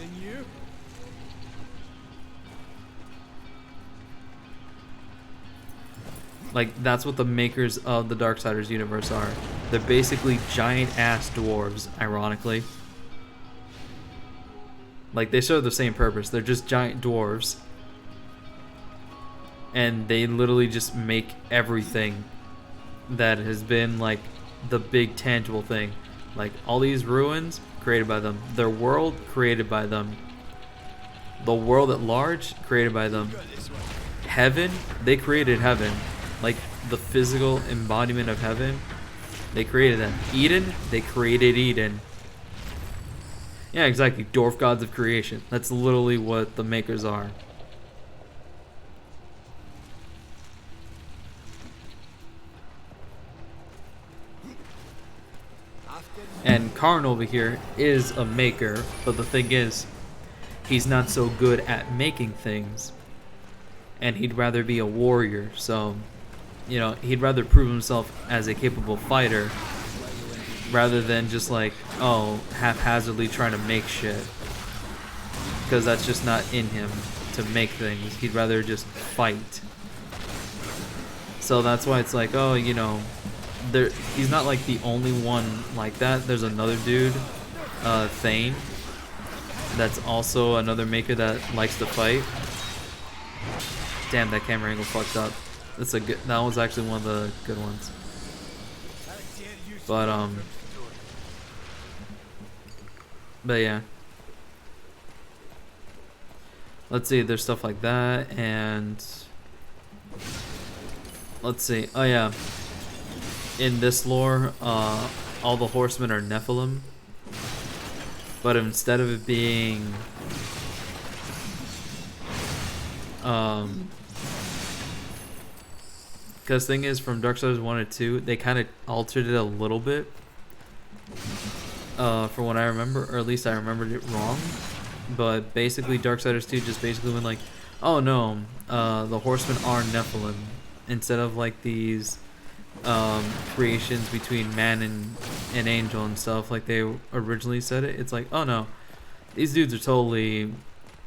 Like, that's what the makers of the Darksiders universe are. They're basically giant-ass dwarves, ironically. Like, they serve the same purpose. They're just giant dwarves. And they literally just make everything that has been, like, the big tangible thing. Like, all these ruins, created by them. Their world, created by them. The world at large, created by them. Heaven, they created heaven. Like, the physical embodiment of heaven, they created that. Eden, they created Eden. Yeah, exactly. Dwarf gods of creation. That's literally what the makers are. And Karn over here is a maker, but the thing is, he's not so good at making things. And he'd rather be a warrior, so... you know, he'd rather prove himself as a capable fighter rather than just like, oh, haphazardly trying to make shit. Because that's just not in him to make things. He'd rather just fight. So that's why it's like, oh, you know, he's not like the only one like that. There's another dude, Thane, that's also another maker that likes to fight. Damn, that camera angle fucked up. That's a good. That was actually one of the good ones. But yeah. let's see, there's stuff like that, and let's see. Oh yeah, in this lore, all the horsemen are Nephilim, but instead of it being because thing is, from Darksiders 1 and 2, they kind of altered it a little bit, from what I remember, or at least I remembered it wrong. But basically, Darksiders 2 just basically went like, oh no, the horsemen are Nephilim, instead of like these creations between man and angel and stuff like they originally said it. It's like, oh no, these dudes are totally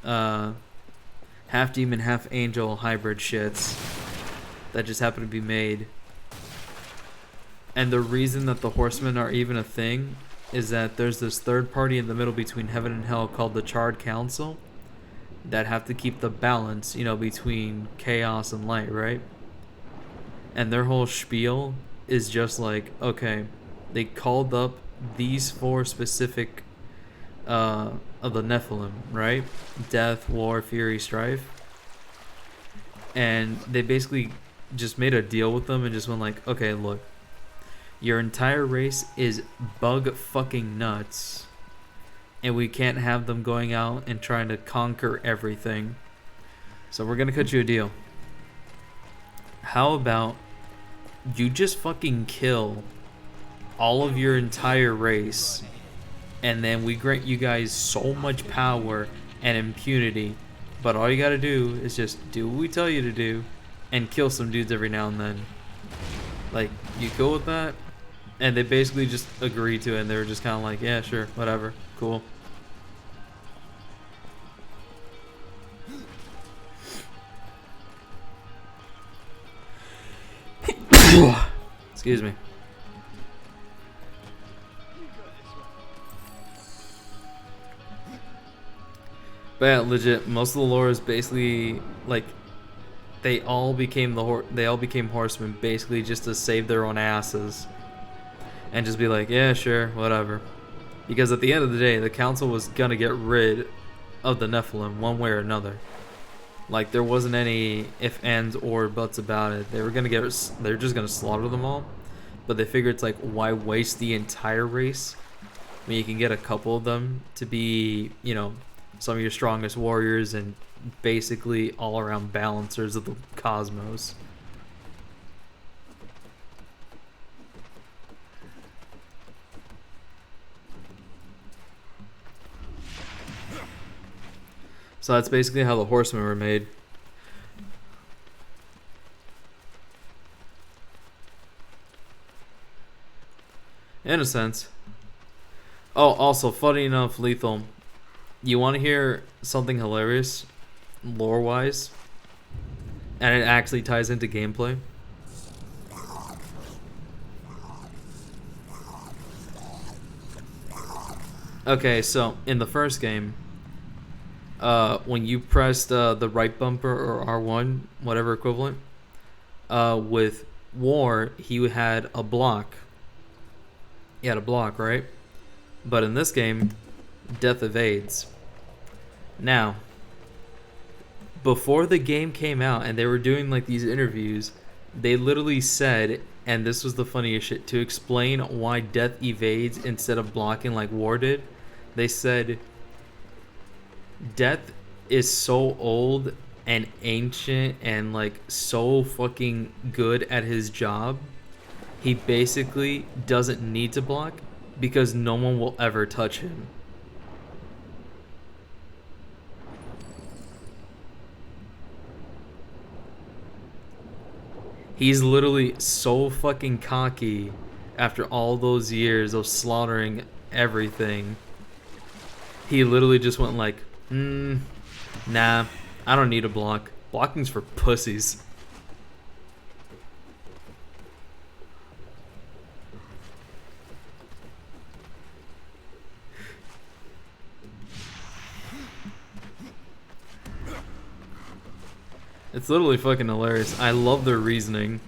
half demon, half angel hybrid shits that just happen to be made. And the reason that the horsemen are even a thing is that there's this third party in the middle between heaven and hell called the Charred Council that have to keep the balance, you know, between chaos and light, right? And their whole spiel is just like, okay, they called up these 4 specific of the Nephilim, right? Death, war, fury, strife. And they basically just made a deal with them and just went like, okay, look, your entire race is bug fucking nuts, and we can't have them going out and trying to conquer everything. So we're gonna cut you a deal. How about you just fucking kill all of your entire race, and then we grant you guys so much power and impunity, but all you gotta do is just do what we tell you to do and kill some dudes every now and then. Like, you cool with that? And they basically just agreed to it, and they were just kind of like, yeah, sure, whatever, cool. Excuse me. But yeah, legit, most of the lore is basically like they all became horsemen basically just to save their own asses and just be like, yeah, sure, whatever. Because at the end of the day, the council was gonna get rid of the Nephilim one way or another. Like, there wasn't any if, ands, or buts about it. They were just gonna slaughter them all. But they figured it's like, why waste the entire race when you can get a couple of them to be, you know, some of your strongest warriors and basically all-around balancers of the cosmos. So that's basically how the horsemen were made. In a sense. Oh, also, funny enough, Lethal, you want to hear something hilarious, lore-wise? And it actually ties into gameplay. Okay, so in the first game, when you pressed the right bumper or R1, whatever equivalent, with War, he had a block. He had a block, right? But in this game, Death evades. Now, before the game came out and they were doing like these interviews, they literally said, and this was the funniest shit, to explain why Death evades instead of blocking like War did, they said Death is so old and ancient and like so fucking good at his job, he basically doesn't need to block because no one will ever touch him. He's literally so fucking cocky after all those years of slaughtering everything. He literally just went like, nah, I don't need a block. Blocking's for pussies. It's literally fucking hilarious. I love their reasoning.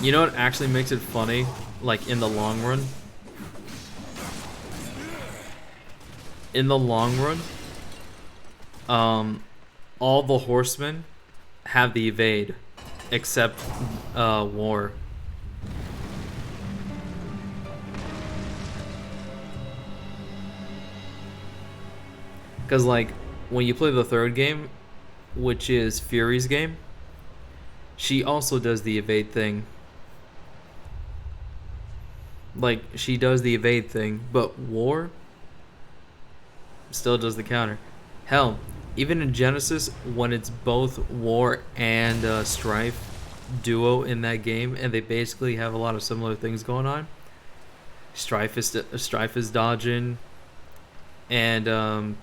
You know what actually makes it funny? Like, in the long run? In the long run, all the horsemen have the evade, except War. Because, like, when you play the third game, which is Fury's game, she also does the evade thing. Like, she does the evade thing, but War still does the counter. Hell, even in Genesis, when it's both War and Strife duo in that game, and they basically have a lot of similar things going on. Strife is dodging, and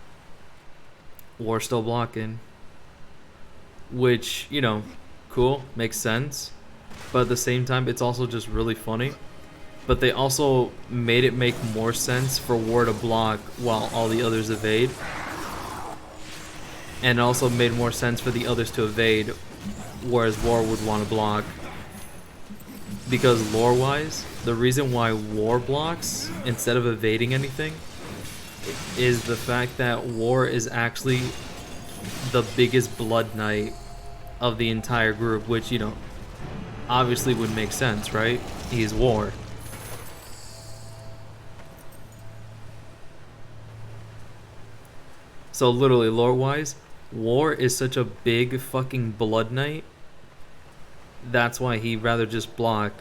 War still blocking, which, you know, cool, makes sense, but at the same time, it's also just really funny. But they also made it make more sense for War to block while all the others evade. And also made more sense for the others to evade, whereas War would want to block. Because lore-wise, the reason why War blocks instead of evading anything is the fact that War is actually the biggest Blood Knight of the entire group, which, you know, obviously would make sense, right? He's War. So literally, lore-wise, War is such a big fucking Blood Knight. That's why he'd rather just block.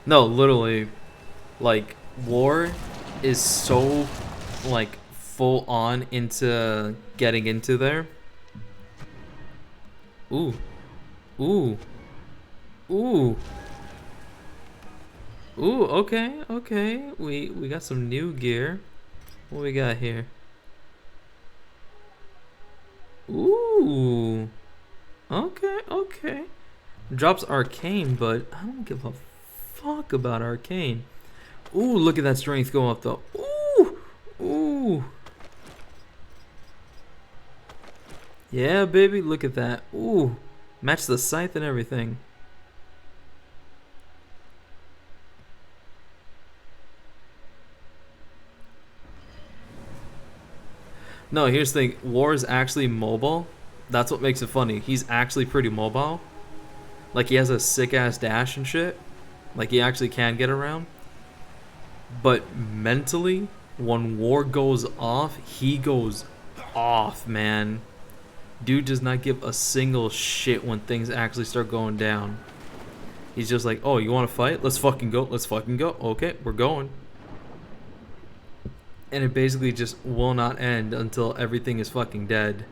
No, literally, like, War is so, like, full on into getting into there. Ooh. Ooh. Ooh. Ooh, okay, okay. We got some new gear. What we got here? Ooh. Okay, okay. Drops arcane, but I don't give a fuck about arcane. Ooh, look at that strength go up though. Ooh. Ooh. Yeah, baby, look at that. Ooh. Match the scythe and everything. No, here's the thing. War is actually mobile. That's what makes it funny. He's actually pretty mobile. Like, he has a sick-ass dash and shit. Like, he actually can get around. But mentally, when War goes off, he goes off, man. Dude does not give a single shit when things actually start going down. He's just like, oh, you want to fight? Let's fucking go. Let's fucking go. Okay, we're going. And it basically just will not end until everything is fucking dead.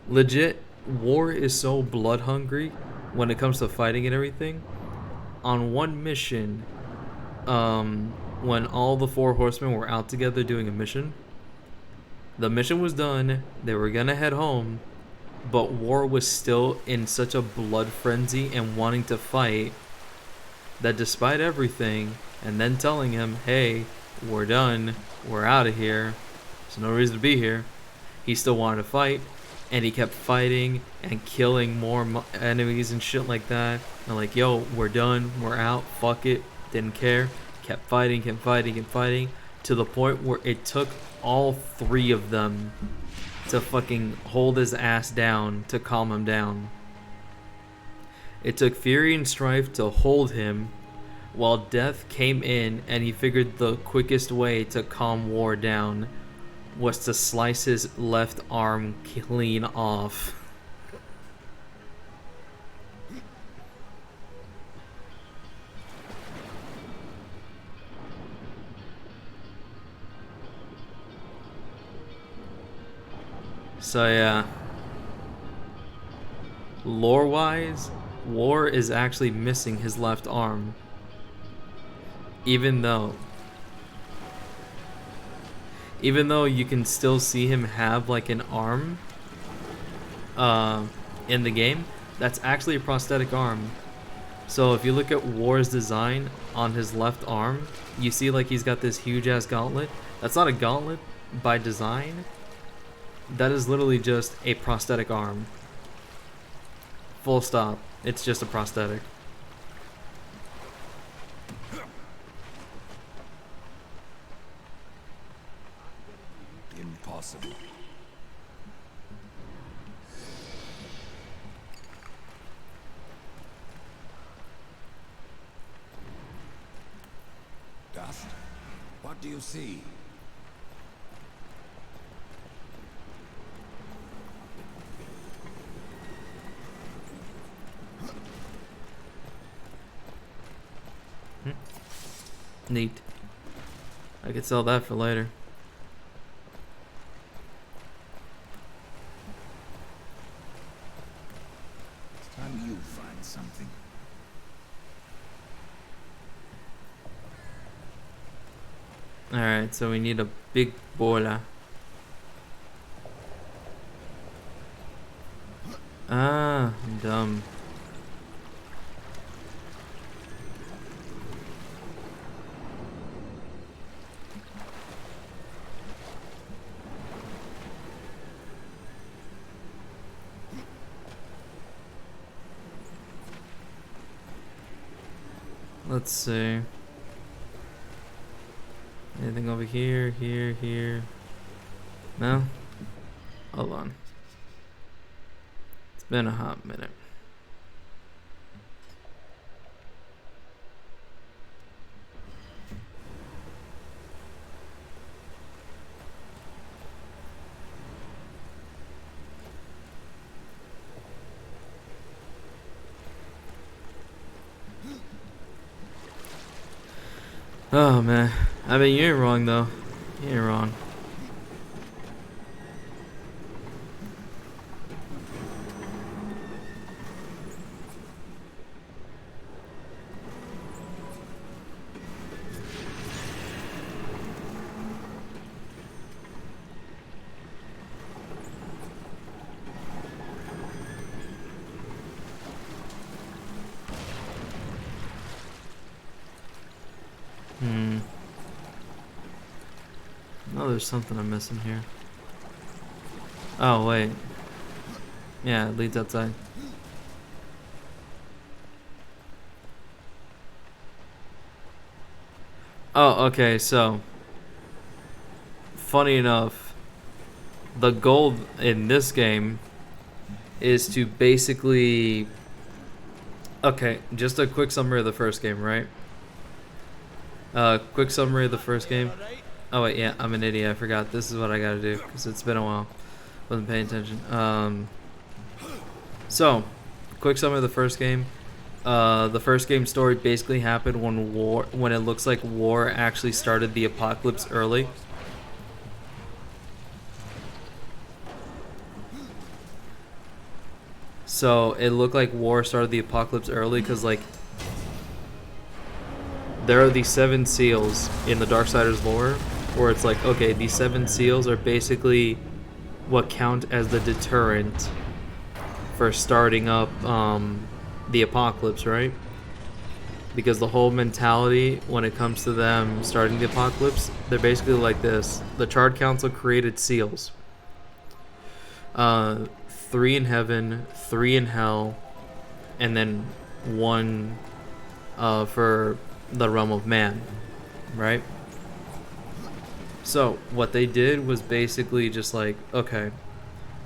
Legit, War is so blood hungry when it comes to fighting and everything. On one mission, when all the 4 horsemen were out together doing a mission, the mission was done, they were gonna head home, but War was still in such a blood frenzy and wanting to fight that despite everything, and then telling him, hey, we're done, we're out of here, there's no reason to be here, he still wanted to fight, and he kept fighting and killing more enemies and shit like that. And like, yo, we're done, we're out, fuck it, didn't care, kept fighting, to the point where it took all 3 of them to fucking hold his ass down to calm him down. It took Fury and Strife to hold him, while Death came in and he figured the quickest way to calm War down was to slice his left arm clean off. So yeah, lore-wise, War is actually missing his left arm. Even though you can still see him have like an arm in the game, that's actually a prosthetic arm. So if you look at War's design on his left arm, you see like he's got this huge ass gauntlet. That's not a gauntlet, by design, that is literally just a prosthetic arm. Full stop. It's just a prosthetic. Impossible. Dust? What do you see? Neat. I could sell that for later. It's time you find something. Alright, so we need a big bola. Ah, I'm dumb. Let's see. Anything over here, here? No? Hold on. It's been a hot minute. Oh man, I mean you ain't wrong though. You ain't wrong. Oh, there's something I'm missing here. Oh, wait. Yeah, it leads outside. Oh, okay, so funny enough, the goal in this game is to basically... Okay, just a quick summary of the first game, right? Quick summary of the first game. Oh wait, yeah, I'm an idiot. I forgot. This is what I gotta do because it's been a while. Wasn't paying attention. So, quick summary of the first game. The first game story basically happened when it looks like war actually started the apocalypse early. So it looked like war started the apocalypse early because like there are these 7 seals in the Darksiders lore. Where it's like, okay, these 7 seals are basically what count as the deterrent for starting up the apocalypse, right? Because the whole mentality when it comes to them starting the apocalypse, they're basically like this. The Charred Council created seals. 3 in heaven, 3 in hell, and then 1 for the realm of man, right? So what they did was basically just like, okay,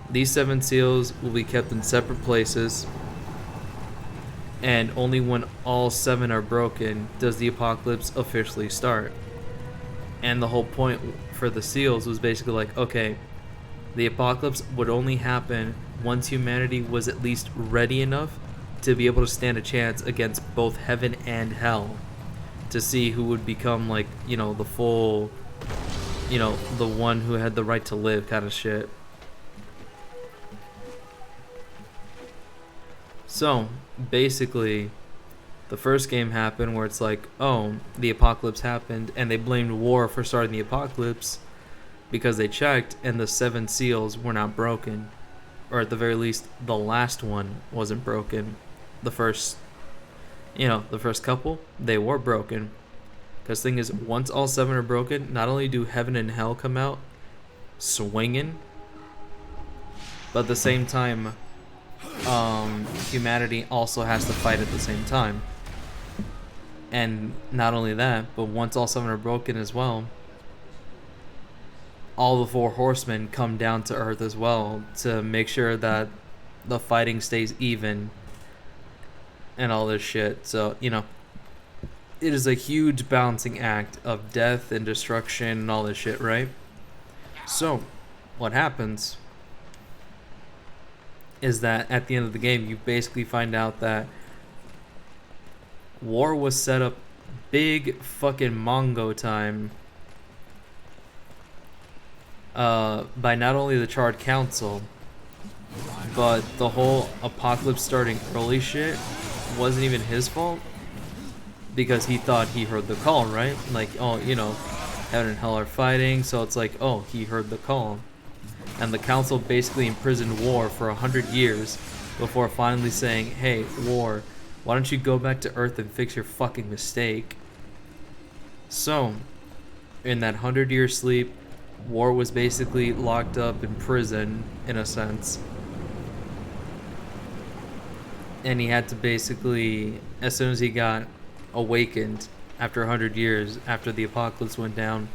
these 7 seals will be kept in separate places, and only when all 7 are broken does the apocalypse officially start. And the whole point for the seals was basically like, okay, the apocalypse would only happen once humanity was at least ready enough to be able to stand a chance against both heaven and hell, to see who would become like, you know, the full... you know, the one who had the right to live kind of shit. So, basically, the first game happened where it's like, oh, the apocalypse happened, and they blamed war for starting the apocalypse because they checked and the 7 seals were not broken. Or at the very least, the last one wasn't broken. The first, you know, the first couple, they were broken. Because the thing is, once all 7 are broken, not only do heaven and hell come out, swinging, but at the same time, humanity also has to fight at the same time. And not only that, but once all 7 are broken as well, all the 4 horsemen come down to Earth as well to make sure that the fighting stays even and all this shit. So, you know, it is a huge balancing act of death and destruction and all this shit, right? So, what happens is that at the end of the game, you basically find out that war was set up big fucking Mongo time by not only the Charred Council, but the whole apocalypse starting early shit wasn't even his fault, because he thought he heard the call, right? Like, oh, you know, heaven and hell are fighting, so it's like, oh, he heard the call. And the council basically imprisoned War for 100 years before finally saying, hey, War, why don't you go back to Earth and fix your fucking mistake? So, in that 100-year sleep, War was basically locked up in prison, in a sense. And he had to basically, as soon as he got awakened, after 100 years, after the apocalypse went down,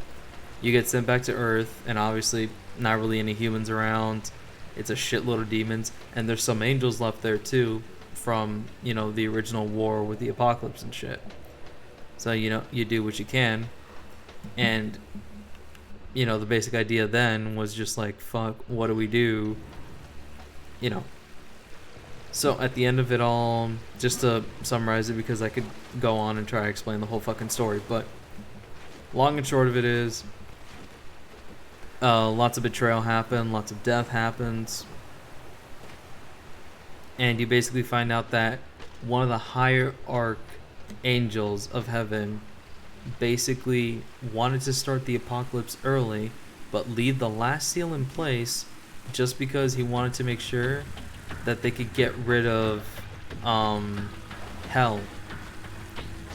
you get sent back to Earth, and obviously not really any humans around. It's a shitload of demons, and there's some angels left there too, from, you know, the original war with the apocalypse and shit. So, you know, you do what you can, and, you know, the basic idea then was just like, fuck, what do we do? You know. So at the end of it all, just to summarize it, because I could go on and try to explain the whole fucking story, but long and short of it is, lots of betrayal happen, lots of death happens, and you basically find out that one of the higher archangels of heaven basically wanted to start the apocalypse early, but leave the last seal in place just because he wanted to make sure that they could get rid of hell.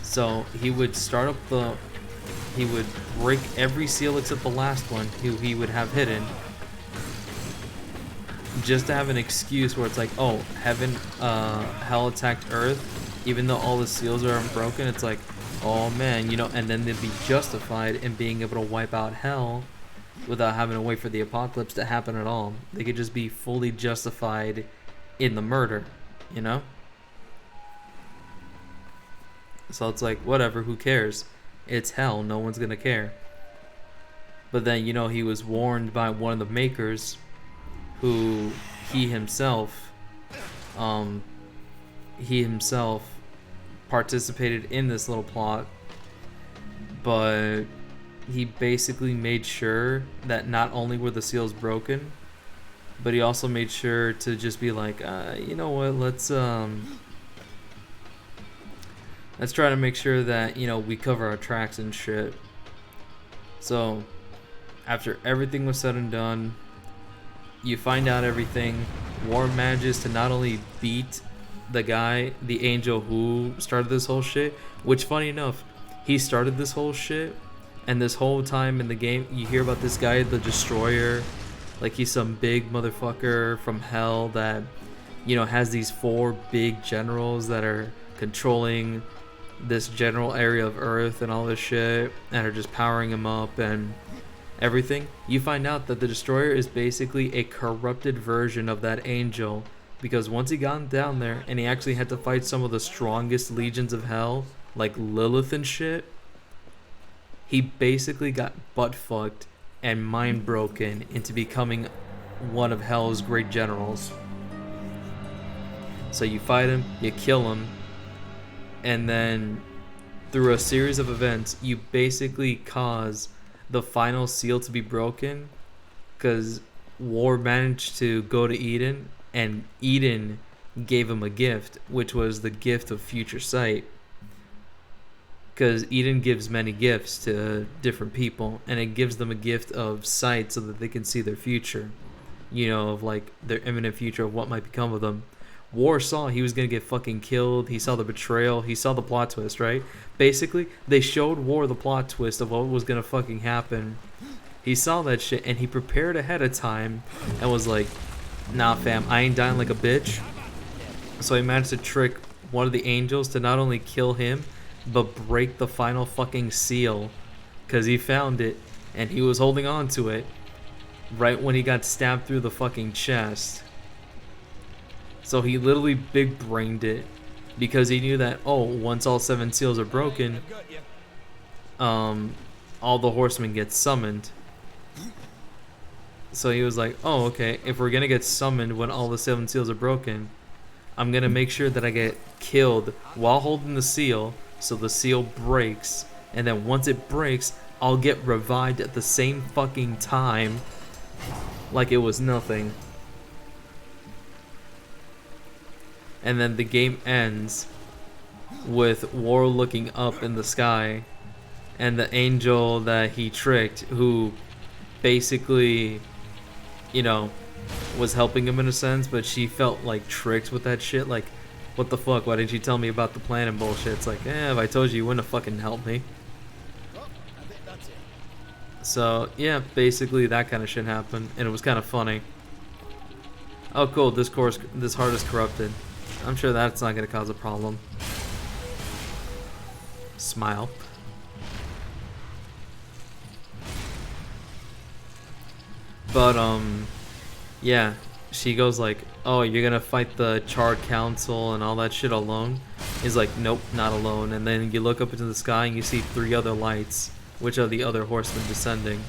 So he would start up he would break every seal except the last one, who he would have hidden, just to have an excuse where it's like, oh, hell attacked Earth, even though all the seals are unbroken. It's like, oh man, you know, and then they'd be justified in being able to wipe out hell without having to wait for the apocalypse to happen at all. They could just be fully justified in the murder, you know? So it's like, whatever, who cares? It's hell, no one's gonna care. But then, you know, he was warned by one of the makers, who he himself participated in this little plot, but he basically made sure that not only were the seals broken, but he also made sure to just be like, you know what, let's try to make sure that, you know, we cover our tracks and shit. So after everything was said and done, you find out everything. War manages to not only beat the angel who started this whole shit, which, funny enough, he started this whole shit, and this whole time in the game you hear about this guy, the Destroyer, like he's some big motherfucker from hell that, you know, has these 4 big generals that are controlling this general area of Earth and all this shit, and are just powering him up and everything. You find out that the Destroyer is basically a corrupted version of that angel, because once he got down there and he actually had to fight some of the strongest legions of hell, like Lilith and shit, he basically got butt fucked and mind broken into becoming one of hell's great generals. So you fight him, you kill him, and then through a series of events, you basically cause the final seal to be broken, because War managed to go to Eden, and Eden gave him a gift, which was the gift of future sight. Because Eden gives many gifts to different people, and it gives them a gift of sight so that they can see their future, you know, of like their imminent future of what might become of them. War saw he was gonna get fucking killed. He saw the betrayal. He saw the plot twist, right? Basically, they showed War the plot twist of what was gonna fucking happen, He saw that shit and he prepared ahead of time and was like, nah fam, I ain't dying like a bitch. So he managed to trick one of the angels to not only kill him, but break the final fucking seal. Because he found it and he was holding on to it right when he got stabbed through the fucking chest. So he literally big brained it because he knew that, oh, once all 7 seals are broken, all the horsemen get summoned. So he was like, oh, okay, if we're gonna get summoned when all the 7 seals are broken, I'm gonna make sure that I get killed while holding the seal, so the seal breaks, and then once it breaks, I'll get revived at the same fucking time, like it was nothing. And then the game ends with War looking up in the sky, and the angel that he tricked, who basically, you know, was helping him in a sense, but she felt like tricked with that shit. Like, what the fuck? Why didn't you tell me about the plan and bullshit? It's like, if I told you, you wouldn't have fucking helped me. So yeah, basically that kind of shit happened, and it was kind of funny. Oh cool, this heart is corrupted. I'm sure that's not gonna cause a problem. Smile. But yeah, she goes like, oh, you're gonna fight the Charred Council and all that shit alone? He's like, nope, not alone. And then you look up into the sky and you see 3 other lights, which are the other horsemen descending.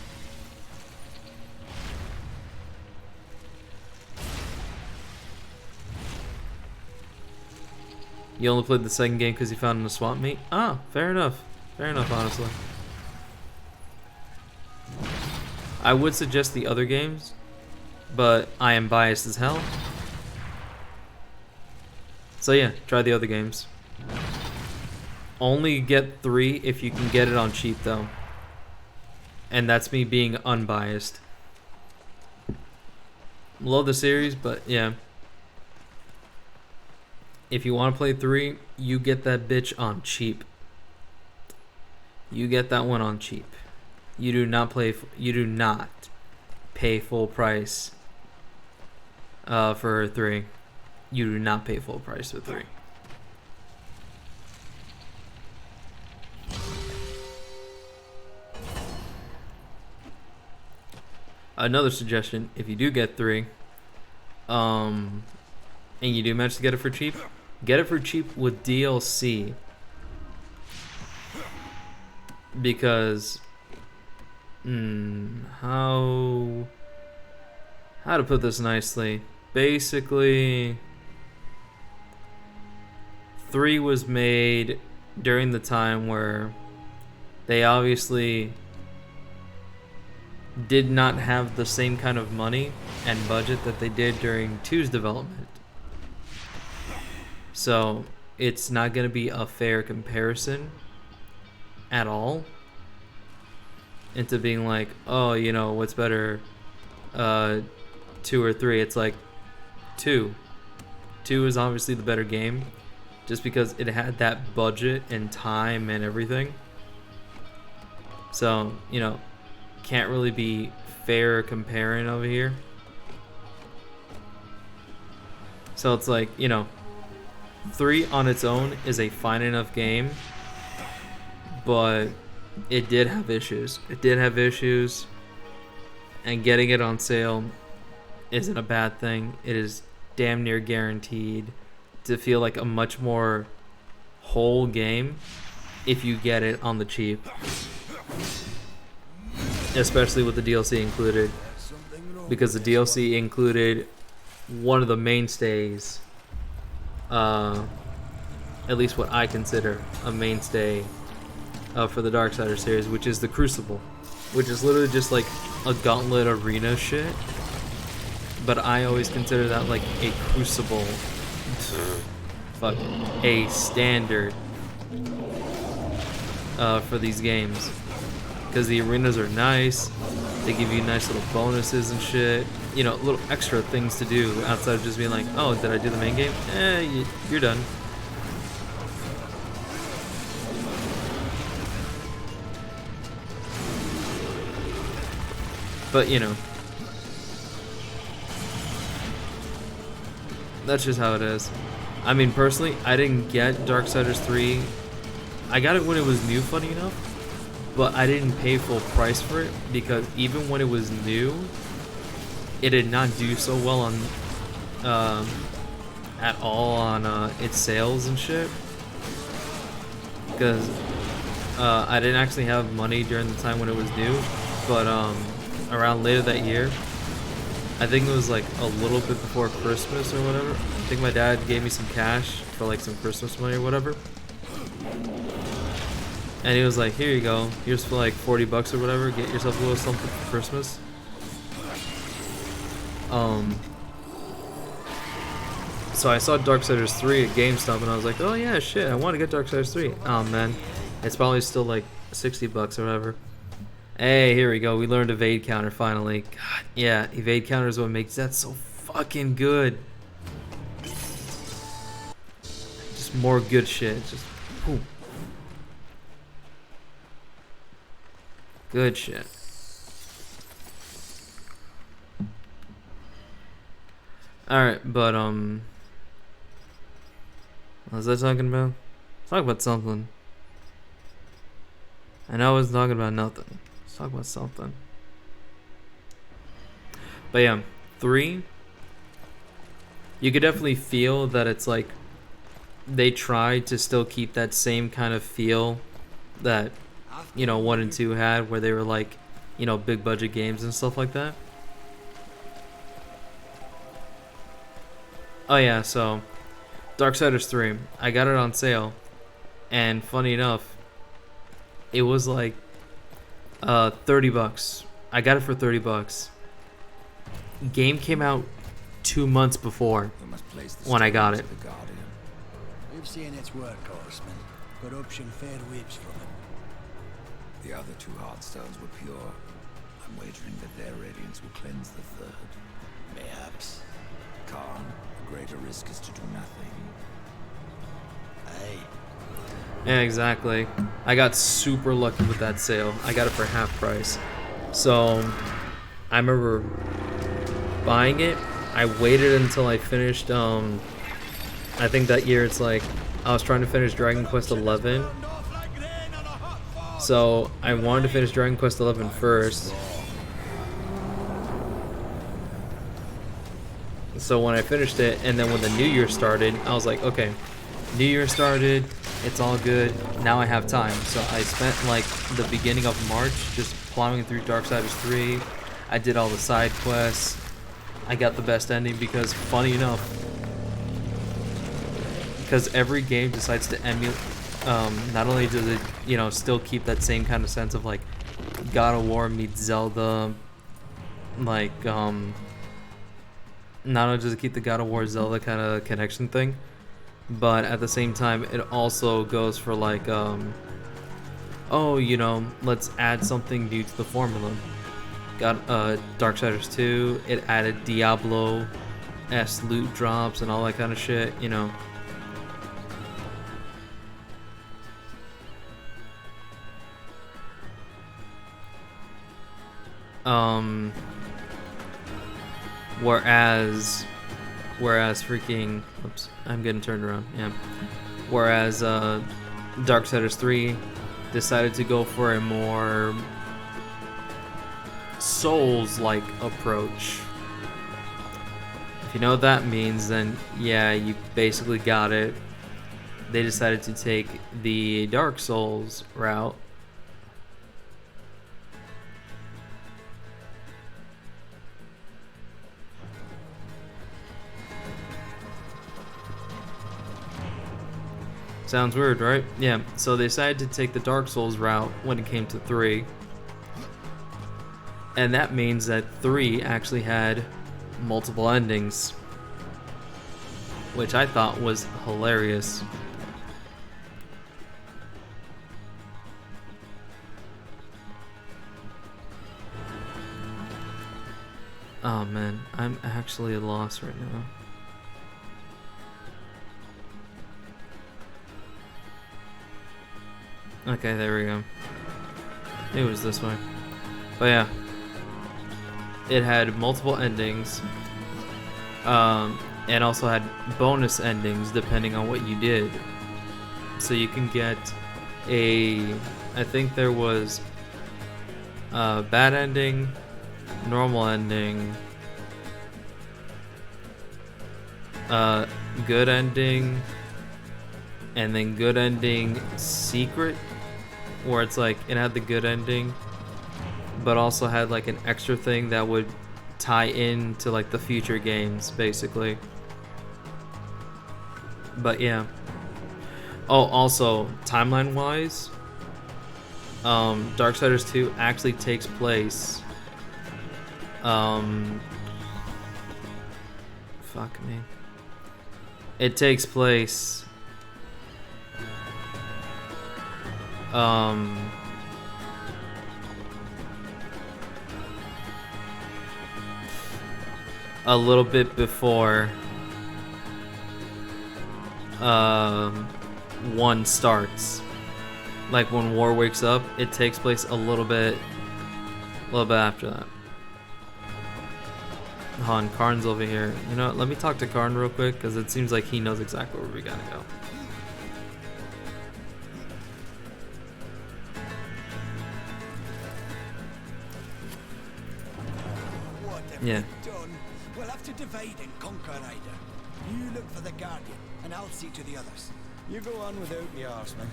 You only played the second game because you found it in a swamp meet? Ah, fair enough. Fair enough, honestly. I would suggest the other games, but I am biased as hell. So yeah, try the other games. Only get 3 if you can get it on cheap though. And that's me being unbiased. Love the series, but yeah. If you want to play 3, you get that bitch on cheap. You get that one on cheap. You do not pay full price for 3. You do not pay full price for 3. Another suggestion, if you do get 3, and you do manage to get it for cheap, get it for cheap with DLC. Because how to put this nicely? Basically, 3 was made during the time where they obviously did not have the same kind of money and budget that they did during 2's development. So it's not going to be a fair comparison at all into being like, oh, you know, what's better, 2 or 3? It's like 2 is obviously the better game just because it had that budget and time and everything. So, you know, can't really be fair comparing over here. So it's like, you know, 3 on its own is a fine enough game, but it did have issues. And getting it on sale isn't a bad thing. It is damn near guaranteed to feel like a much more whole game if you get it on the cheap. Especially with the DLC included. Because the DLC included one of the mainstays, at least what I consider a mainstay for the Darksiders series, which is the Crucible, which is literally just like a gauntlet arena shit, but I always consider that like a Crucible, a standard for these games, because the arenas are nice, they give you nice little bonuses and shit, you know, little extra things to do outside of just being like, oh, did I do the main game? You're done. But you know, that's just how it is. I mean, personally, I didn't get Darksiders 3. I got it when it was new, funny enough, but I didn't pay full price for it because even when it was new, it did not do so well on at all on its sales and shit. Because I didn't actually have money during the time when it was new, but around later that year, I think it was like a little bit before Christmas or whatever. I think my dad gave me some cash for like some Christmas money or whatever. And he was like, here you go, here's for like 40 bucks or whatever, get yourself a little something for Christmas. So I saw Darksiders 3 at GameStop and I was like, oh yeah, shit, I want to get Darksiders 3. Oh man, it's probably still like 60 bucks or whatever. Hey, here we go, we learned evade counter finally. God, yeah, evade counter is what makes that so fucking good. Just more good shit, just whew. Good shit. Alright, but what was I talking about? Talk about something. I know I was talking about nothing. Let's talk about something. But yeah, 3. You could definitely feel that it's like they tried to still keep that same kind of feel that, you know, 1 and 2 had, where they were like, you know, big budget games and stuff like that. Oh yeah, so Darksiders 3, I got it on sale, and funny enough, it was like 30 bucks. I got it for 30 bucks. Game came out 2 months before when I got it. We've seen its work, horseman. Corruption fair weeps from it. The other 2 Heartstones were pure. I'm wagering that their radiance will cleanse the 3rd. Mayhaps. Khan, a greater risk is to do nothing. Aye. Yeah, exactly. I got super lucky with that sale. I got it for half price. So, I remember buying it. I waited until I finished, I think that year it's like, I was trying to finish Dragon Quest 11. So, I wanted to finish Dragon Quest 11 first. So when I finished it, and then when the new year started, I was like, okay, new year started, it's all good, now I have time. So I spent like the beginning of March just plowing through Darksiders 3. I did all the side quests. I got the best ending because, funny enough, because every game decides to emulate, not only does it, you know, still keep that same kind of sense of like God of War meets Zelda, like, not only does it keep the God of War Zelda kind of connection thing, but at the same time it also goes for like, oh, you know, let's add something new to the formula. Got Darksiders 2, it added Diablo-esque loot drops and all that kind of shit, you know. Whereas freaking, oops, I'm getting turned around, yeah. Whereas Darksiders 3 decided to go for a more Souls-like approach. If you know what that means, then yeah, you basically got it. They decided to take the Dark Souls route. Sounds weird, right? Yeah, so they decided to take the Dark Souls route when it came to 3. And that means that 3 actually had multiple endings, which I thought was hilarious. Oh man, I'm actually lost right now. Okay, there we go. It was this way. But yeah. it had multiple endings, and also had bonus endings depending on what you did. So you can get I think there was a bad ending, normal ending, good ending, and then good ending secret, where it's like it had the good ending but also had like an extra thing that would tie into like the future games basically. But yeah. Oh, also timeline wise, Darksiders 2 actually takes place fuck me. It takes place a little bit before 1 starts. Like when war wakes up, it takes place a little bit after that. Han, Karn's over here. You know what, let me talk to Karn real quick, because it seems like he knows exactly where we gotta go. What have Yeah. you done? We'll have to divide and conquer, Ryder. You look for the Guardian, and I'll see to the others. You go on without me, Arsman.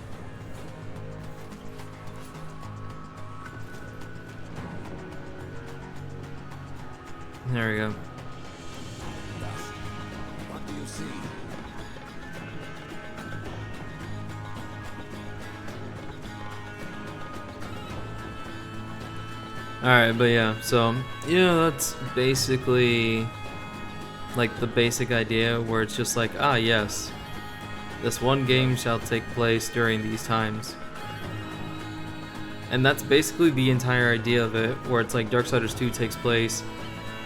There we go. What do you see? Alright, but yeah, so, that's basically like the basic idea, where it's just like, yes, this one game shall take place during these times. And that's basically the entire idea of it, where it's like Darksiders 2 takes place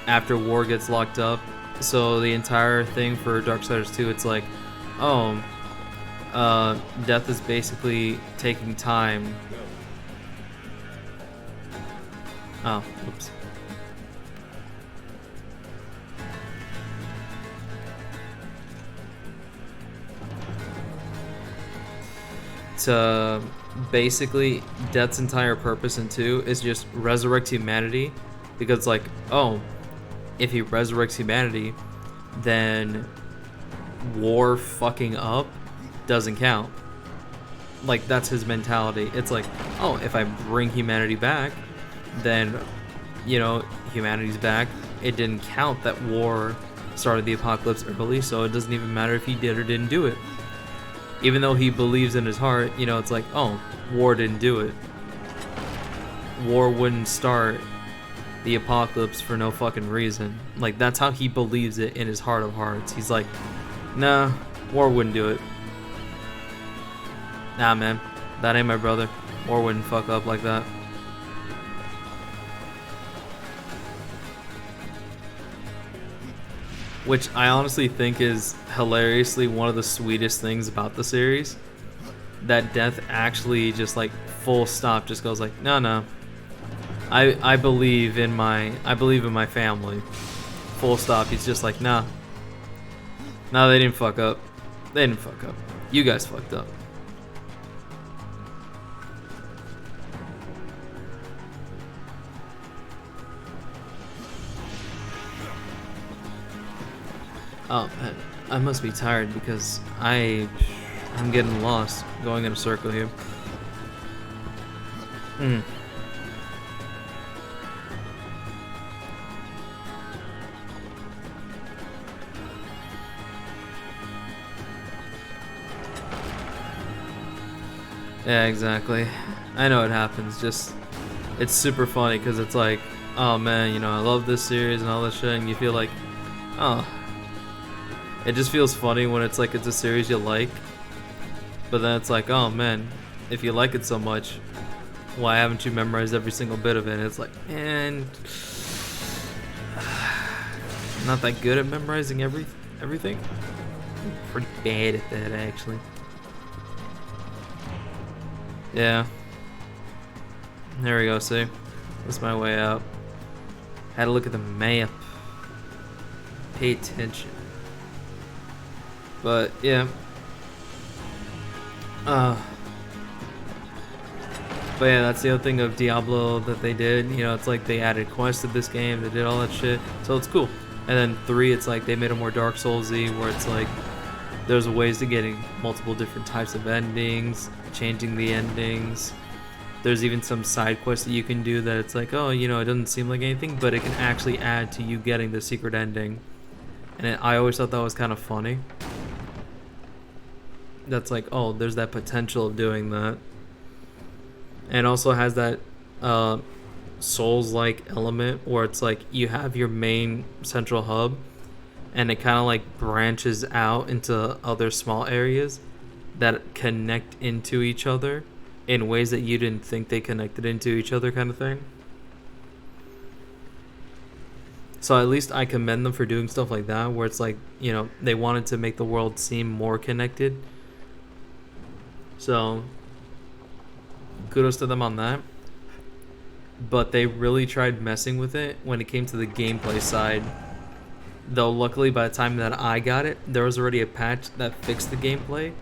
after war gets locked up. So the entire thing for Darksiders 2, it's like, death is basically taking time. Oh, whoops. To basically, Death's entire purpose in 2 is just resurrect humanity, because like, if he resurrects humanity, then war fucking up doesn't count. Like, that's his mentality. It's like, if I bring humanity back, then, humanity's back. It didn't count that war started the apocalypse early, so it doesn't even matter if he did or didn't do it. Even though he believes in his heart, it's like, war didn't do it. War wouldn't start the apocalypse for no fucking reason. Like, that's how he believes it in his heart of hearts. He's like, nah, war wouldn't do it. Nah, man, that ain't my brother. War wouldn't fuck up like that. Which I honestly think is hilariously one of the sweetest things about the series. That Death actually just like full stop just goes like, no. I believe in my family. Full stop. He's just like, nah. No, they didn't fuck up. They didn't fuck up. You guys fucked up. Oh, man, I must be tired because I'm getting lost going in a circle here. Yeah, exactly. I know it happens. Just, it's super funny because it's like, oh man, I love this series and all this shit, and you feel like, it just feels funny when it's like it's a series you like, but then it's like, oh man, if you like it so much, why haven't you memorized every single bit of it? And it's like, man, I'm not that good at memorizing everything. I'm pretty bad at that, actually. Yeah. There we go, see? That's my way out. Had to look at the map. Pay attention. But yeah. But yeah, that's the other thing of Diablo that they did. You know, it's like they added quests to this game. They did all that shit. So it's cool. And then 3, it's like they made it more Dark Souls-y, where it's like there's ways to getting multiple different types of endings, changing the endings. There's even some side quests that you can do that it's like, oh, you know, it doesn't seem like anything, but it can actually add to you getting the secret ending. And I always thought that was kind of funny. That's like, oh, there's that potential of doing that. And also has that Souls-like element where it's like you have your main central hub and it kind of like branches out into other small areas that connect into each other in ways that you didn't think they connected into each other, kind of thing. So at least I commend them for doing stuff like that, where it's like, you know, they wanted to make the world seem more connected. So kudos to them on that. But they really tried messing with it when it came to the gameplay side. Though luckily by the time that I got it, there was already a patch that fixed the gameplay,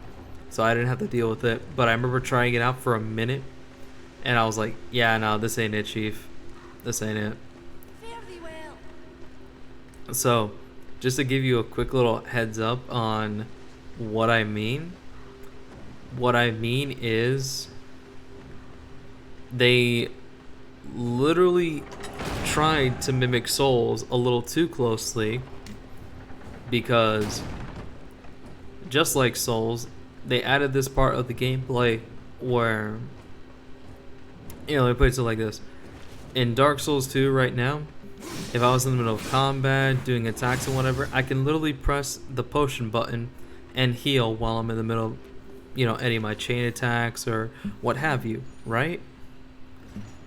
so I didn't have to deal with it. But I remember trying it out for a minute, and I was like, yeah, no, this ain't it, Chief. This ain't it. Fare thee well. So, just to give you a quick little heads up on what I mean. What I mean is they literally tried to mimic Souls a little too closely, because just like Souls, they added this part of the gameplay where, you know, let me put it like this. In Dark Souls 2 right now, if I was in the middle of combat, doing attacks and whatever, I can literally press the potion button and heal while I'm in the middle of, you know, any of my chain attacks or what have you, right?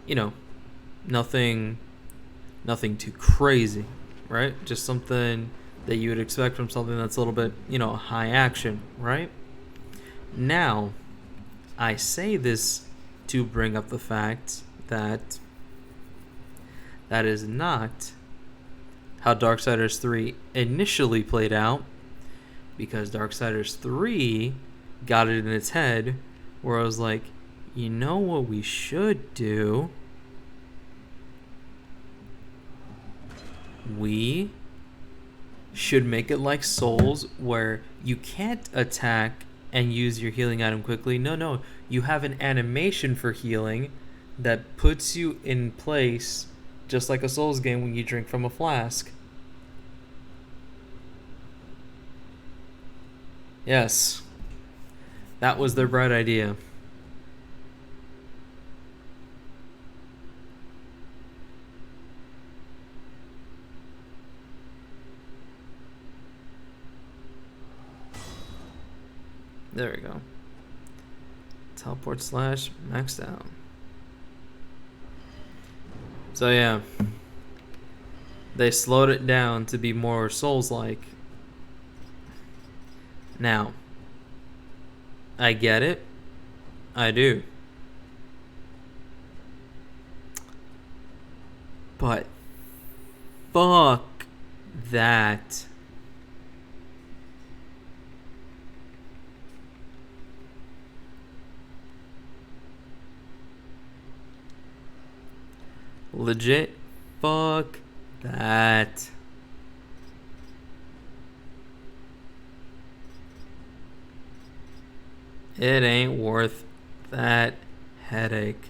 You know, nothing too crazy, right? Just something that you would expect from something that's a little bit, you know, high action, right? Now, I say this to bring up the fact that that is not how Darksiders 3 initially played out, because Darksiders 3 got it in its head where I was like, you know what we should do? We should make it like Souls, where you can't attack and use your healing item quickly. No, you have an animation for healing that puts you in place, just like a Souls game when you drink from a flask. Yes, that was their bright idea. There we go. Teleport slash max down. So yeah, they slowed it down to be more Souls-like. Now, I get it. I do. But fuck that. Legit, fuck that. It ain't worth that headache.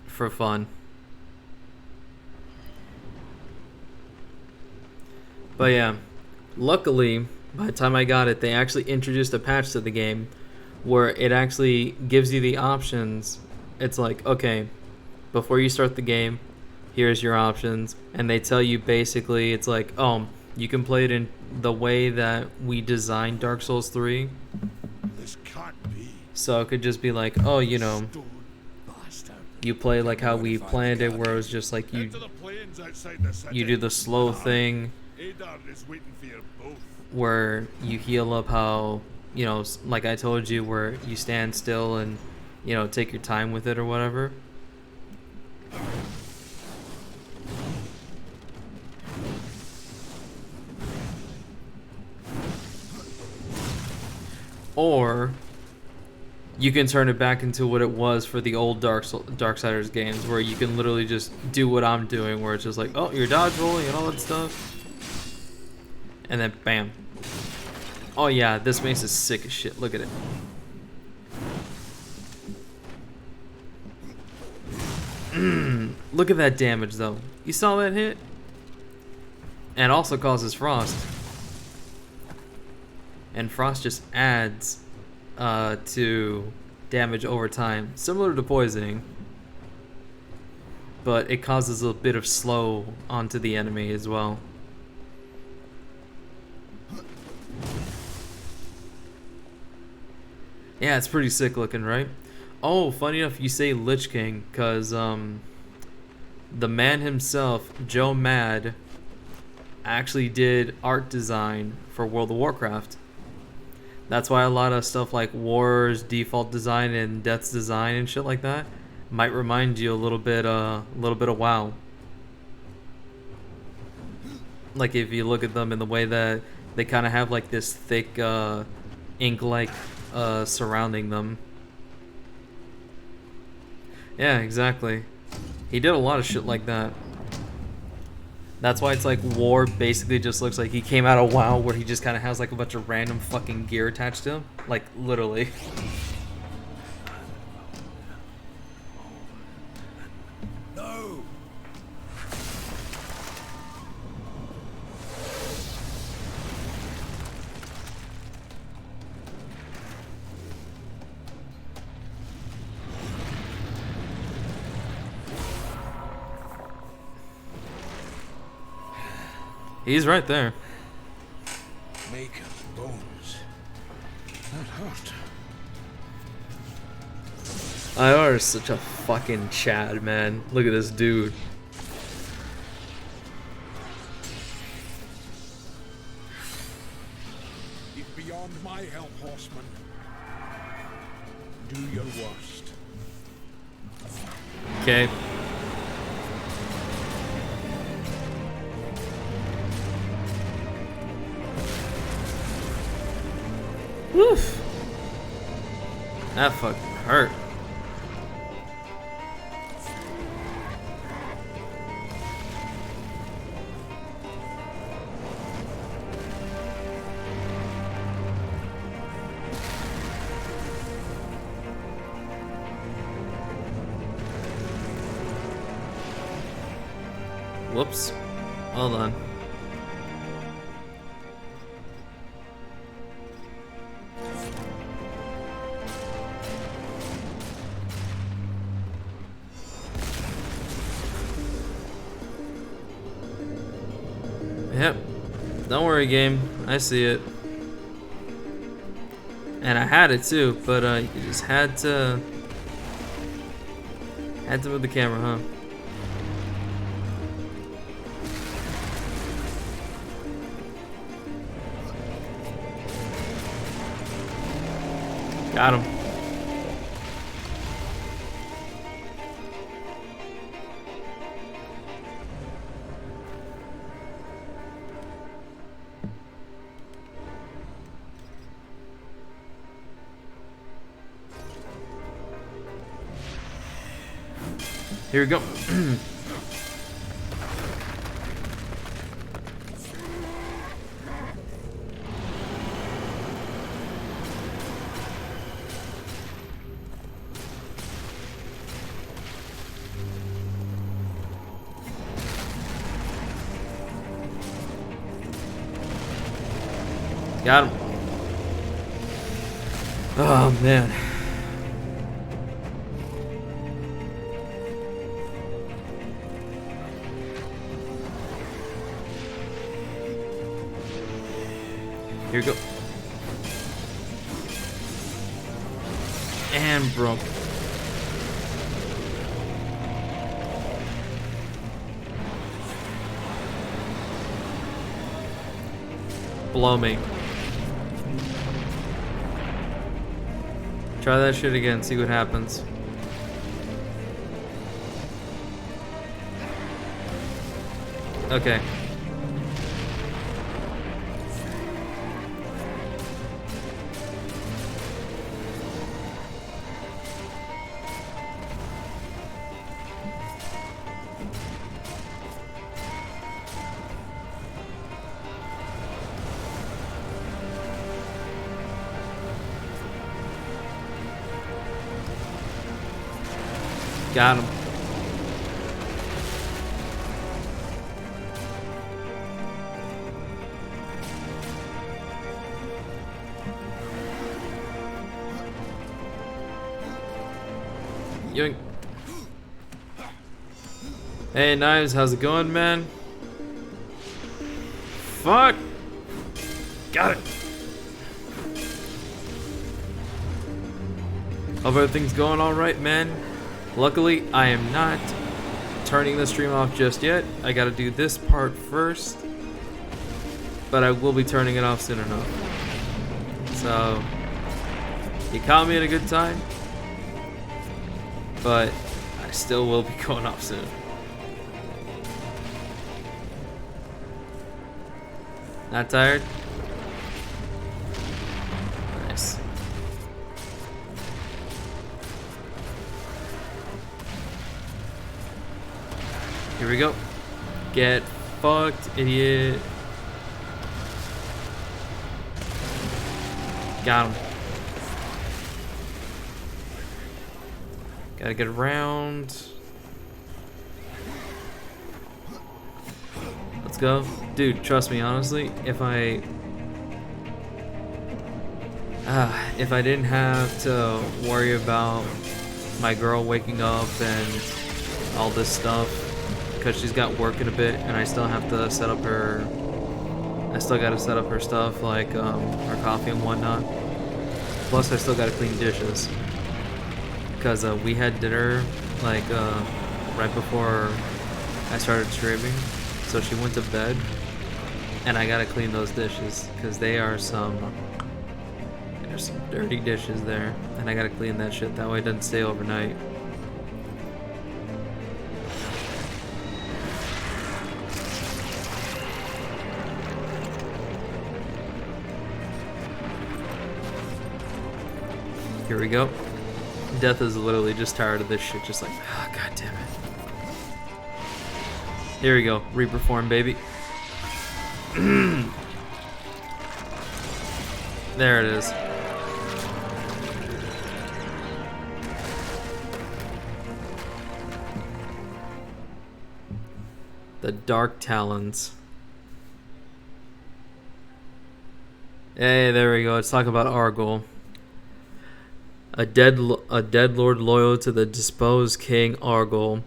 For fun. But yeah, luckily by the time I got it, they actually introduced a patch to the game where it actually gives you the options. It's like, okay, before you start the game, here's your options, and they tell you basically, it's like, oh, you can play it in the way that we designed Dark Souls 3. This can't be. So it could just be like, oh, you know, you play like how we planned it, where it was just like you do the slow thing where you heal up how, you know, like I told you, where you stand still and, you know, take your time with it or whatever. Or you can turn it back into what it was for the old Darksiders games, where you can literally just do what I'm doing, where it's just like, oh, you're dodge rolling and all that stuff. And then bam. Oh yeah, this mace is sick as shit. Look at it. Look at that damage though. You saw that hit? And also causes frost. And frost just adds to damage over time, similar to poisoning, but it causes a bit of slow onto the enemy as well. Yeah, it's pretty sick looking, right? Oh, funny enough you say Lich King, because the man himself, Joe Mad, actually did art design for World of Warcraft. That's why a lot of stuff like War's default design and Death's design and shit like that might remind you a little bit of WoW. Like if you look at them in the way that they kind of have like this thick ink-like surrounding them. Yeah, exactly. He did a lot of shit like that. That's why it's like War basically just looks like he came out of WoW, where he just kind of has like a bunch of random fucking gear attached to him. Like, literally. No! He's right there. Make bones. That hurt. IR is such a fucking Chad, man. Look at this dude. It's beyond my help, horseman. Do your worst. Okay. Woof. That fucking hurt. Whoops. Hold on. Yep. Don't worry, game. I see it. And I had it too, but you just had to move the camera, huh? Got him. Here we go. Got him. Oh man. Here we go. And broke. blow me. Try that shit again, see what happens. Okay. Got him. Yoink. Hey, Knives, how's it going, man? Fuck! Got it! Hope everything's going alright, man. Luckily, I am not turning the stream off just yet. I gotta do this part first. But I will be turning it off soon enough. So, you caught me at a good time. But I still will be going off soon. Not tired? Nice. Here we go. Get fucked, idiot. Got him. Gotta get around. Let's go. Dude, trust me, honestly, if I didn't have to worry about my girl waking up and all this stuff, because she's got work in a bit, and I still have to set up her, I still gotta set up her stuff, like her coffee and whatnot. Plus, I still gotta clean dishes. Because we had dinner, like, right before I started streaming. So she went to bed, and I gotta clean those dishes, because there's some dirty dishes there, and I gotta clean that shit, that way it doesn't stay overnight. Here we go. Death is literally just tired of this shit, just like, ah, god damn it. Here we go, Reaper form, baby. There it is. The Dark Talons. Hey, there we go. Let's talk about Argol. A dead lord loyal to the disposed King Argol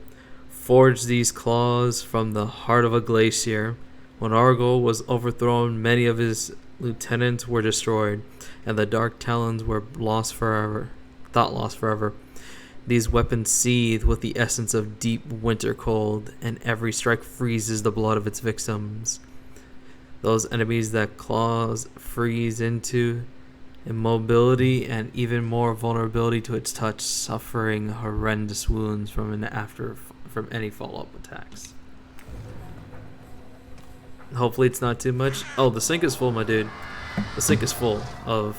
forged these claws from the heart of a glacier. When Argol was overthrown, many of his lieutenants were destroyed, and the Dark Talons were lost forever. These weapons seethe with the essence of deep winter cold, and every strike freezes the blood of its victims. Those enemies that claws freeze into immobility and even more vulnerability to its touch, suffering horrendous wounds from any follow-up attacks. Hopefully it's not too much. Oh, the sink is full, my dude. The sink is full of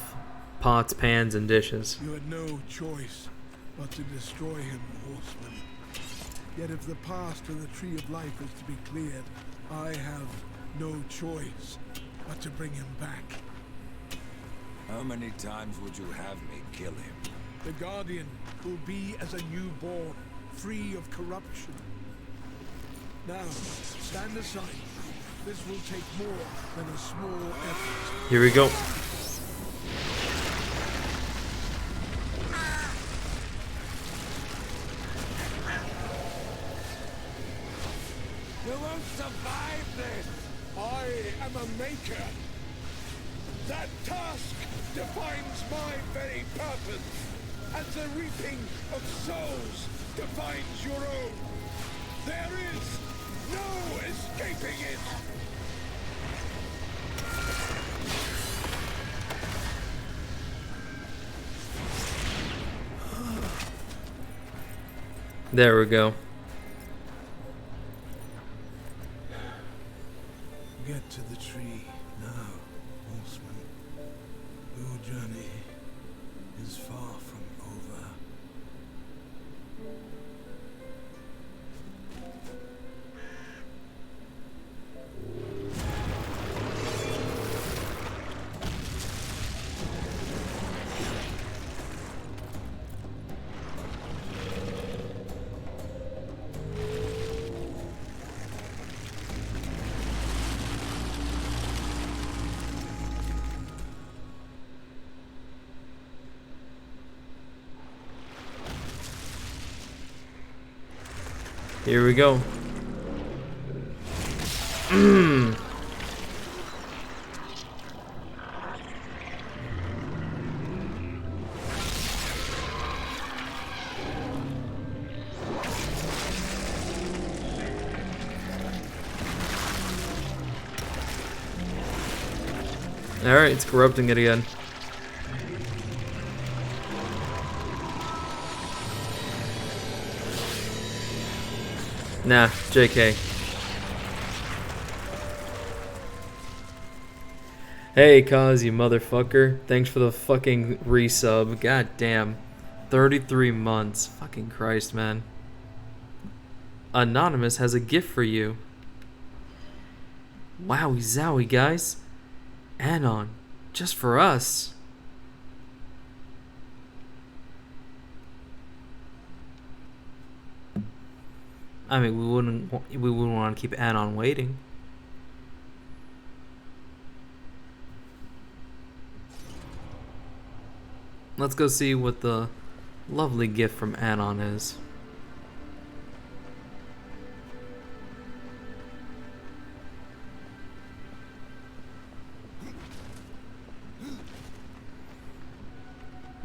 pots, pans, and dishes. You had no choice but to destroy him, horseman. Yet if the path to the Tree of Life is to be cleared, I have no choice but to bring him back. How many times would you have me kill him? The Guardian will be as a newborn, free of corruption. Now, stand aside. This will take more than a small effort. Here we go. You won't survive this! I am a maker. That task defines my very purpose, as the reaping of souls defines your own. There is no escaping it. There we go. Get to the tree now, horseman. Your journey is far from over. Here we go. Alright, it's corrupting it again. Nah, JK. Hey, Kaz, you motherfucker. Thanks for the fucking resub. God damn. 33 months. Fucking Christ, man. Anonymous has a gift for you. Wowie zowie, guys. Anon. Just for us. I mean, we wouldn't want to keep Anon waiting. Let's go see what the lovely gift from Anon is.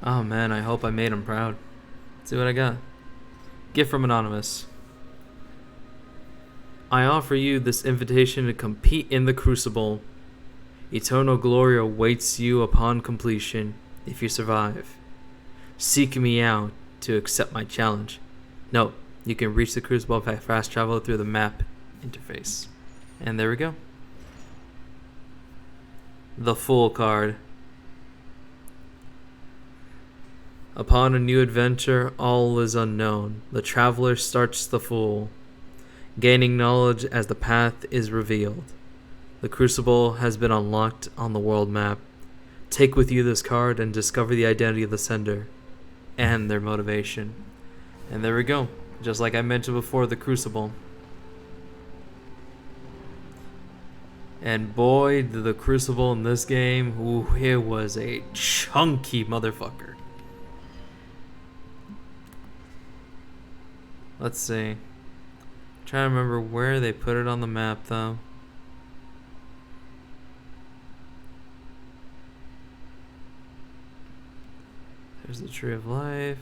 Oh man, I hope I made him proud. Let's see what I got. Gift from Anonymous. I offer you this invitation to compete in the Crucible. Eternal glory awaits you upon completion, if you survive. Seek me out to accept my challenge. Note, you can reach the Crucible by fast travel through the map interface. And there we go. The Fool card. Upon a new adventure, all is unknown. The traveler starts the Fool, gaining knowledge as the path is revealed. The Crucible has been unlocked on the world map. Take with you this card and discover the identity of the sender and their motivation. And there we go. Just like I mentioned before, the Crucible. And boy, did the Crucible in this game, ooh, it was a chunky motherfucker. Let's see. Trying to remember where they put it on the map though. There's the Tree of Life,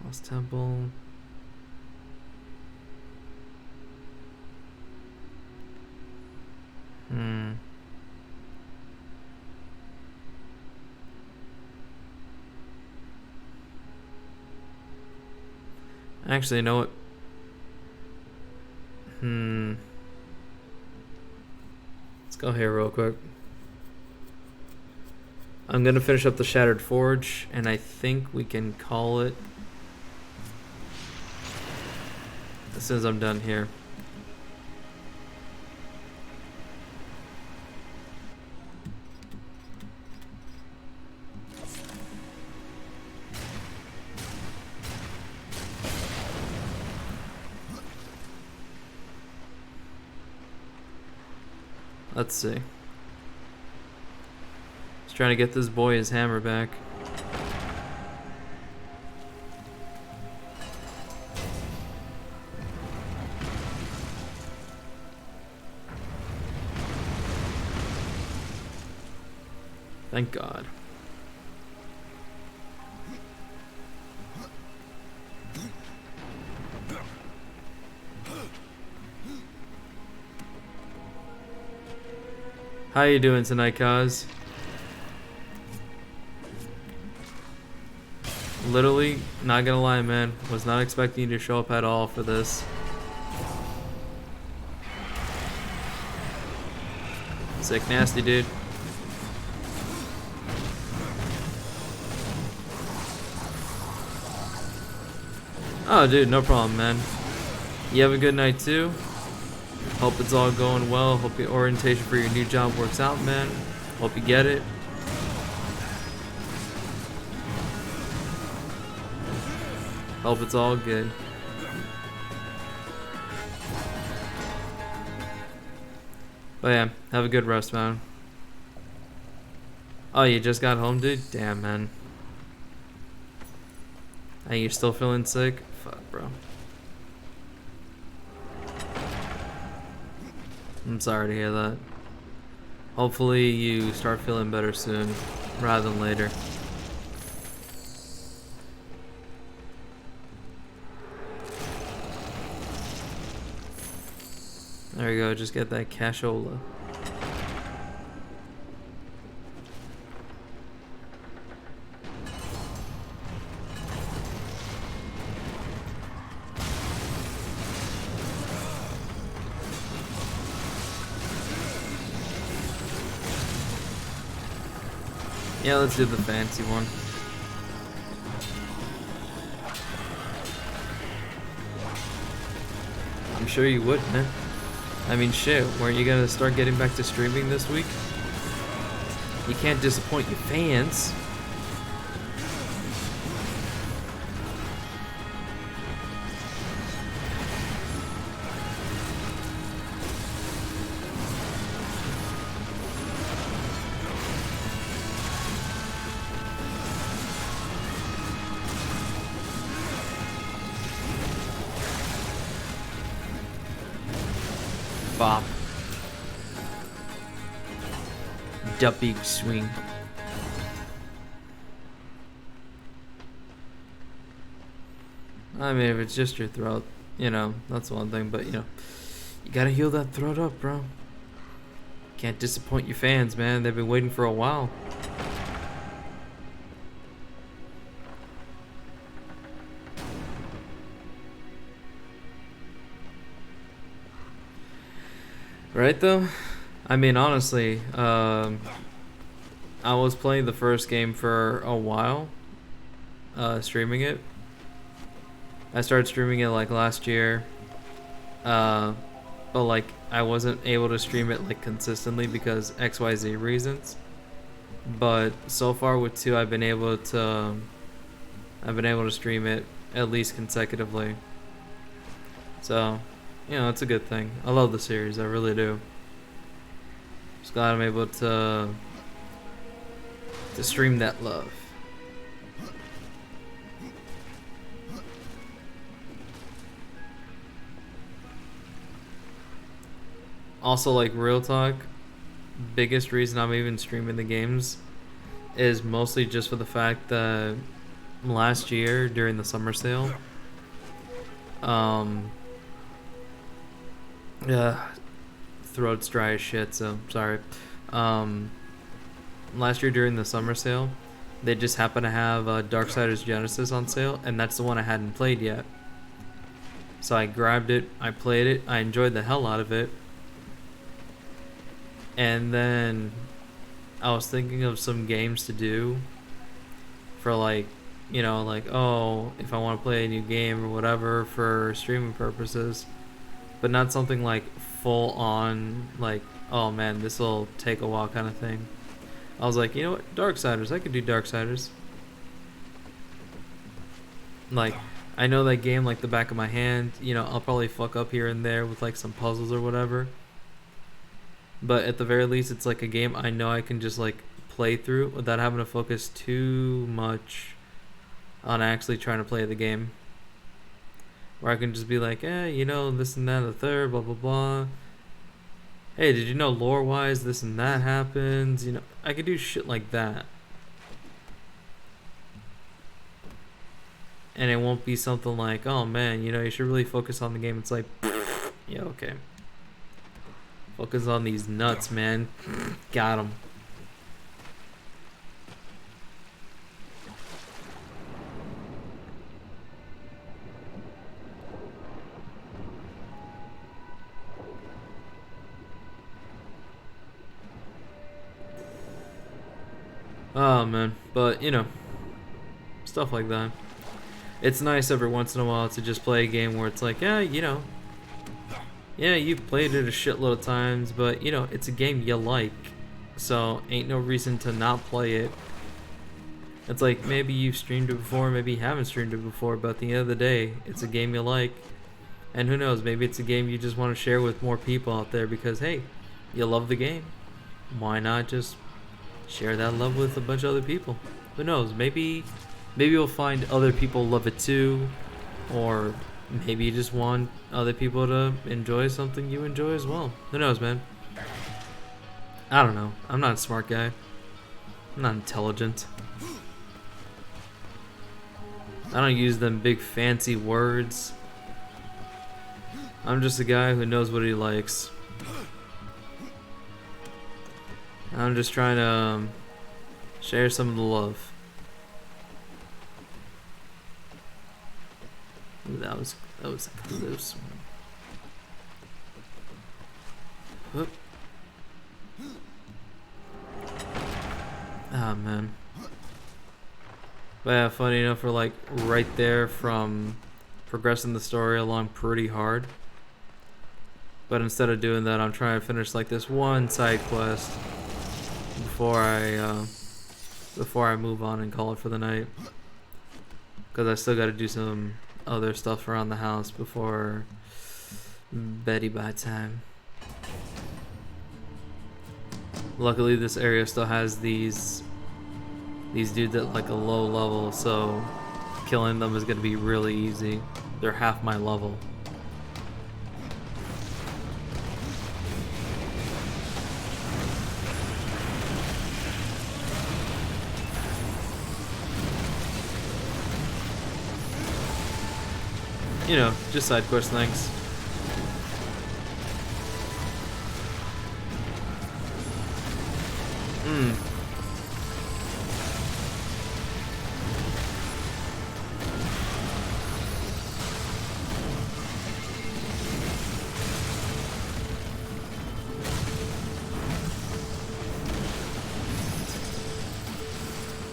Lost Temple. Actually, you know what? Let's go here real quick. I'm gonna finish up the Shattered Forge, and I think we can call it as soon as I'm done here. Let's see. Just trying to get this boy his hammer back. Thank God. How you doing tonight, Kaz? Literally, not gonna lie, man. Was not expecting you to show up at all for this. Sick nasty, dude. Oh, dude, no problem, man. You have a good night, too. Hope it's all going well. Hope your orientation for your new job works out, man. Hope you get it. Hope it's all good. But yeah, have a good rest, man. Oh, you just got home, dude? Damn, man. And you're still feeling sick? Fuck, bro. I'm sorry to hear that. Hopefully you start feeling better soon, rather than later. There you go, just get that cashola. Yeah, let's do the fancy one. I'm sure you would, man. I mean, shit, weren't you gonna start getting back to streaming this week? You can't disappoint your fans. Bop. Da big swing. I mean, if it's just your throat, you know, that's one thing, but you know, you gotta heal that throat up, bro. Can't disappoint your fans, man. They've been waiting for a while. Right though? I mean, honestly, I was playing the first game for a while, streaming it. I started streaming it like last year, but like I wasn't able to stream it like consistently because XYZ reasons. But so far with 2, I've been able to stream it at least consecutively. So, you know, it's a good thing. I love the series, I really do. Just glad I'm able to stream that love. Also, like, real talk, biggest reason I'm even streaming the games is mostly just for the fact that last year during the summer sale, throat's dry as shit, so sorry. Last year during the summer sale, they just happened to have Darksiders Genesis on sale, and that's the one I hadn't played yet. So I grabbed it, I played it, I enjoyed the hell out of it. And then I was thinking of some games to do for, like, you know, like, oh, if I want to play a new game or whatever for streaming purposes, but not something like full on, like, oh man, this will take a while kind of thing. I was like, you know what, Darksiders, I could do Darksiders. Like, I know that game like the back of my hand, you know, I'll probably fuck up here and there with like some puzzles or whatever. But at the very least, it's like a game I know I can just like play through without having to focus too much on actually trying to play the game. Where I can just be like, you know, this and that and the third, blah, blah, blah. Hey, did you know lore-wise this and that happens? You know, I could do shit like that. And it won't be something like, oh man, you know, you should really focus on the game. It's like, yeah, okay. Focus on these nuts, man. Got 'em. Oh man, but you know, stuff like that. It's nice every once in a while to just play a game where it's like, yeah, you know, yeah, you've played it a shitload of times, but you know, it's a game you like, so ain't no reason to not play it. It's like, maybe you've streamed it before, maybe you haven't streamed it before, but at the end of the day, it's a game you like. And who knows, maybe it's a game you just want to share with more people out there because, hey, you love the game. Why not just share that love with a bunch of other people? Who knows, maybe you'll find other people love it too, or maybe you just want other people to enjoy something you enjoy as well. Who knows, man? I don't know. I'm not a smart guy. I'm not intelligent. I don't use them big fancy words. I'm just a guy who knows what he likes. I'm just trying to share some of the love. Ooh, that was a close one. Whoop. Ah, man. But yeah, funny enough, we're like right there from progressing the story along pretty hard. But instead of doing that, I'm trying to finish like this one side quest before I move on and call it for the night. Because I still got to do some other stuff around the house before Betty bye time. Luckily, this area still has these dudes at like a low level, so killing them is going to be really easy. They're half my level. You know, just side quest things.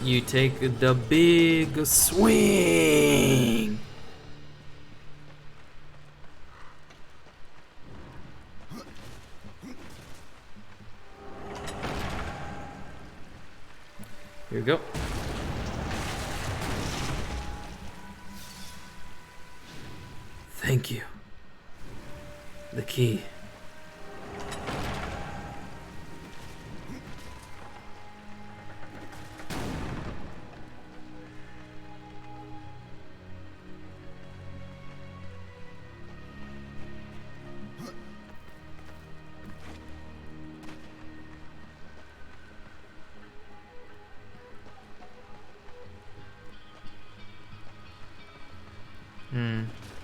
You take the big swing. Here we go. Thank you. The key.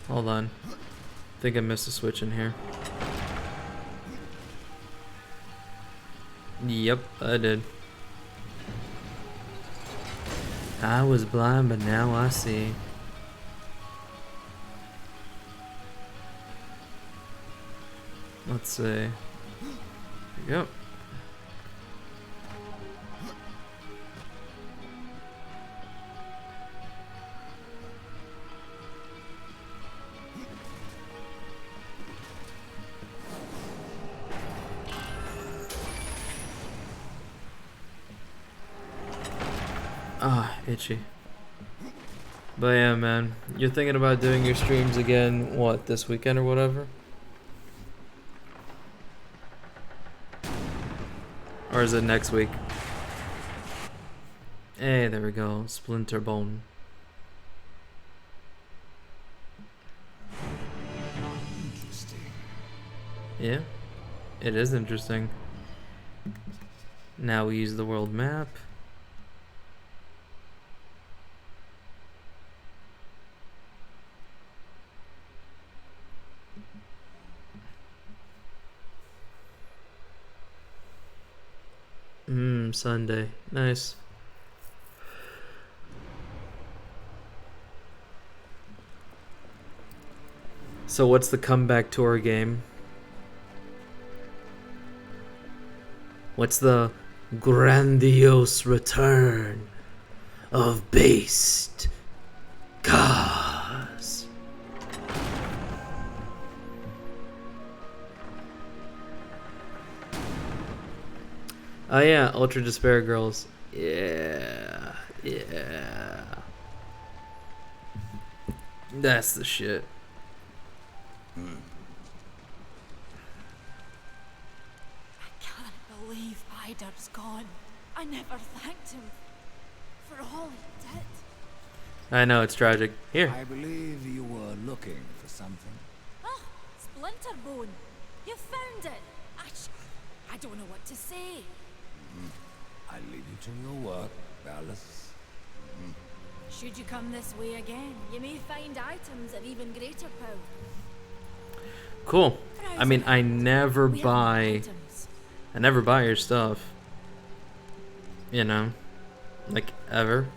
Hold on. I think I missed a switch in here. Yep, I did. I was blind, but now I see. Let's see. Here we go. Ah, itchy. But yeah, man, you're thinking about doing your streams again, what, this weekend or whatever? Or is it next week? Hey, there we go, Splinter Bone. Interesting. Yeah, it is interesting. Now we use the world map. Sunday. Nice. So what's the comeback tour game? What's the grandiose return of based cars. Oh yeah, Ultra Despair Girls. Yeah. That's the shit. I can't believe Idar's gone. I never thanked him for all he did. I know, it's tragic. Here. I believe you were looking for something. Ah, Splinterbone. You found it. I don't know what to say. I leave you to your work, Alice. Should you come this way again, you may find items of even greater power. Cool. I mean, I never We have more buy items. your stuff. You know, like ever.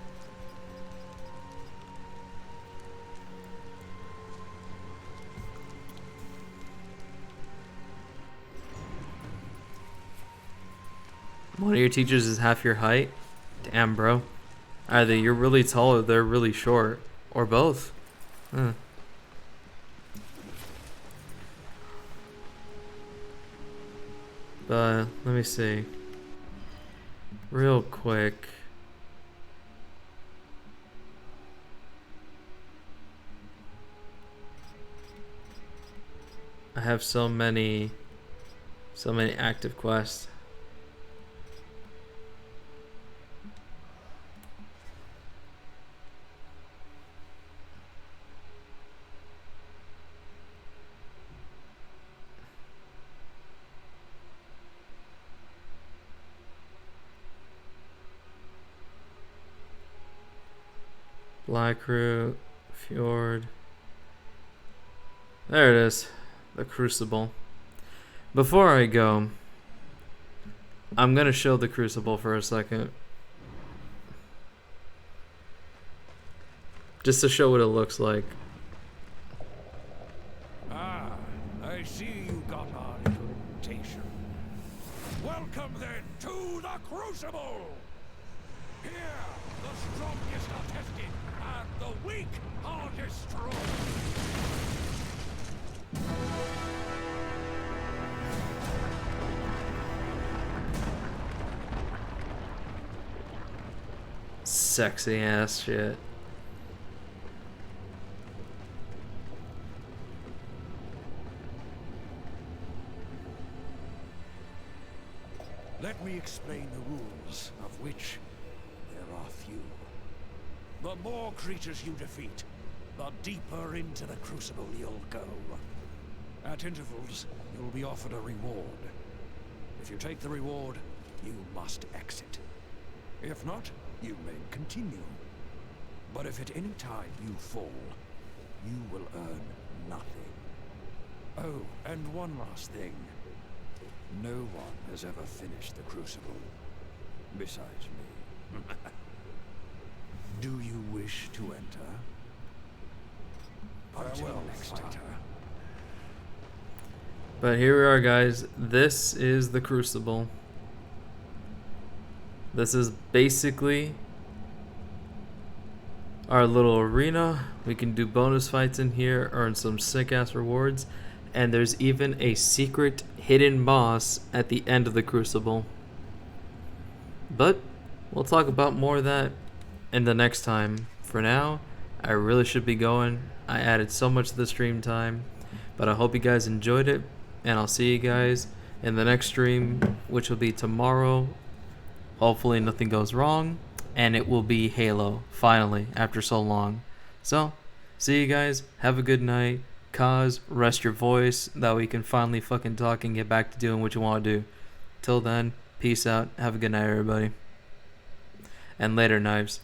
One of your teachers is half your height? Damn, bro. Either you're really tall or they're really short. Or both. Huh. But, let me see. Real quick. I have so many active quests. Blackroot, Fjord. There it is. The Crucible. Before I go, I'm gonna show the Crucible for a second. Just to show what it looks like. Ah, I see you got our little invitation. Welcome then to the Crucible! Here, the strongest are tested, and the weak are destroyed. Sexy ass shit. Let me explain the rules, of which there are few. The more creatures you defeat, the deeper into the Crucible you'll go. At intervals, you'll be offered a reward. If you take the reward, you must exit. If not, you may continue. But if at any time you fall, you will earn nothing. Oh, and one last thing. No one has ever finished the Crucible, besides me. Do you wish to enter? Until next time. But here we are, guys. This is the Crucible. This is basically our little arena. We can do bonus fights in here, earn some sick ass rewards, and there's even a secret hidden boss at the end of the Crucible. But we'll talk about more of that in the next time. For now, I really should be going. I added so much to the stream time, but I hope you guys enjoyed it, and I'll see you guys in the next stream, which will be tomorrow. Hopefully nothing goes wrong, and it will be Halo, finally, after so long. So, see you guys, have a good night. Kaz, rest your voice, that we can finally fucking talk and get back to doing what you want to do. Till then, peace out, have a good night, everybody. And later, knives.